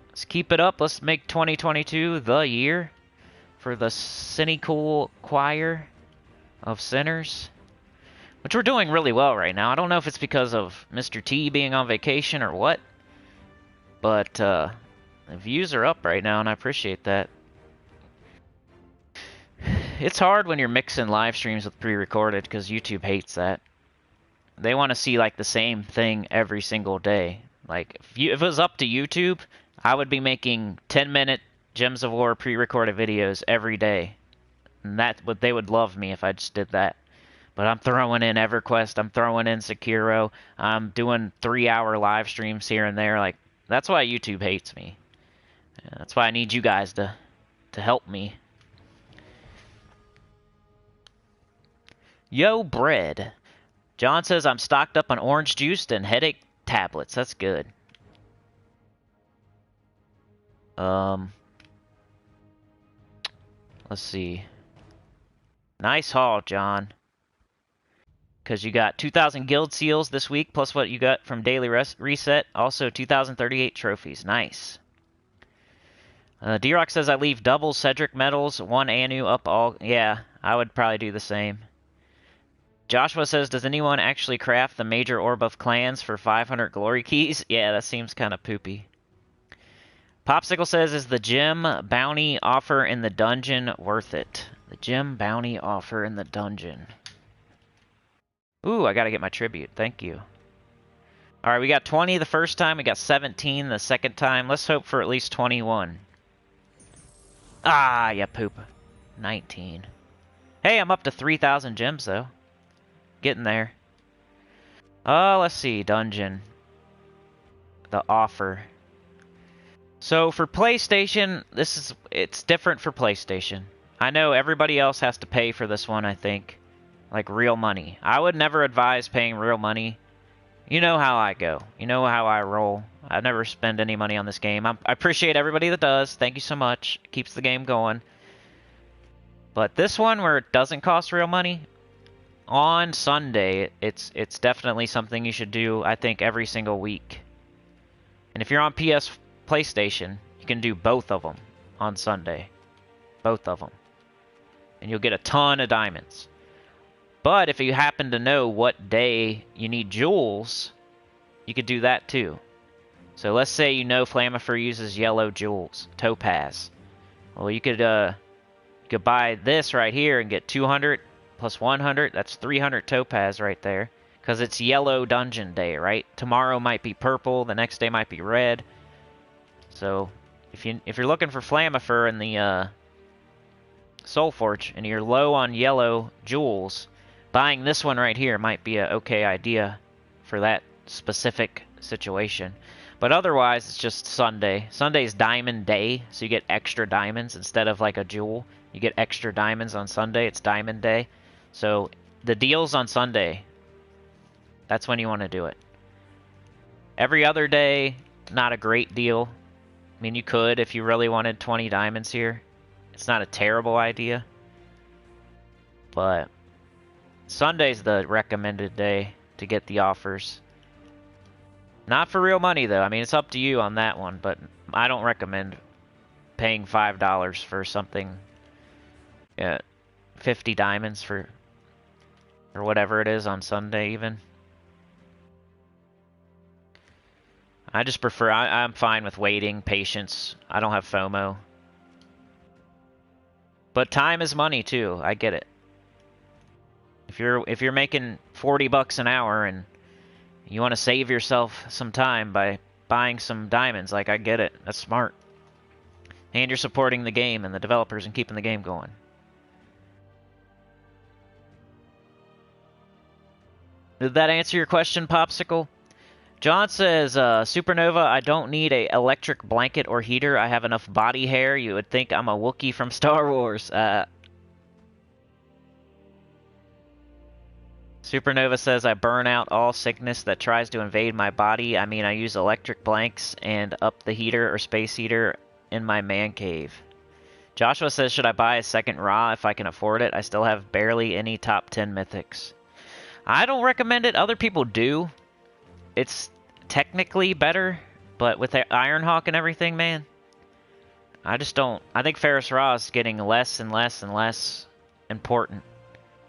Let's keep it up. Let's make 2022 the year for the Sinnycool choir of sinners, which we're doing really well right now. I don't know if it's because of Mr. T being on vacation or what, but the views are up right now, and I appreciate that. It's hard when you're mixing live streams with pre-recorded because YouTube hates that. They want to see like the same thing every single day. Like if it was up to YouTube, I would be making 10-minute Gems of War pre-recorded videos every day. And they would love me if I just did that. But I'm throwing in EverQuest, I'm throwing in Sekiro, I'm doing 3-hour live streams here and there. Like that's why YouTube hates me. That's why I need you guys to help me. Yo, bread. John says I'm stocked up on orange juice and headache tablets. That's good. Let's see. Nice haul, John. Because you got 2,000 guild seals this week, plus what you got from daily reset. Also 2,038 trophies. Nice. D-Rock says I leave double Cedric medals, 1 Anu up all... Yeah, I would probably do the same. Joshua says, does anyone actually craft the major orb of clans for 500 glory keys? Yeah, that seems kind of poopy. Popsicle says, is the gem bounty offer in the dungeon worth it? The gem bounty offer in the dungeon. Ooh, I gotta get my tribute. Thank you. Alright, we got 20 the first time. We got 17 the second time. Let's hope for at least 21. Ah, yeah, poop. 19. Hey, I'm up to 3,000 gems, though. Getting there. Let's see. Dungeon. The offer. So, for PlayStation, it's different for PlayStation. I know everybody else has to pay for this one, I think. Like, real money. I would never advise paying real money. You know how I go. You know how I roll. I never spend any money on this game. I appreciate everybody that does. Thank you so much. It keeps the game going. But this one, where it doesn't cost real money, on Sunday, it's definitely something you should do, I think, every single week. And if you're on PlayStation, you can do both of them on Sunday. Both of them. And you'll get a ton of diamonds. But if you happen to know what day you need jewels, you could do that too. So let's say you know Flamifer uses yellow jewels, topaz. Well, you could buy this right here and get 200 plus 100. That's 300 topaz right there. Because it's yellow dungeon day, right? Tomorrow might be purple, the next day might be red. So if you're looking for Flamifer in the Soulforge and you're low on yellow jewels, buying this one right here might be a okay idea for that specific situation. But otherwise, it's just Sunday. Sunday's Diamond Day, so you get extra diamonds instead of like a jewel. You get extra diamonds on Sunday. It's Diamond Day. So the deals on Sunday, that's when you want to do it. Every other day, not a great deal. I mean, you could if you really wanted 20 diamonds here. It's not a terrible idea. But Sunday's the recommended day to get the offers. Not for real money, though. I mean, it's up to you on that one, but I don't recommend paying $5 for something. 50 diamonds for, or whatever it is on Sunday, even. I just prefer, I'm fine with waiting, patience. I don't have FOMO. But time is money, too. I get it. If you're making 40 bucks an hour and you want to save yourself some time by buying some diamonds, like, I get it. That's smart. And you're supporting the game and the developers and keeping the game going. Did that answer your question, Popsicle? John says, Supernova, I don't need a electric blanket or heater. I have enough body hair. You would think I'm a Wookiee from Star Wars. Supernova says, I burn out all sickness that tries to invade my body. I mean, I use electric blanks and up the heater or space heater in my man cave. Joshua says, should I buy a second Ra if I can afford it? I still have barely any top 10 mythics. I don't recommend it. Other people do. It's technically better, but with the Ironhawk and everything, man, I just don't. I think Ferris Ra is getting less and less and less important.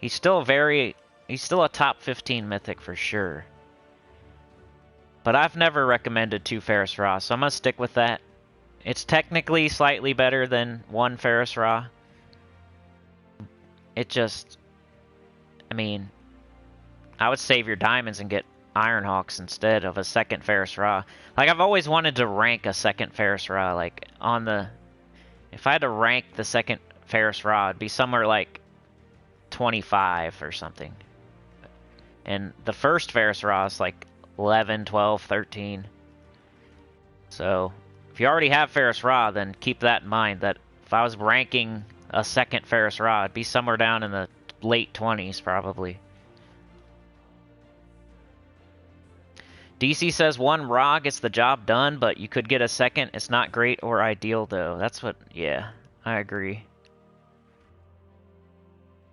He's still a top 15 mythic for sure. But I've never recommended 2 Ferris Ra, so I'm going to stick with that. It's technically slightly better than 1 Ferris Ra. It just, I mean, I would save your diamonds and get Ironhawks instead of a second Ferris Ra. Like, I've always wanted to rank a second Ferris Ra. Like, on the, if I had to rank the second Ferris Ra, it'd be somewhere like 25 or something. And the first Ferris Ra is like 11, 12, 13. So, if you already have Ferris Ra, then keep that in mind, that if I was ranking a second Ferris Ra, it'd be somewhere down in the late 20s, probably. DC says 1 raw gets the job done, but you could get a second. It's not great or ideal, though. That's what... Yeah, I agree.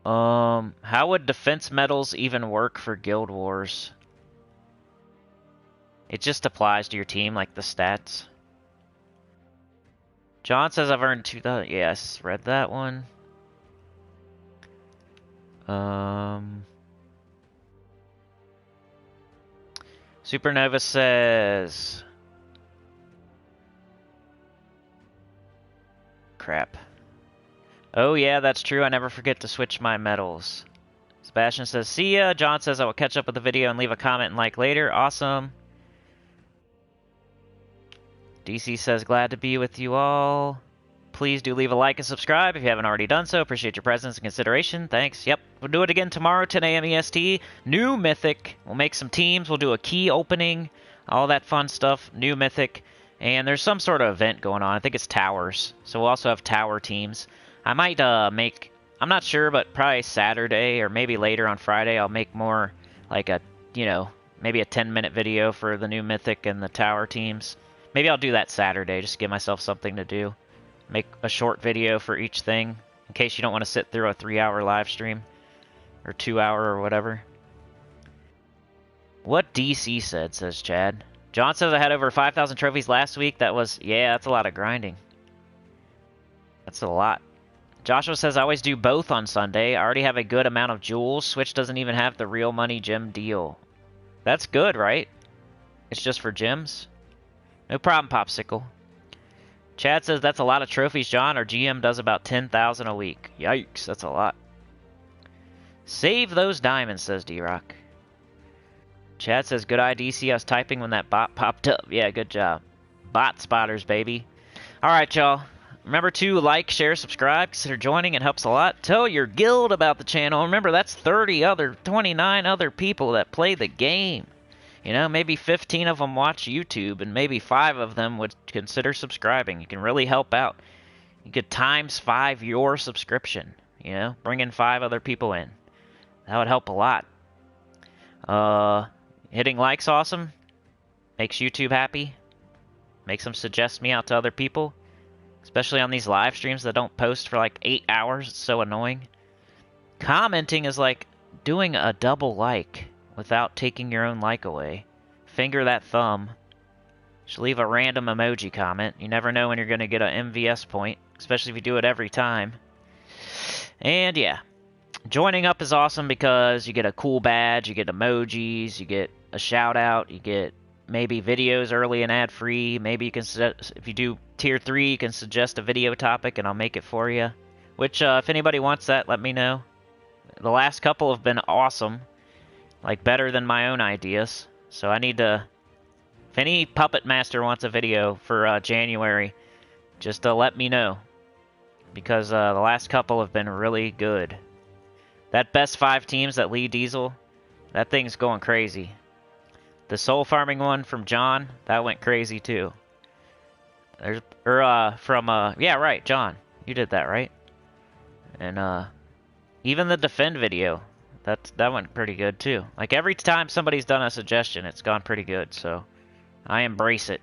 How would defense medals even work for Guild Wars? It just applies to your team, like the stats. John says I've earned 2,000. Yes, read that one. Supernova says... Crap. Oh yeah, that's true. I never forget to switch my medals. Sebastian says, see ya. John says I will catch up with the video and leave a comment and like later. Awesome. DC says, glad to be with you all. Please do leave a like and subscribe if you haven't already done so. Appreciate your presence and consideration. Thanks. Yep. We'll do it again tomorrow, 10 a.m. EST. New Mythic. We'll make some teams. We'll do a key opening. All that fun stuff. New Mythic. And there's some sort of event going on. I think it's towers. So we'll also have tower teams. I might make... I'm not sure, but probably Saturday or maybe later on Friday, I'll make more like a, you know, maybe a 10-minute video for the new Mythic and the tower teams. Maybe I'll do that Saturday, just to give myself something to do. Make a short video for each thing, in case you don't want to sit through a 3-hour live stream. Or 2-hour or whatever. What DC said, says Chad. John says I had over 5,000 trophies last week. That was, yeah, that's a lot of grinding. That's a lot. Joshua says I always do both on Sunday. I already have a good amount of jewels. Switch doesn't even have the real money gem deal. That's good, right? It's just for gems? No problem, Popsicle. Chad says that's a lot of trophies, John. Our GM does about 10,000 a week. Yikes, that's a lot. Save those diamonds, says D-Rock. Chad says, good IDC. I was typing when that bot popped up. Yeah, good job. Bot spotters, baby. Alright, y'all. Remember to like, share, subscribe. Consider joining. It helps a lot. Tell your guild about the channel. Remember, that's 29 other people that play the game. You know, maybe 15 of them watch YouTube, and maybe 5 of them would consider subscribing. You can really help out. You could times 5 your subscription. You know, bring in 5 other people in. That would help a lot. Hitting like's awesome. Makes YouTube happy. Makes them suggest me out to other people. Especially on these live streams that don't post for like 8 hours. It's so annoying. Commenting is like doing a double like without taking your own like away. Finger that thumb. Just leave a random emoji comment. You never know when you're going to get an MVS point. Especially if you do it every time. And yeah. Joining up is awesome because you get a cool badge. You get emojis. You get a shout out. You get maybe videos early and ad free. Maybe you can, if you do tier 3, you can suggest a video topic and I'll make it for you. Which, if anybody wants that, let me know. The last couple have been awesome. Like, better than my own ideas. So I need to... If any Puppet Master wants a video for January, just let me know. Because the last couple have been really good. That best 5 teams that lead Diesel, that thing's going crazy. The soul farming one from John, that went crazy too. There's, yeah, right, John. You did that, right? And, even the defend video, that went pretty good too. Like, every time somebody's done a suggestion, it's gone pretty good, so I embrace it.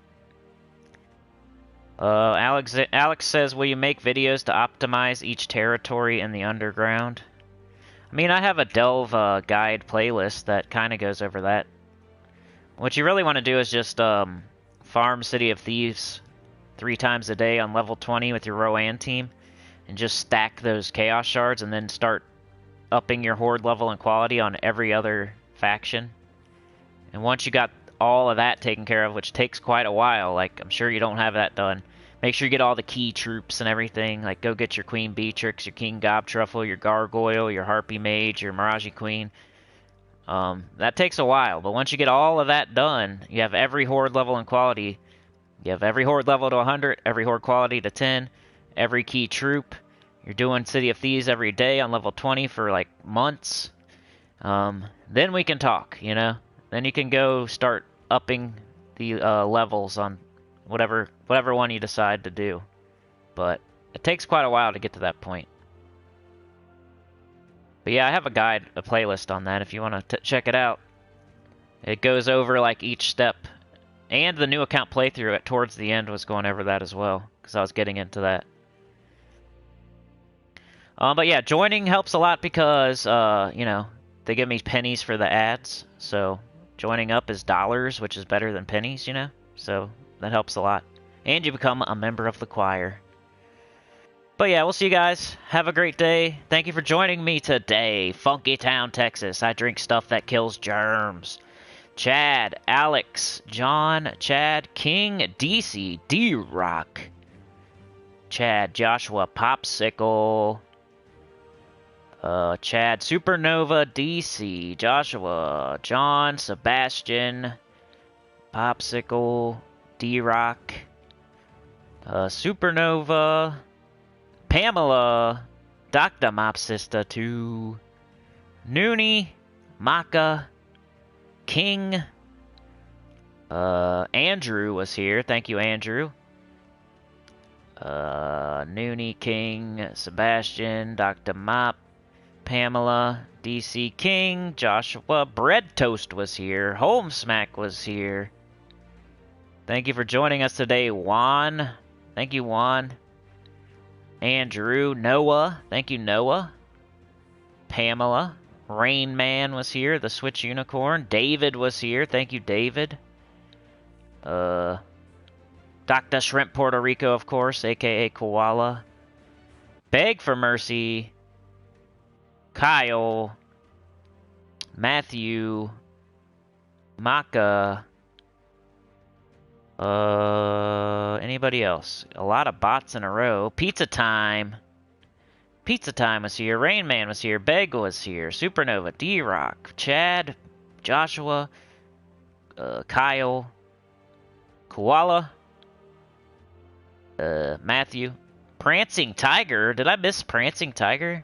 Alex says, will you make videos to optimize each territory in the underground? I mean, I have a Delve guide playlist that kind of goes over that. What you really want to do is just farm City of Thieves 3 times a day on level 20 with your Rowan team. And just stack those Chaos Shards and then start upping your Horde level and quality on every other faction. And once you got all of that taken care of, which takes quite a while, like, I'm sure you don't have that done, make sure you get all the key troops and everything. Like, go get your Queen Beatrix, your King Gobtruffle, your Gargoyle, your Harpy Mage, your Miraji Queen. That takes a while, but once you get all of that done, you have every Horde level and quality. You have every Horde level to 100, every Horde quality to 10, every key troop. You're doing City of Thieves every day on level 20 for, like, months. Then we can talk, you know? Then you can go start upping the levels on whatever one you decide to do. But it takes quite a while to get to that point. But yeah, I have a guide, a playlist on that if you want to check it out. It goes over like each step. And the new account playthrough towards the end was going over that as well, because I was getting into that. But yeah, joining helps a lot because, you know, they give me pennies for the ads. So joining up is dollars, which is better than pennies, you know? So that helps a lot. And you become a member of the choir. But yeah, we'll see you guys. Have a great day. Thank you for joining me today. Funky Town, Texas. I drink stuff that kills germs. Chad, Alex, John, Chad, King, DC, D-Rock. Chad, Joshua, Popsicle. Chad, Supernova, DC, Joshua, John, Sebastian, Popsicle, D-Rock, Supernova, Pamela, Dr. Mopsista 2, Noonie, Maka, King, Andrew was here. Thank you, Andrew. Noonie, King, Sebastian, Dr. Mop, Pamela, DC King, Joshua, Bread Toast was here. Home Smack was here. Thank you for joining us today, Juan. Thank you, Juan. Andrew, Noah. Thank you, Noah. Pamela. Rain Man was here. The Switch Unicorn. David was here. Thank you, David. Dr. Shrimp Puerto Rico, of course, a.k.a. Koala. Beg for Mercy. Kyle. Matthew. Maka. Anybody else? A lot of bots in a row. Pizza Time. Pizza Time was here. Rain Man was here. Beg was here. Supernova. D-Rock. Chad. Joshua. Kyle. Koala. Matthew. Prancing Tiger. Did I miss Prancing Tiger?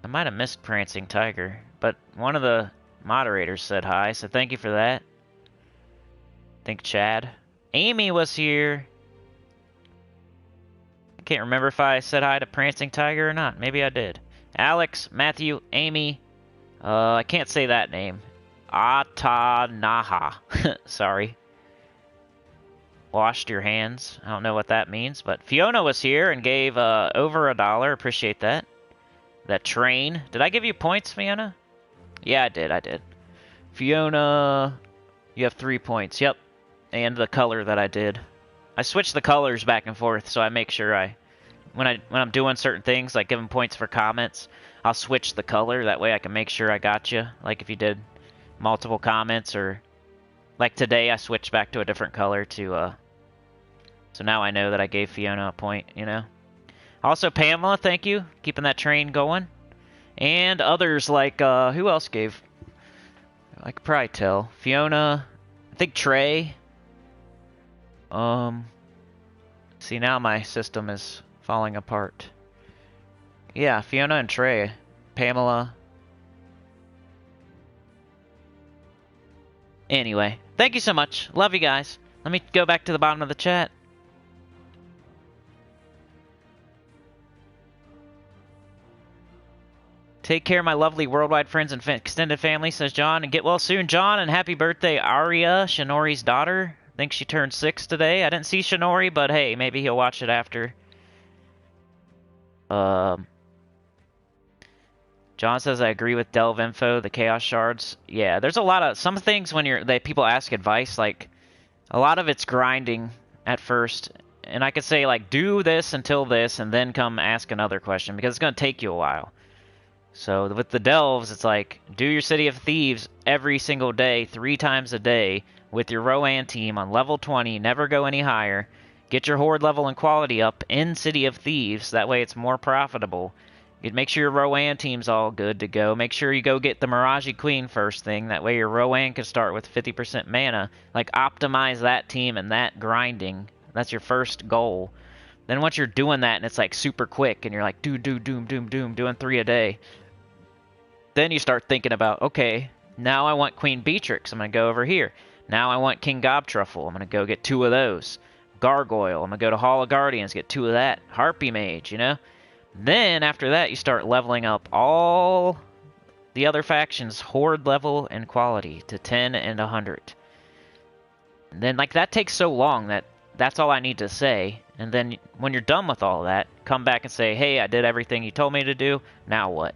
I might have missed Prancing Tiger, but one of the moderators said hi, so thank you for that. I think Chad. Amy was here. I can't remember if I said hi to Prancing Tiger or not. Maybe I did. Alex, Matthew, Amy. I can't say that name. Atanaha. Sorry. Washed your hands. I don't know what that means, but Fiona was here and gave over $1. Appreciate that. That train. Did I give you points, Fiona? Yeah, I did. Fiona, you have 3 points. Yep. And the color that I did. I switch the colors back and forth, so I make sure when I'm doing certain things, like giving points for comments, I'll switch the color. That way I can make sure I got you. Like if you did multiple comments, or like today I switched back to a different color to, so now I know that I gave Fiona a point, you know? Also, Pamela, thank you. Keeping that train going. And others like, who else gave? I could probably tell. Fiona, I think Trey. See, now my system is falling apart. Yeah, Fiona and Trey. Pamela. Anyway, thank you so much. Love you guys. Let me go back to the bottom of the chat. Take care, my lovely worldwide friends and extended family, says John. And get well soon, John. And happy birthday, Aria, Shinori's daughter. I think she turned 6 today. I didn't see Shinori, but hey, maybe he'll watch it after. John says, I agree with Delve Info, the Chaos Shards. Yeah, there's a lot of... Some things when people ask advice, like, a lot of it's grinding at first. And I could say, like, do this until this, and then come ask another question, because it's going to take you a while. So with the delves, it's like, do your City of Thieves every single day, 3 times a day, with your Rowan team on level 20, never go any higher. Get your Horde level and quality up in City of Thieves, that way it's more profitable. You make sure your Rowan team's all good to go. Make sure you go get the Mirage Queen first thing, that way your Rowan can start with 50% mana. Like, optimize that team and that grinding. That's your first goal. Then once you're doing that and it's like super quick, and you're like, doom, doing 3 a day. Then you start thinking about, okay, now I want Queen Beatrix. I'm going to go over here. Now I want King Gobtruffle. I'm going to go get 2 of those. Gargoyle. I'm going to go to Hall of Guardians, get 2 of that. Harpy Mage, you know? Then, after that, you start leveling up all the other factions, horde level and quality, to 10 and 100. And then, like, that takes so long that that's all I need to say. And then, when you're done with all that, come back and say, hey, I did everything you told me to do, now what?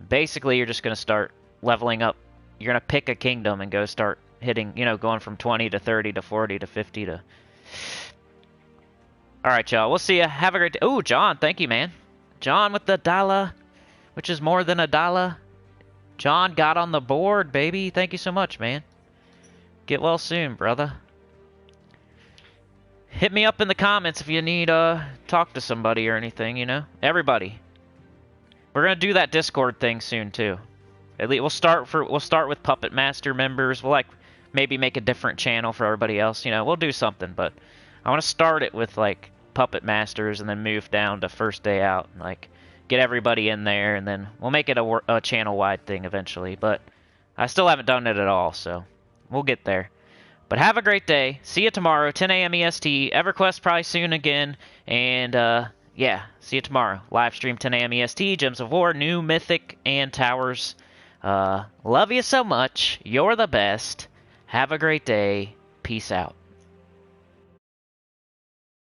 Basically, you're just going to start leveling up. You're going to pick a kingdom and go start hitting, you know, going from 20 to 30 to 40 to 50 to... Alright, y'all, we'll see ya. Have a great day. Ooh, John, thank you, man. John with the dollar, which is more than a dollar. John got on the board, baby. Thank you so much, man. Get well soon, brother. Hit me up in the comments if you need talk to somebody or anything, you know? Everybody. We're gonna do that Discord thing soon too. At least we'll start with Puppet Master members. We'll like maybe make a different channel for everybody else, you know. We'll do something, but I want to start it with like Puppet Masters and then move down to First Day Out and like get everybody in there, and then we'll make it a channel-wide thing eventually, but I still haven't done it at all, so we'll get there. But have a great day. See you tomorrow, 10 a.m. EST. EverQuest probably soon again, and yeah, see you tomorrow. Live stream 10 a.m. EST, Gems of War, new Mythic and Towers. Love you so much. You're the best. Have a great day. Peace out.